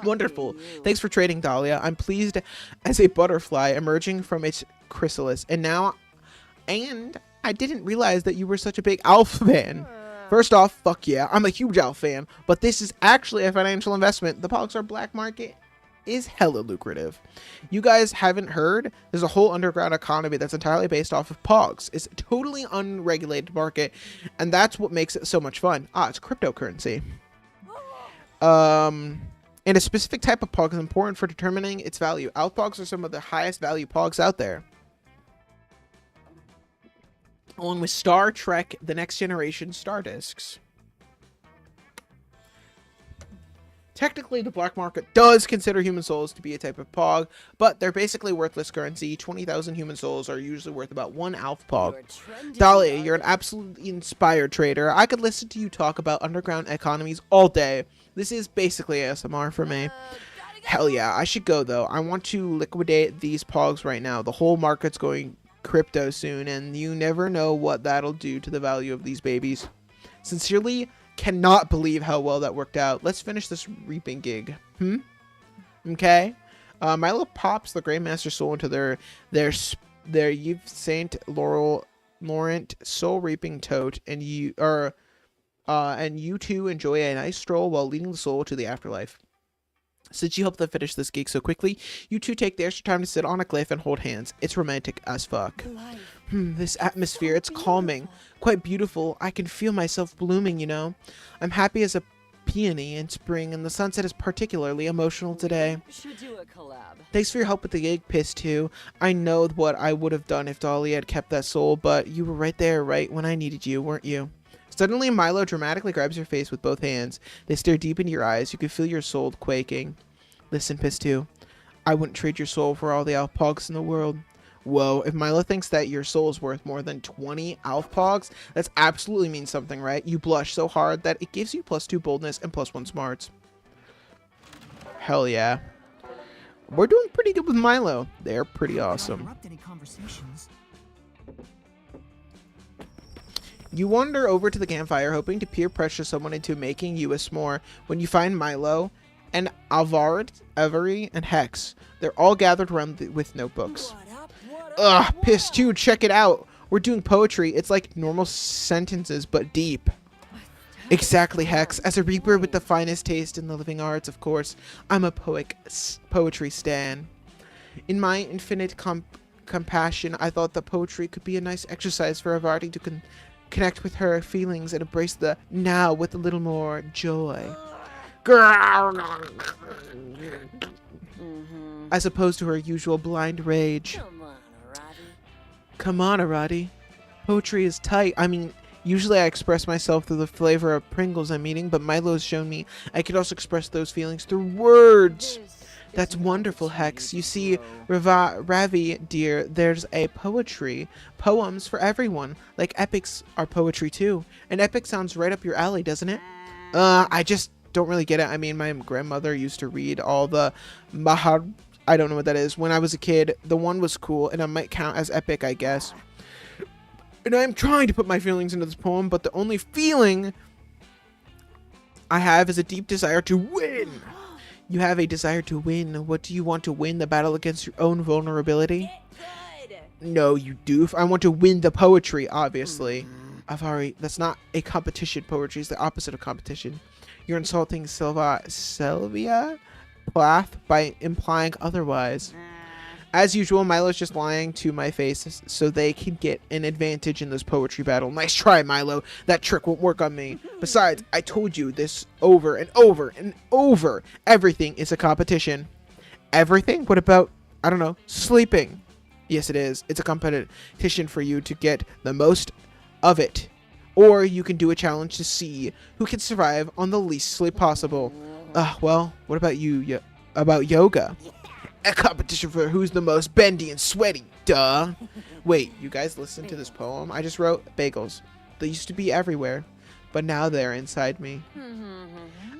S1: Wonderful. Thanks for trading, Dahlia. I'm pleased as a butterfly emerging from its chrysalis. And I didn't realize that you were such a big Alf fan. First off, fuck yeah, I'm a huge Alf fan. But this is actually a financial investment. The Pogs are black market is hella lucrative. You guys haven't heard? There's a whole underground economy that's entirely based off of Pogs. It's a totally unregulated market, and that's what makes it so much fun. It's cryptocurrency. And a specific type of Pog is important for determining its value. Alf Pogs are some of the highest value Pogs out there. Along with Star Trek The Next Generation Star Discs. Technically, the black market does consider human souls to be a type of Pog, but they're basically worthless currency. 20,000 human souls are usually worth about 1 Alf Pog. Dahlia, you're an absolutely inspired trader. I could listen to you talk about underground economies all day. This is basically ASMR for me. Hell yeah, I should go though. I want to liquidate these Pogs right now. The whole market's going crypto soon, and you never know what that'll do to the value of these babies. Sincerely, cannot believe how well that worked out. Let's finish this reaping gig. Okay. Milo pops the Grandmaster soul into their Yves Saint Laurent soul reaping tote, and you two enjoy a nice stroll while leading the soul to the afterlife. Since you helped them finish this gig so quickly, you two take the extra time to sit on a cliff and hold hands. It's romantic as fuck. This atmosphere, it's calming. Quite beautiful. I can feel myself blooming, you know. I'm happy as a peony in spring, and the sunset is particularly emotional today.
S2: Should do a collab.
S1: Thanks for your help with the gig, Piss 2. I know what I would have done if Dahlia had kept that soul, but you were right there, right when I needed you, weren't you? Suddenly, Milo dramatically grabs your face with both hands. They stare deep into your eyes. You can feel your soul quaking. Listen, Piss 2. I wouldn't trade your soul for all the Alf Pogs in the world. Whoa, if Milo thinks that your soul is worth more than 20 Alf Pogs, that's absolutely means something, right? You blush so hard that it gives you +2 boldness and +1 smarts. Hell yeah. We're doing pretty good with Milo. They're pretty awesome. You wander over to the campfire, hoping to peer pressure someone into making you a s'more when you find Milo and Alvard, Avery, and Hex. They're all gathered around with notebooks. Ugh, Piss 2, check it out. We're doing poetry. It's like normal sentences, but deep. Exactly, Hex. As a reaper with the finest taste in the living arts, of course, I'm a poetry stan. In my infinite compassion, I thought that poetry could be a nice exercise for Avarti to connect with her feelings and embrace the now with a little more joy. as opposed to her usual blind rage.
S2: Come on, Roddy.
S1: Come on, Arati. Poetry is tight. I mean, usually I express myself through the flavor of Pringles I'm eating, but Milo's shown me I could also express those feelings through words. That's wonderful, Hex. You see, Ravi, dear, there's a poems for everyone. Like epics are poetry too. And epic sounds right up your alley, doesn't it? I just don't really get it. I mean, my grandmother used to read all the I don't know what that is. When I was a kid, the one was cool, and it might count as epic, I guess. And I'm trying to put my feelings into this poem, but the only feeling I have is a deep desire to win. You have a desire to win. What do you want to win? The battle against your own vulnerability? No, you doof. I want to win the poetry, obviously. Avari, that's not a competition. Poetry is the opposite of competition. You're insulting Sylvia Plath by implying otherwise. As usual, Milo's just lying to my face so they can get an advantage in this poetry battle. Nice try, Milo. That trick won't work on me. Besides, I told you this over and over and over. Everything is a competition. Everything? What about, I don't know, sleeping? Yes, it is. It's a competition for you to get the most of it. Or you can do a challenge to see who can survive on the least sleep possible. Well, what about you? About yoga? A competition for who's the most bendy and sweaty, duh. Wait, you guys listen to this poem? I just wrote bagels. They used to be everywhere, but now they're inside me.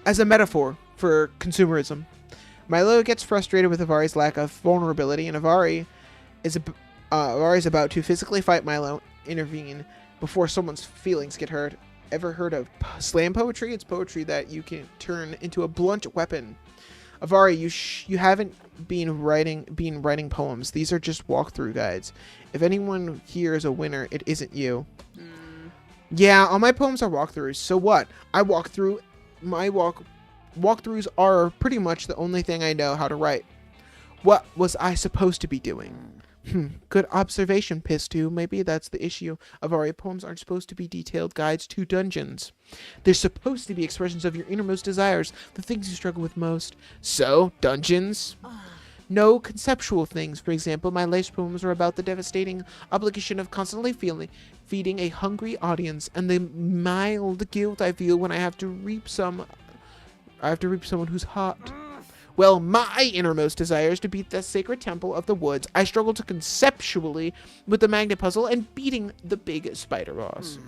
S1: As a metaphor for consumerism. Milo gets frustrated with Avari's lack of vulnerability, and Avari is about to physically fight Milo, intervene before someone's feelings get hurt. Ever heard of slam poetry? It's poetry that you can turn into a blunt weapon. Avari, you haven't been writing poems. These are just walkthrough guides. If anyone here is a winner, it isn't you. Yeah, all my poems are walkthroughs. So what? I walk through. My walkthroughs are pretty much the only thing I know how to write. What was I supposed to be doing? Good observation, Pistu. Maybe that's the issue. Avari, poems aren't supposed to be detailed guides to dungeons. They're supposed to be expressions of your innermost desires, the things you struggle with most. So, dungeons? No conceptual things. For example, my latest poems are about the devastating obligation of constantly feeding a hungry audience, and the mild guilt I feel when I have to reap someone who's hot. Well, my innermost desire is to beat the sacred temple of the woods. I struggle to conceptually with the magnet puzzle and beating the big spider boss.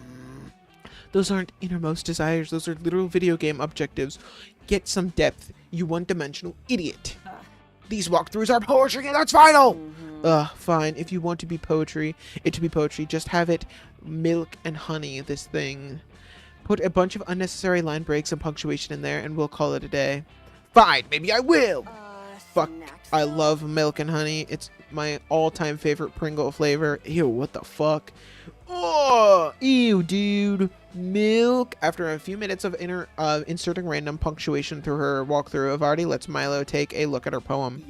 S1: Those aren't innermost desires. Those are literal video game objectives. Get some depth, you one-dimensional idiot. These walkthroughs are poetry, and that's final! Fine. If you want to be poetry, it to be poetry. Just have it milk and honey, this thing. Put a bunch of unnecessary line breaks and punctuation in there, and we'll call it a day. Fine, maybe I will. Fuck, I love milk and honey. It's my all-time favorite Pringle flavor. Ew, what the fuck? Oh, ew, dude. Milk. After a few minutes of inserting random punctuation through her walkthrough, Avari lets Milo take a look at her poem.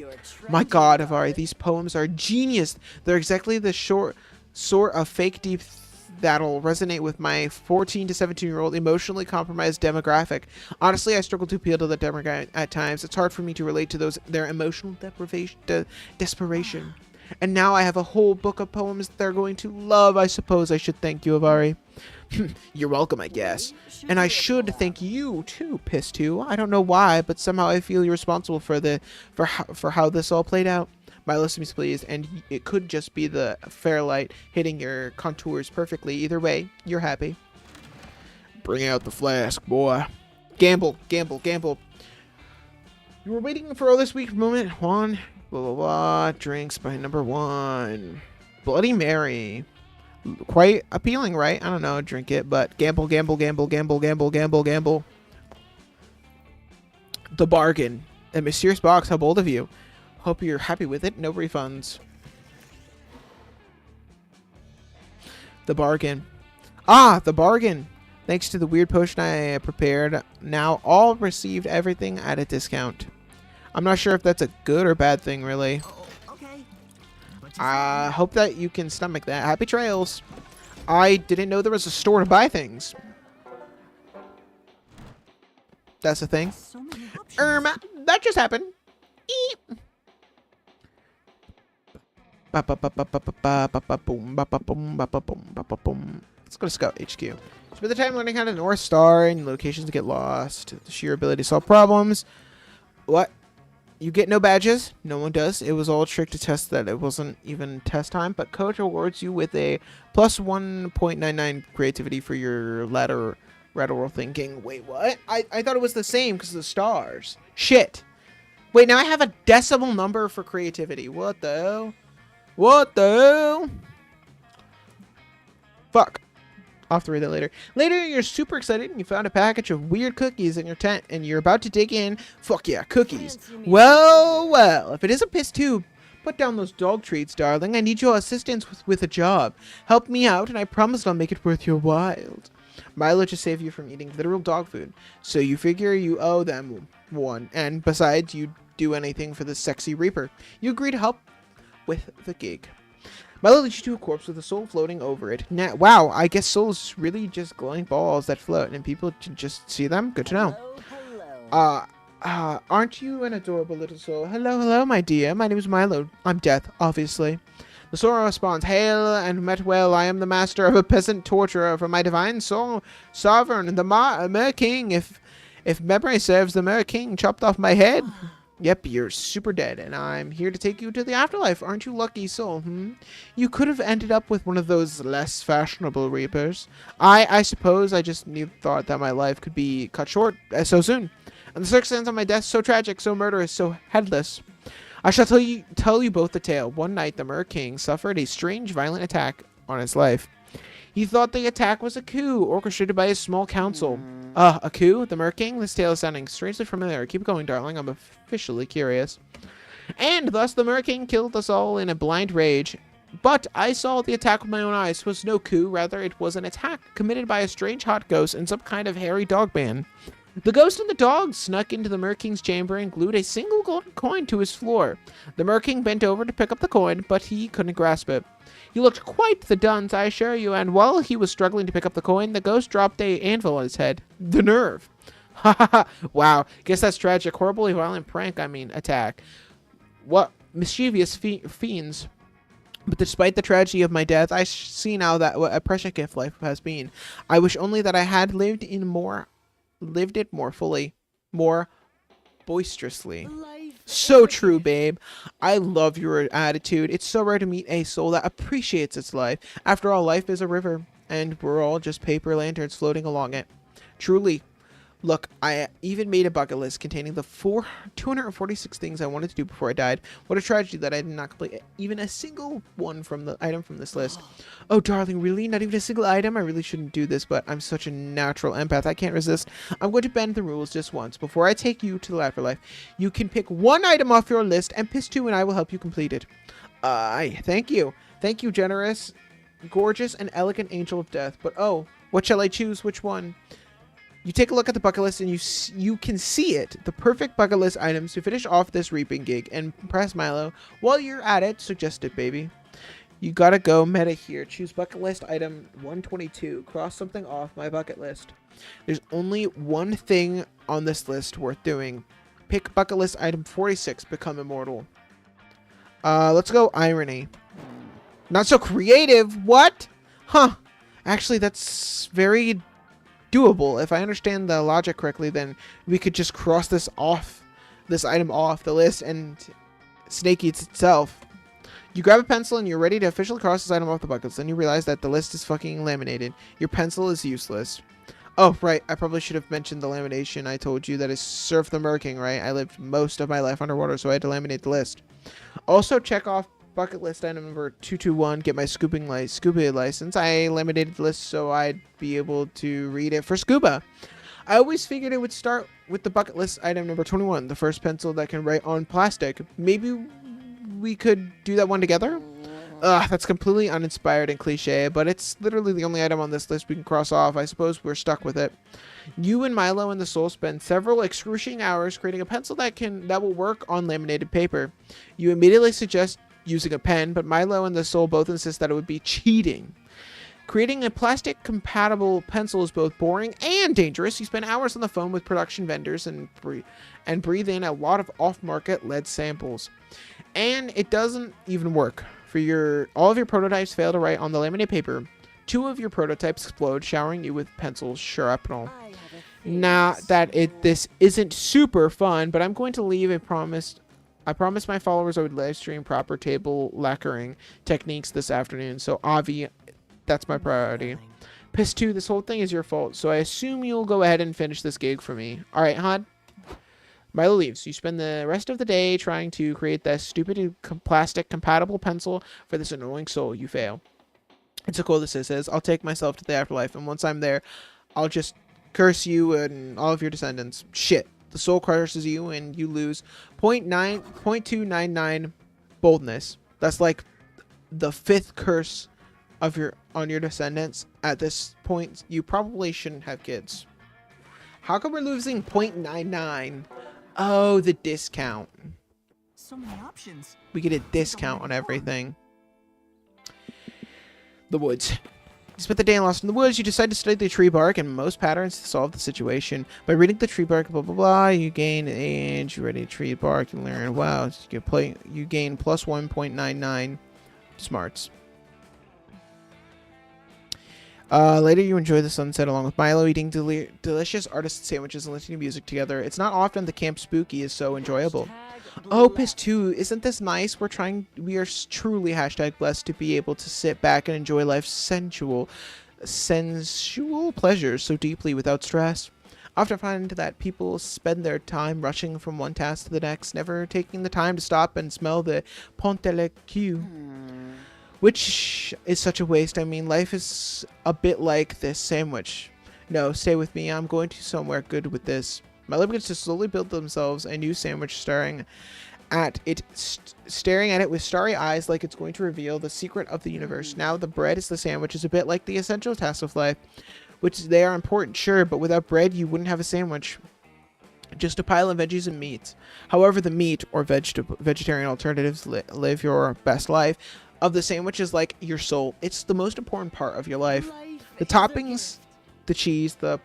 S1: My god, Avari, these poems are genius. They're exactly the sort of fake deep that'll resonate with my 14 to 17-year-old emotionally compromised demographic. Honestly, I struggle to appeal to the demographic at times. It's hard for me to relate to their emotional desperation. And now I have a whole book of poems they're going to love. I suppose I should thank you, Avari. You're welcome, I guess. And I should thank you too, Pistu. I don't know why, but somehow I feel you're responsible for how this all played out. Milo seems pleased, and it could just be the fairlight hitting your contours perfectly. Either way, you're happy. Bring out the flask, boy. Gamble, gamble, gamble. You were waiting for all this week moment. One, blah, blah, blah. Drinks by number one. Bloody Mary. Quite appealing, right? I don't know. Drink it, but gamble, gamble, gamble, gamble, gamble, gamble, gamble. The bargain. A mysterious box. How bold of you. Hope you're happy with it. No refunds. The bargain. Ah, the bargain. Thanks to the weird potion I prepared, now all received everything at a discount. I'm not sure if that's a good or bad thing, really. I hope that you can stomach that. Happy trails. I didn't know there was a store to buy things. That's a thing. That just happened. Eep. Let's go to Scout HQ. Spend the time learning how to North Star and locations to get lost. The sheer ability to solve problems. What? You get no badges? No one does. It was all a trick to test that it wasn't even test time, but coach awards you with a plus 1.99 creativity for your lateral thinking. Wait, what? I thought it was the same because of the stars. Shit. Wait, now I have a decimal number for creativity. What the hell? What the hell? Fuck. I'll have to read that later. Later, you're super excited and you found a package of weird cookies in your tent and you're about to dig in. Fuck yeah, cookies. Well, well, if it is a piss tube, put down those dog treats, darling. I need your assistance with a job. Help me out and I promise I'll make it worth your while. Milo just saved you from eating literal dog food, so you figure you owe them one. And besides, you'd do anything for the sexy Reaper. You agree to help with the gig. Milo leads you to a corpse with a soul floating over it. Now, wow, I guess souls really just glowing balls that float and people can just see them? Good to know. Aren't you an adorable little soul? Hello, hello, my dear. My name is Milo. I'm Death, obviously. The soul responds, Hail and met well, I am the master of a peasant torturer for my divine soul, sovereign, the Mer King. If memory serves, the Mer King chopped off my head. Yep, you're super dead, and I'm here to take you to the afterlife. Aren't you lucky, soul? You could have ended up with one of those less fashionable reapers. I suppose I just thought that my life could be cut short so soon. And the circumstance of my death so tragic, so murderous, so headless. I shall tell you both the tale. One night, the Mer King suffered a strange, violent attack on his life. He thought the attack was a coup orchestrated by his small council. A coup? The Mer King? This tale is sounding strangely familiar. Keep going, darling. I'm officially curious. And thus the Mer King killed us all in a blind rage. But I saw the attack with my own eyes. It was no coup. Rather, it was an attack committed by a strange hot ghost and some kind of hairy dog man. The ghost and the dog snuck into the Mer King's chamber and glued a single golden coin to his floor. The Mer King bent over to pick up the coin, but he couldn't grasp it. He looked quite the dunce, I assure you, and while he was struggling to pick up the coin, the ghost dropped a anvil on his head. The nerve. Ha ha ha. Wow. Guess that's tragic. Horribly violent prank, attack. What mischievous fiends. But despite the tragedy of my death, I see now that what a precious gift life has been. I wish only that I had lived it more fully, more boisterously. So true, babe. I love your attitude. It's so rare to meet a soul that appreciates its life. After all, life is a river, and we're all just paper lanterns floating along it. Truly. Look, I even made a bucket list containing the 246 things I wanted to do before I died. What a tragedy that I did not complete even a single one from the item from this list. Oh, darling, really? Not even a single item? I really shouldn't do this, but I'm such a natural empath. I can't resist. I'm going to bend the rules just once. Before I take you to the afterlife, you can pick one item off your list and piss two, and I will help you complete it. Thank you. Thank you, generous, gorgeous, and elegant angel of death. But oh, what shall I choose? Which one? You take a look at the bucket list and you can see it. The perfect bucket list items to finish off this reaping gig and impress Milo. While you're at it, suggest it, baby. You gotta go meta here. Choose bucket list item 122. Cross something off my bucket list. There's only one thing on this list worth doing. Pick bucket list item 46. Become immortal. Let's go irony. Not so creative. What? Huh. Actually, that's very doable. If I understand the logic correctly, then we could just cross this item off the list and snake eats itself. You grab a pencil and you're ready to officially cross this item off the bucket list. Then you realize that the list is fucking laminated. Your pencil is useless. Oh, right. I probably should have mentioned the lamination. I told you that is Surf the Mer King, right? I lived most of my life underwater, so I had to laminate the list. Also, check off bucket list item number 221, get my scuba license. I laminated the list so I'd be able to read it for scuba. I always figured it would start with the bucket list item number 21, the first pencil that can write on plastic. Maybe we could do that one together? That's completely uninspired and cliche, but it's literally the only item on this list we can cross off. I suppose we're stuck with it. You and Milo and the soul spend several excruciating hours creating a pencil that will work on laminated paper. You immediately suggest using a pen, but Milo and the soul both insist that it would be cheating. Creating a plastic compatible pencil is both boring and dangerous. You spend hours on the phone with production vendors and breathe in a lot of off-market lead samples. And it doesn't even work. All of your prototypes fail to write on the laminated paper. 2 of your prototypes explode, showering you with pencil shrapnel.
S2: I have a
S1: Not that this isn't super fun, but I'm going to leave a promise. I promised my followers I would live stream proper table lacquering techniques this afternoon. So Avi, that's my priority. Piss 2, this whole thing is your fault, so I assume you'll go ahead and finish this gig for me. All right, Hod. Milo leaves. You spend the rest of the day trying to create that stupid plastic compatible pencil for this annoying soul. You fail. It's a cool this says, I'll take myself to the afterlife, and once I'm there, I'll just curse you and all of your descendants. Shit. The soul curses you, and you lose 0.299 boldness. That's like the 5th curse of on your descendants. At this point, you probably shouldn't have kids. How come we're losing 0.99? Oh, the discount.
S3: So many options.
S1: We get a discount on everything. The woods. You spent the day lost in the woods. You decide to study the tree bark and most patterns to solve the situation. By reading the tree bark, blah blah blah, you gain age. You ready tree bark and learn. Wow, you gain plus 1.99 smarts. Later, you enjoy the sunset along with Milo, eating delicious artist sandwiches and listening to music together. It's not often the camp spooky is so enjoyable. Oh, Piss 2, isn't this nice? We are truly #blessed to be able to sit back and enjoy life's sensual pleasures so deeply without stress. I often find that people spend their time rushing from one task to the next, never taking the time to stop and smell the Pont de la Queue. Which is such a waste. I mean, life is a bit like this sandwich. No, stay with me. I'm going to somewhere good with this. My lips begins to slowly build themselves a new sandwich, staring at it with starry eyes like it's going to reveal the secret of the universe. Now the bread is the sandwich is a bit like the essential tasks of life, which they are important, sure, but without bread you wouldn't have a sandwich. Just a pile of veggies and meat. However, the meat or vegetarian alternatives live your best life. Of the sandwich is like your soul. It's the most important part of your life. The toppings, the cheese, the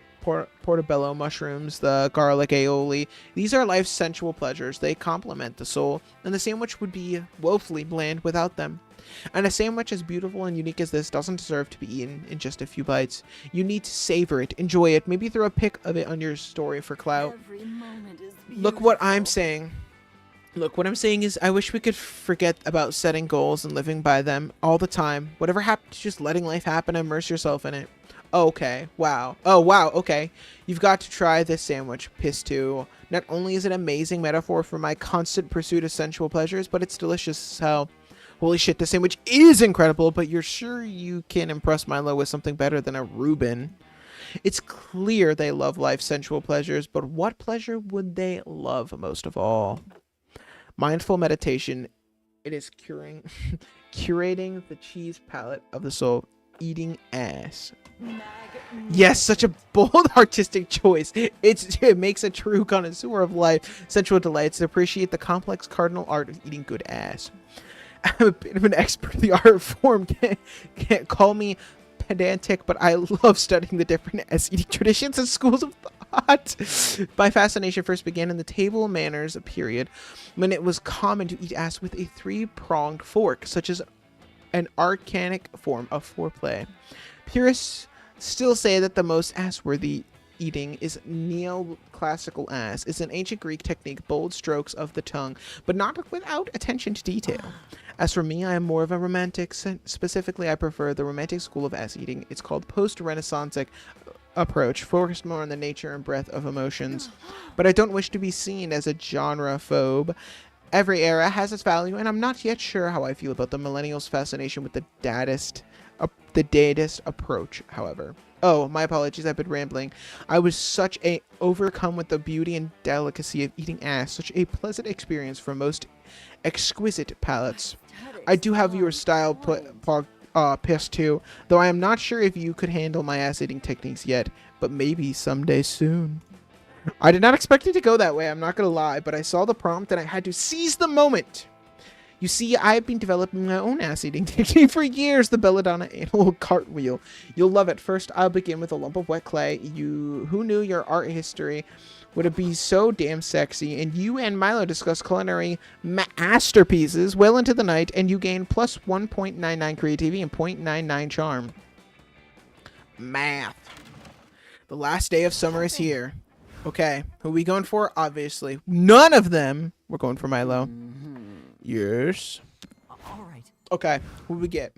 S1: portobello mushrooms, the garlic aioli, these are life's sensual pleasures. They complement the soul, and the sandwich would be woefully bland without them. And a sandwich as beautiful and unique as this doesn't deserve to be eaten in just a few bites. You need to savor it, enjoy it, maybe throw a pic of it on your story for clout.
S2: Every moment is
S1: Look what I'm saying. Look, what I'm saying is I wish we could forget about setting goals and living by them all the time. Whatever happened to just letting life happen and immerse yourself in it. Okay, wow. Oh, wow, okay. You've got to try this sandwich, Piss 2. Not only is it an amazing metaphor for my constant pursuit of sensual pleasures, but it's delicious as hell. Holy shit, this sandwich is incredible, but you're sure you can impress Milo with something better than a Reuben? It's clear they love life's sensual pleasures, but what pleasure would they love most of all? Mindful meditation. It is curating the cheese palette of the soul. Eating ass. Yes, such a bold artistic choice. It makes a true connoisseur of life sensual delights to appreciate the complex cardinal art of eating good ass. I'm a bit of an expert in the art form. Can't call me pedantic, but I love studying the different ass eating traditions and schools of thought. My fascination first began in the table manners period, when it was common to eat ass with a 3-pronged fork, such as an archaic form of foreplay. Purists still say that the most ass-worthy eating is neoclassical ass. It's an ancient Greek technique, bold strokes of the tongue, but not without attention to detail. As for me, I am more of a romantic. Specifically, I prefer the romantic school of ass eating. It's called post-Renaissansic approach, focused more on the nature and breadth of emotions. But I don't wish to be seen as a genre phobe. Every era has its value, and I'm not yet sure how I feel about the millennials' fascination with the dadist approach, however. Oh, my apologies, I've been rambling. I was such a overcome with the beauty and delicacy of eating ass, such a pleasant experience for most exquisite palates. I do have your style Piss 2, though I am not sure if you could handle my ass eating techniques yet, but maybe someday soon. I did not expect it to go that way, I'm not gonna lie, but I saw the prompt and I had to seize the moment. You see, I've been developing my own ass-eating technique for years, the belladonna anal cartwheel. You'll love it. First, I'll begin with a lump of wet clay. Who knew your art history would it be so damn sexy, and you and Milo discuss culinary masterpieces well into the night, and you gain plus 1.99 creativity and 0.99 charm. Math. The last day of summer is here. Okay, who are we going for? Obviously, none of them. We're going for Milo. Yes.
S2: All right.
S1: Okay, who we get?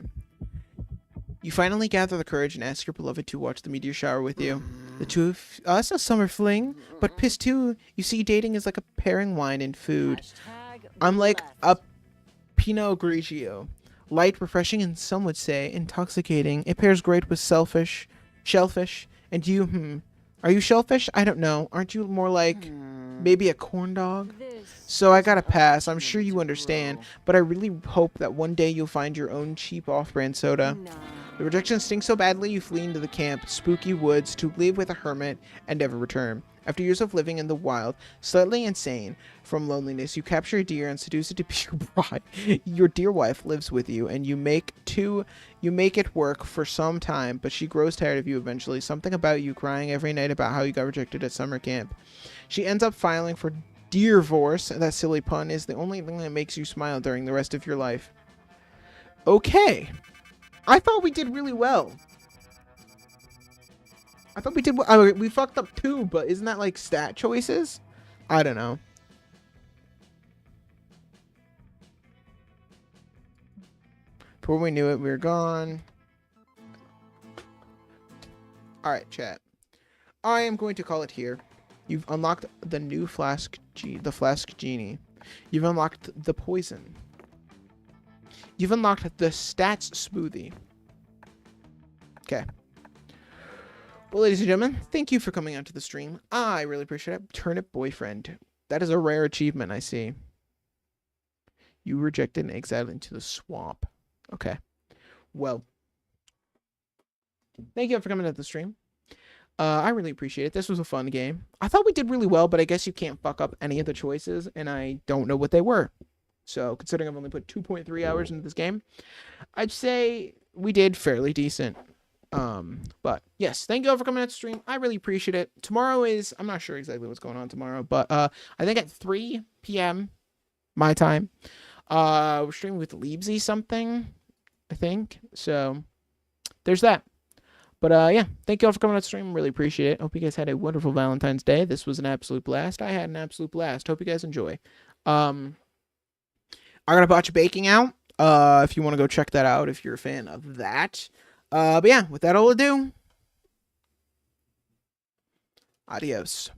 S1: You finally gather the courage and ask your beloved to watch the meteor shower with you. The two of us a summer fling, but piss too. You see, dating is like a pairing wine and food. I'm like a Pinot Grigio. Light, refreshing, and some would say intoxicating. It pairs great with shellfish. And you, are you shellfish? I don't know. Aren't you more like maybe a corn dog? So I gotta pass. I'm sure you understand, but I really hope that one day you'll find your own cheap off-brand soda. The rejection stinks so badly you flee into the camp, spooky woods, to live with a hermit and never return. After years of living in the wild, slightly insane from loneliness, you capture a deer and seduce it to be your bride. Your dear wife lives with you, and you make it work for some time, but she grows tired of you eventually. Something about you crying every night about how you got rejected at summer camp. She ends up filing for divorce. That silly pun is the only thing that makes you smile during the rest of your life. Okay. I thought we did really well. I thought we did well. I mean, we fucked up too, but isn't that like stat choices? I don't know. Before we knew it, we were gone. Alright, chat. I am going to call it here. You've unlocked the new flask genie. You've unlocked the poison. You've unlocked the stats smoothie. Okay. Well, ladies and gentlemen, thank you for coming out to the stream. I really appreciate it. Turnip boyfriend. That is a rare achievement, I see. You rejected and exiled into the swamp. Okay. Well, thank you for coming out to the stream. I really appreciate it. This was a fun game. I thought we did really well, but I guess you can't fuck up any of the choices, and I don't know what they were. So, considering I've only put 2.3 hours into this game, I'd say we did fairly decent. But yes, thank you all for coming out to stream. I really appreciate it. Tomorrow is, I'm not sure exactly what's going on tomorrow, but I think at 3 p.m. my time, we're streaming with Leebsy something, I think. So, there's that. But yeah, thank you all for coming out to stream. Really appreciate it. Hope you guys had a wonderful Valentine's Day. This was an absolute blast. I had an absolute blast. Hope you guys enjoy. I got a bunch of baking out. If you want to go check that out, if you're a fan of that. But yeah, with that all ado, adios.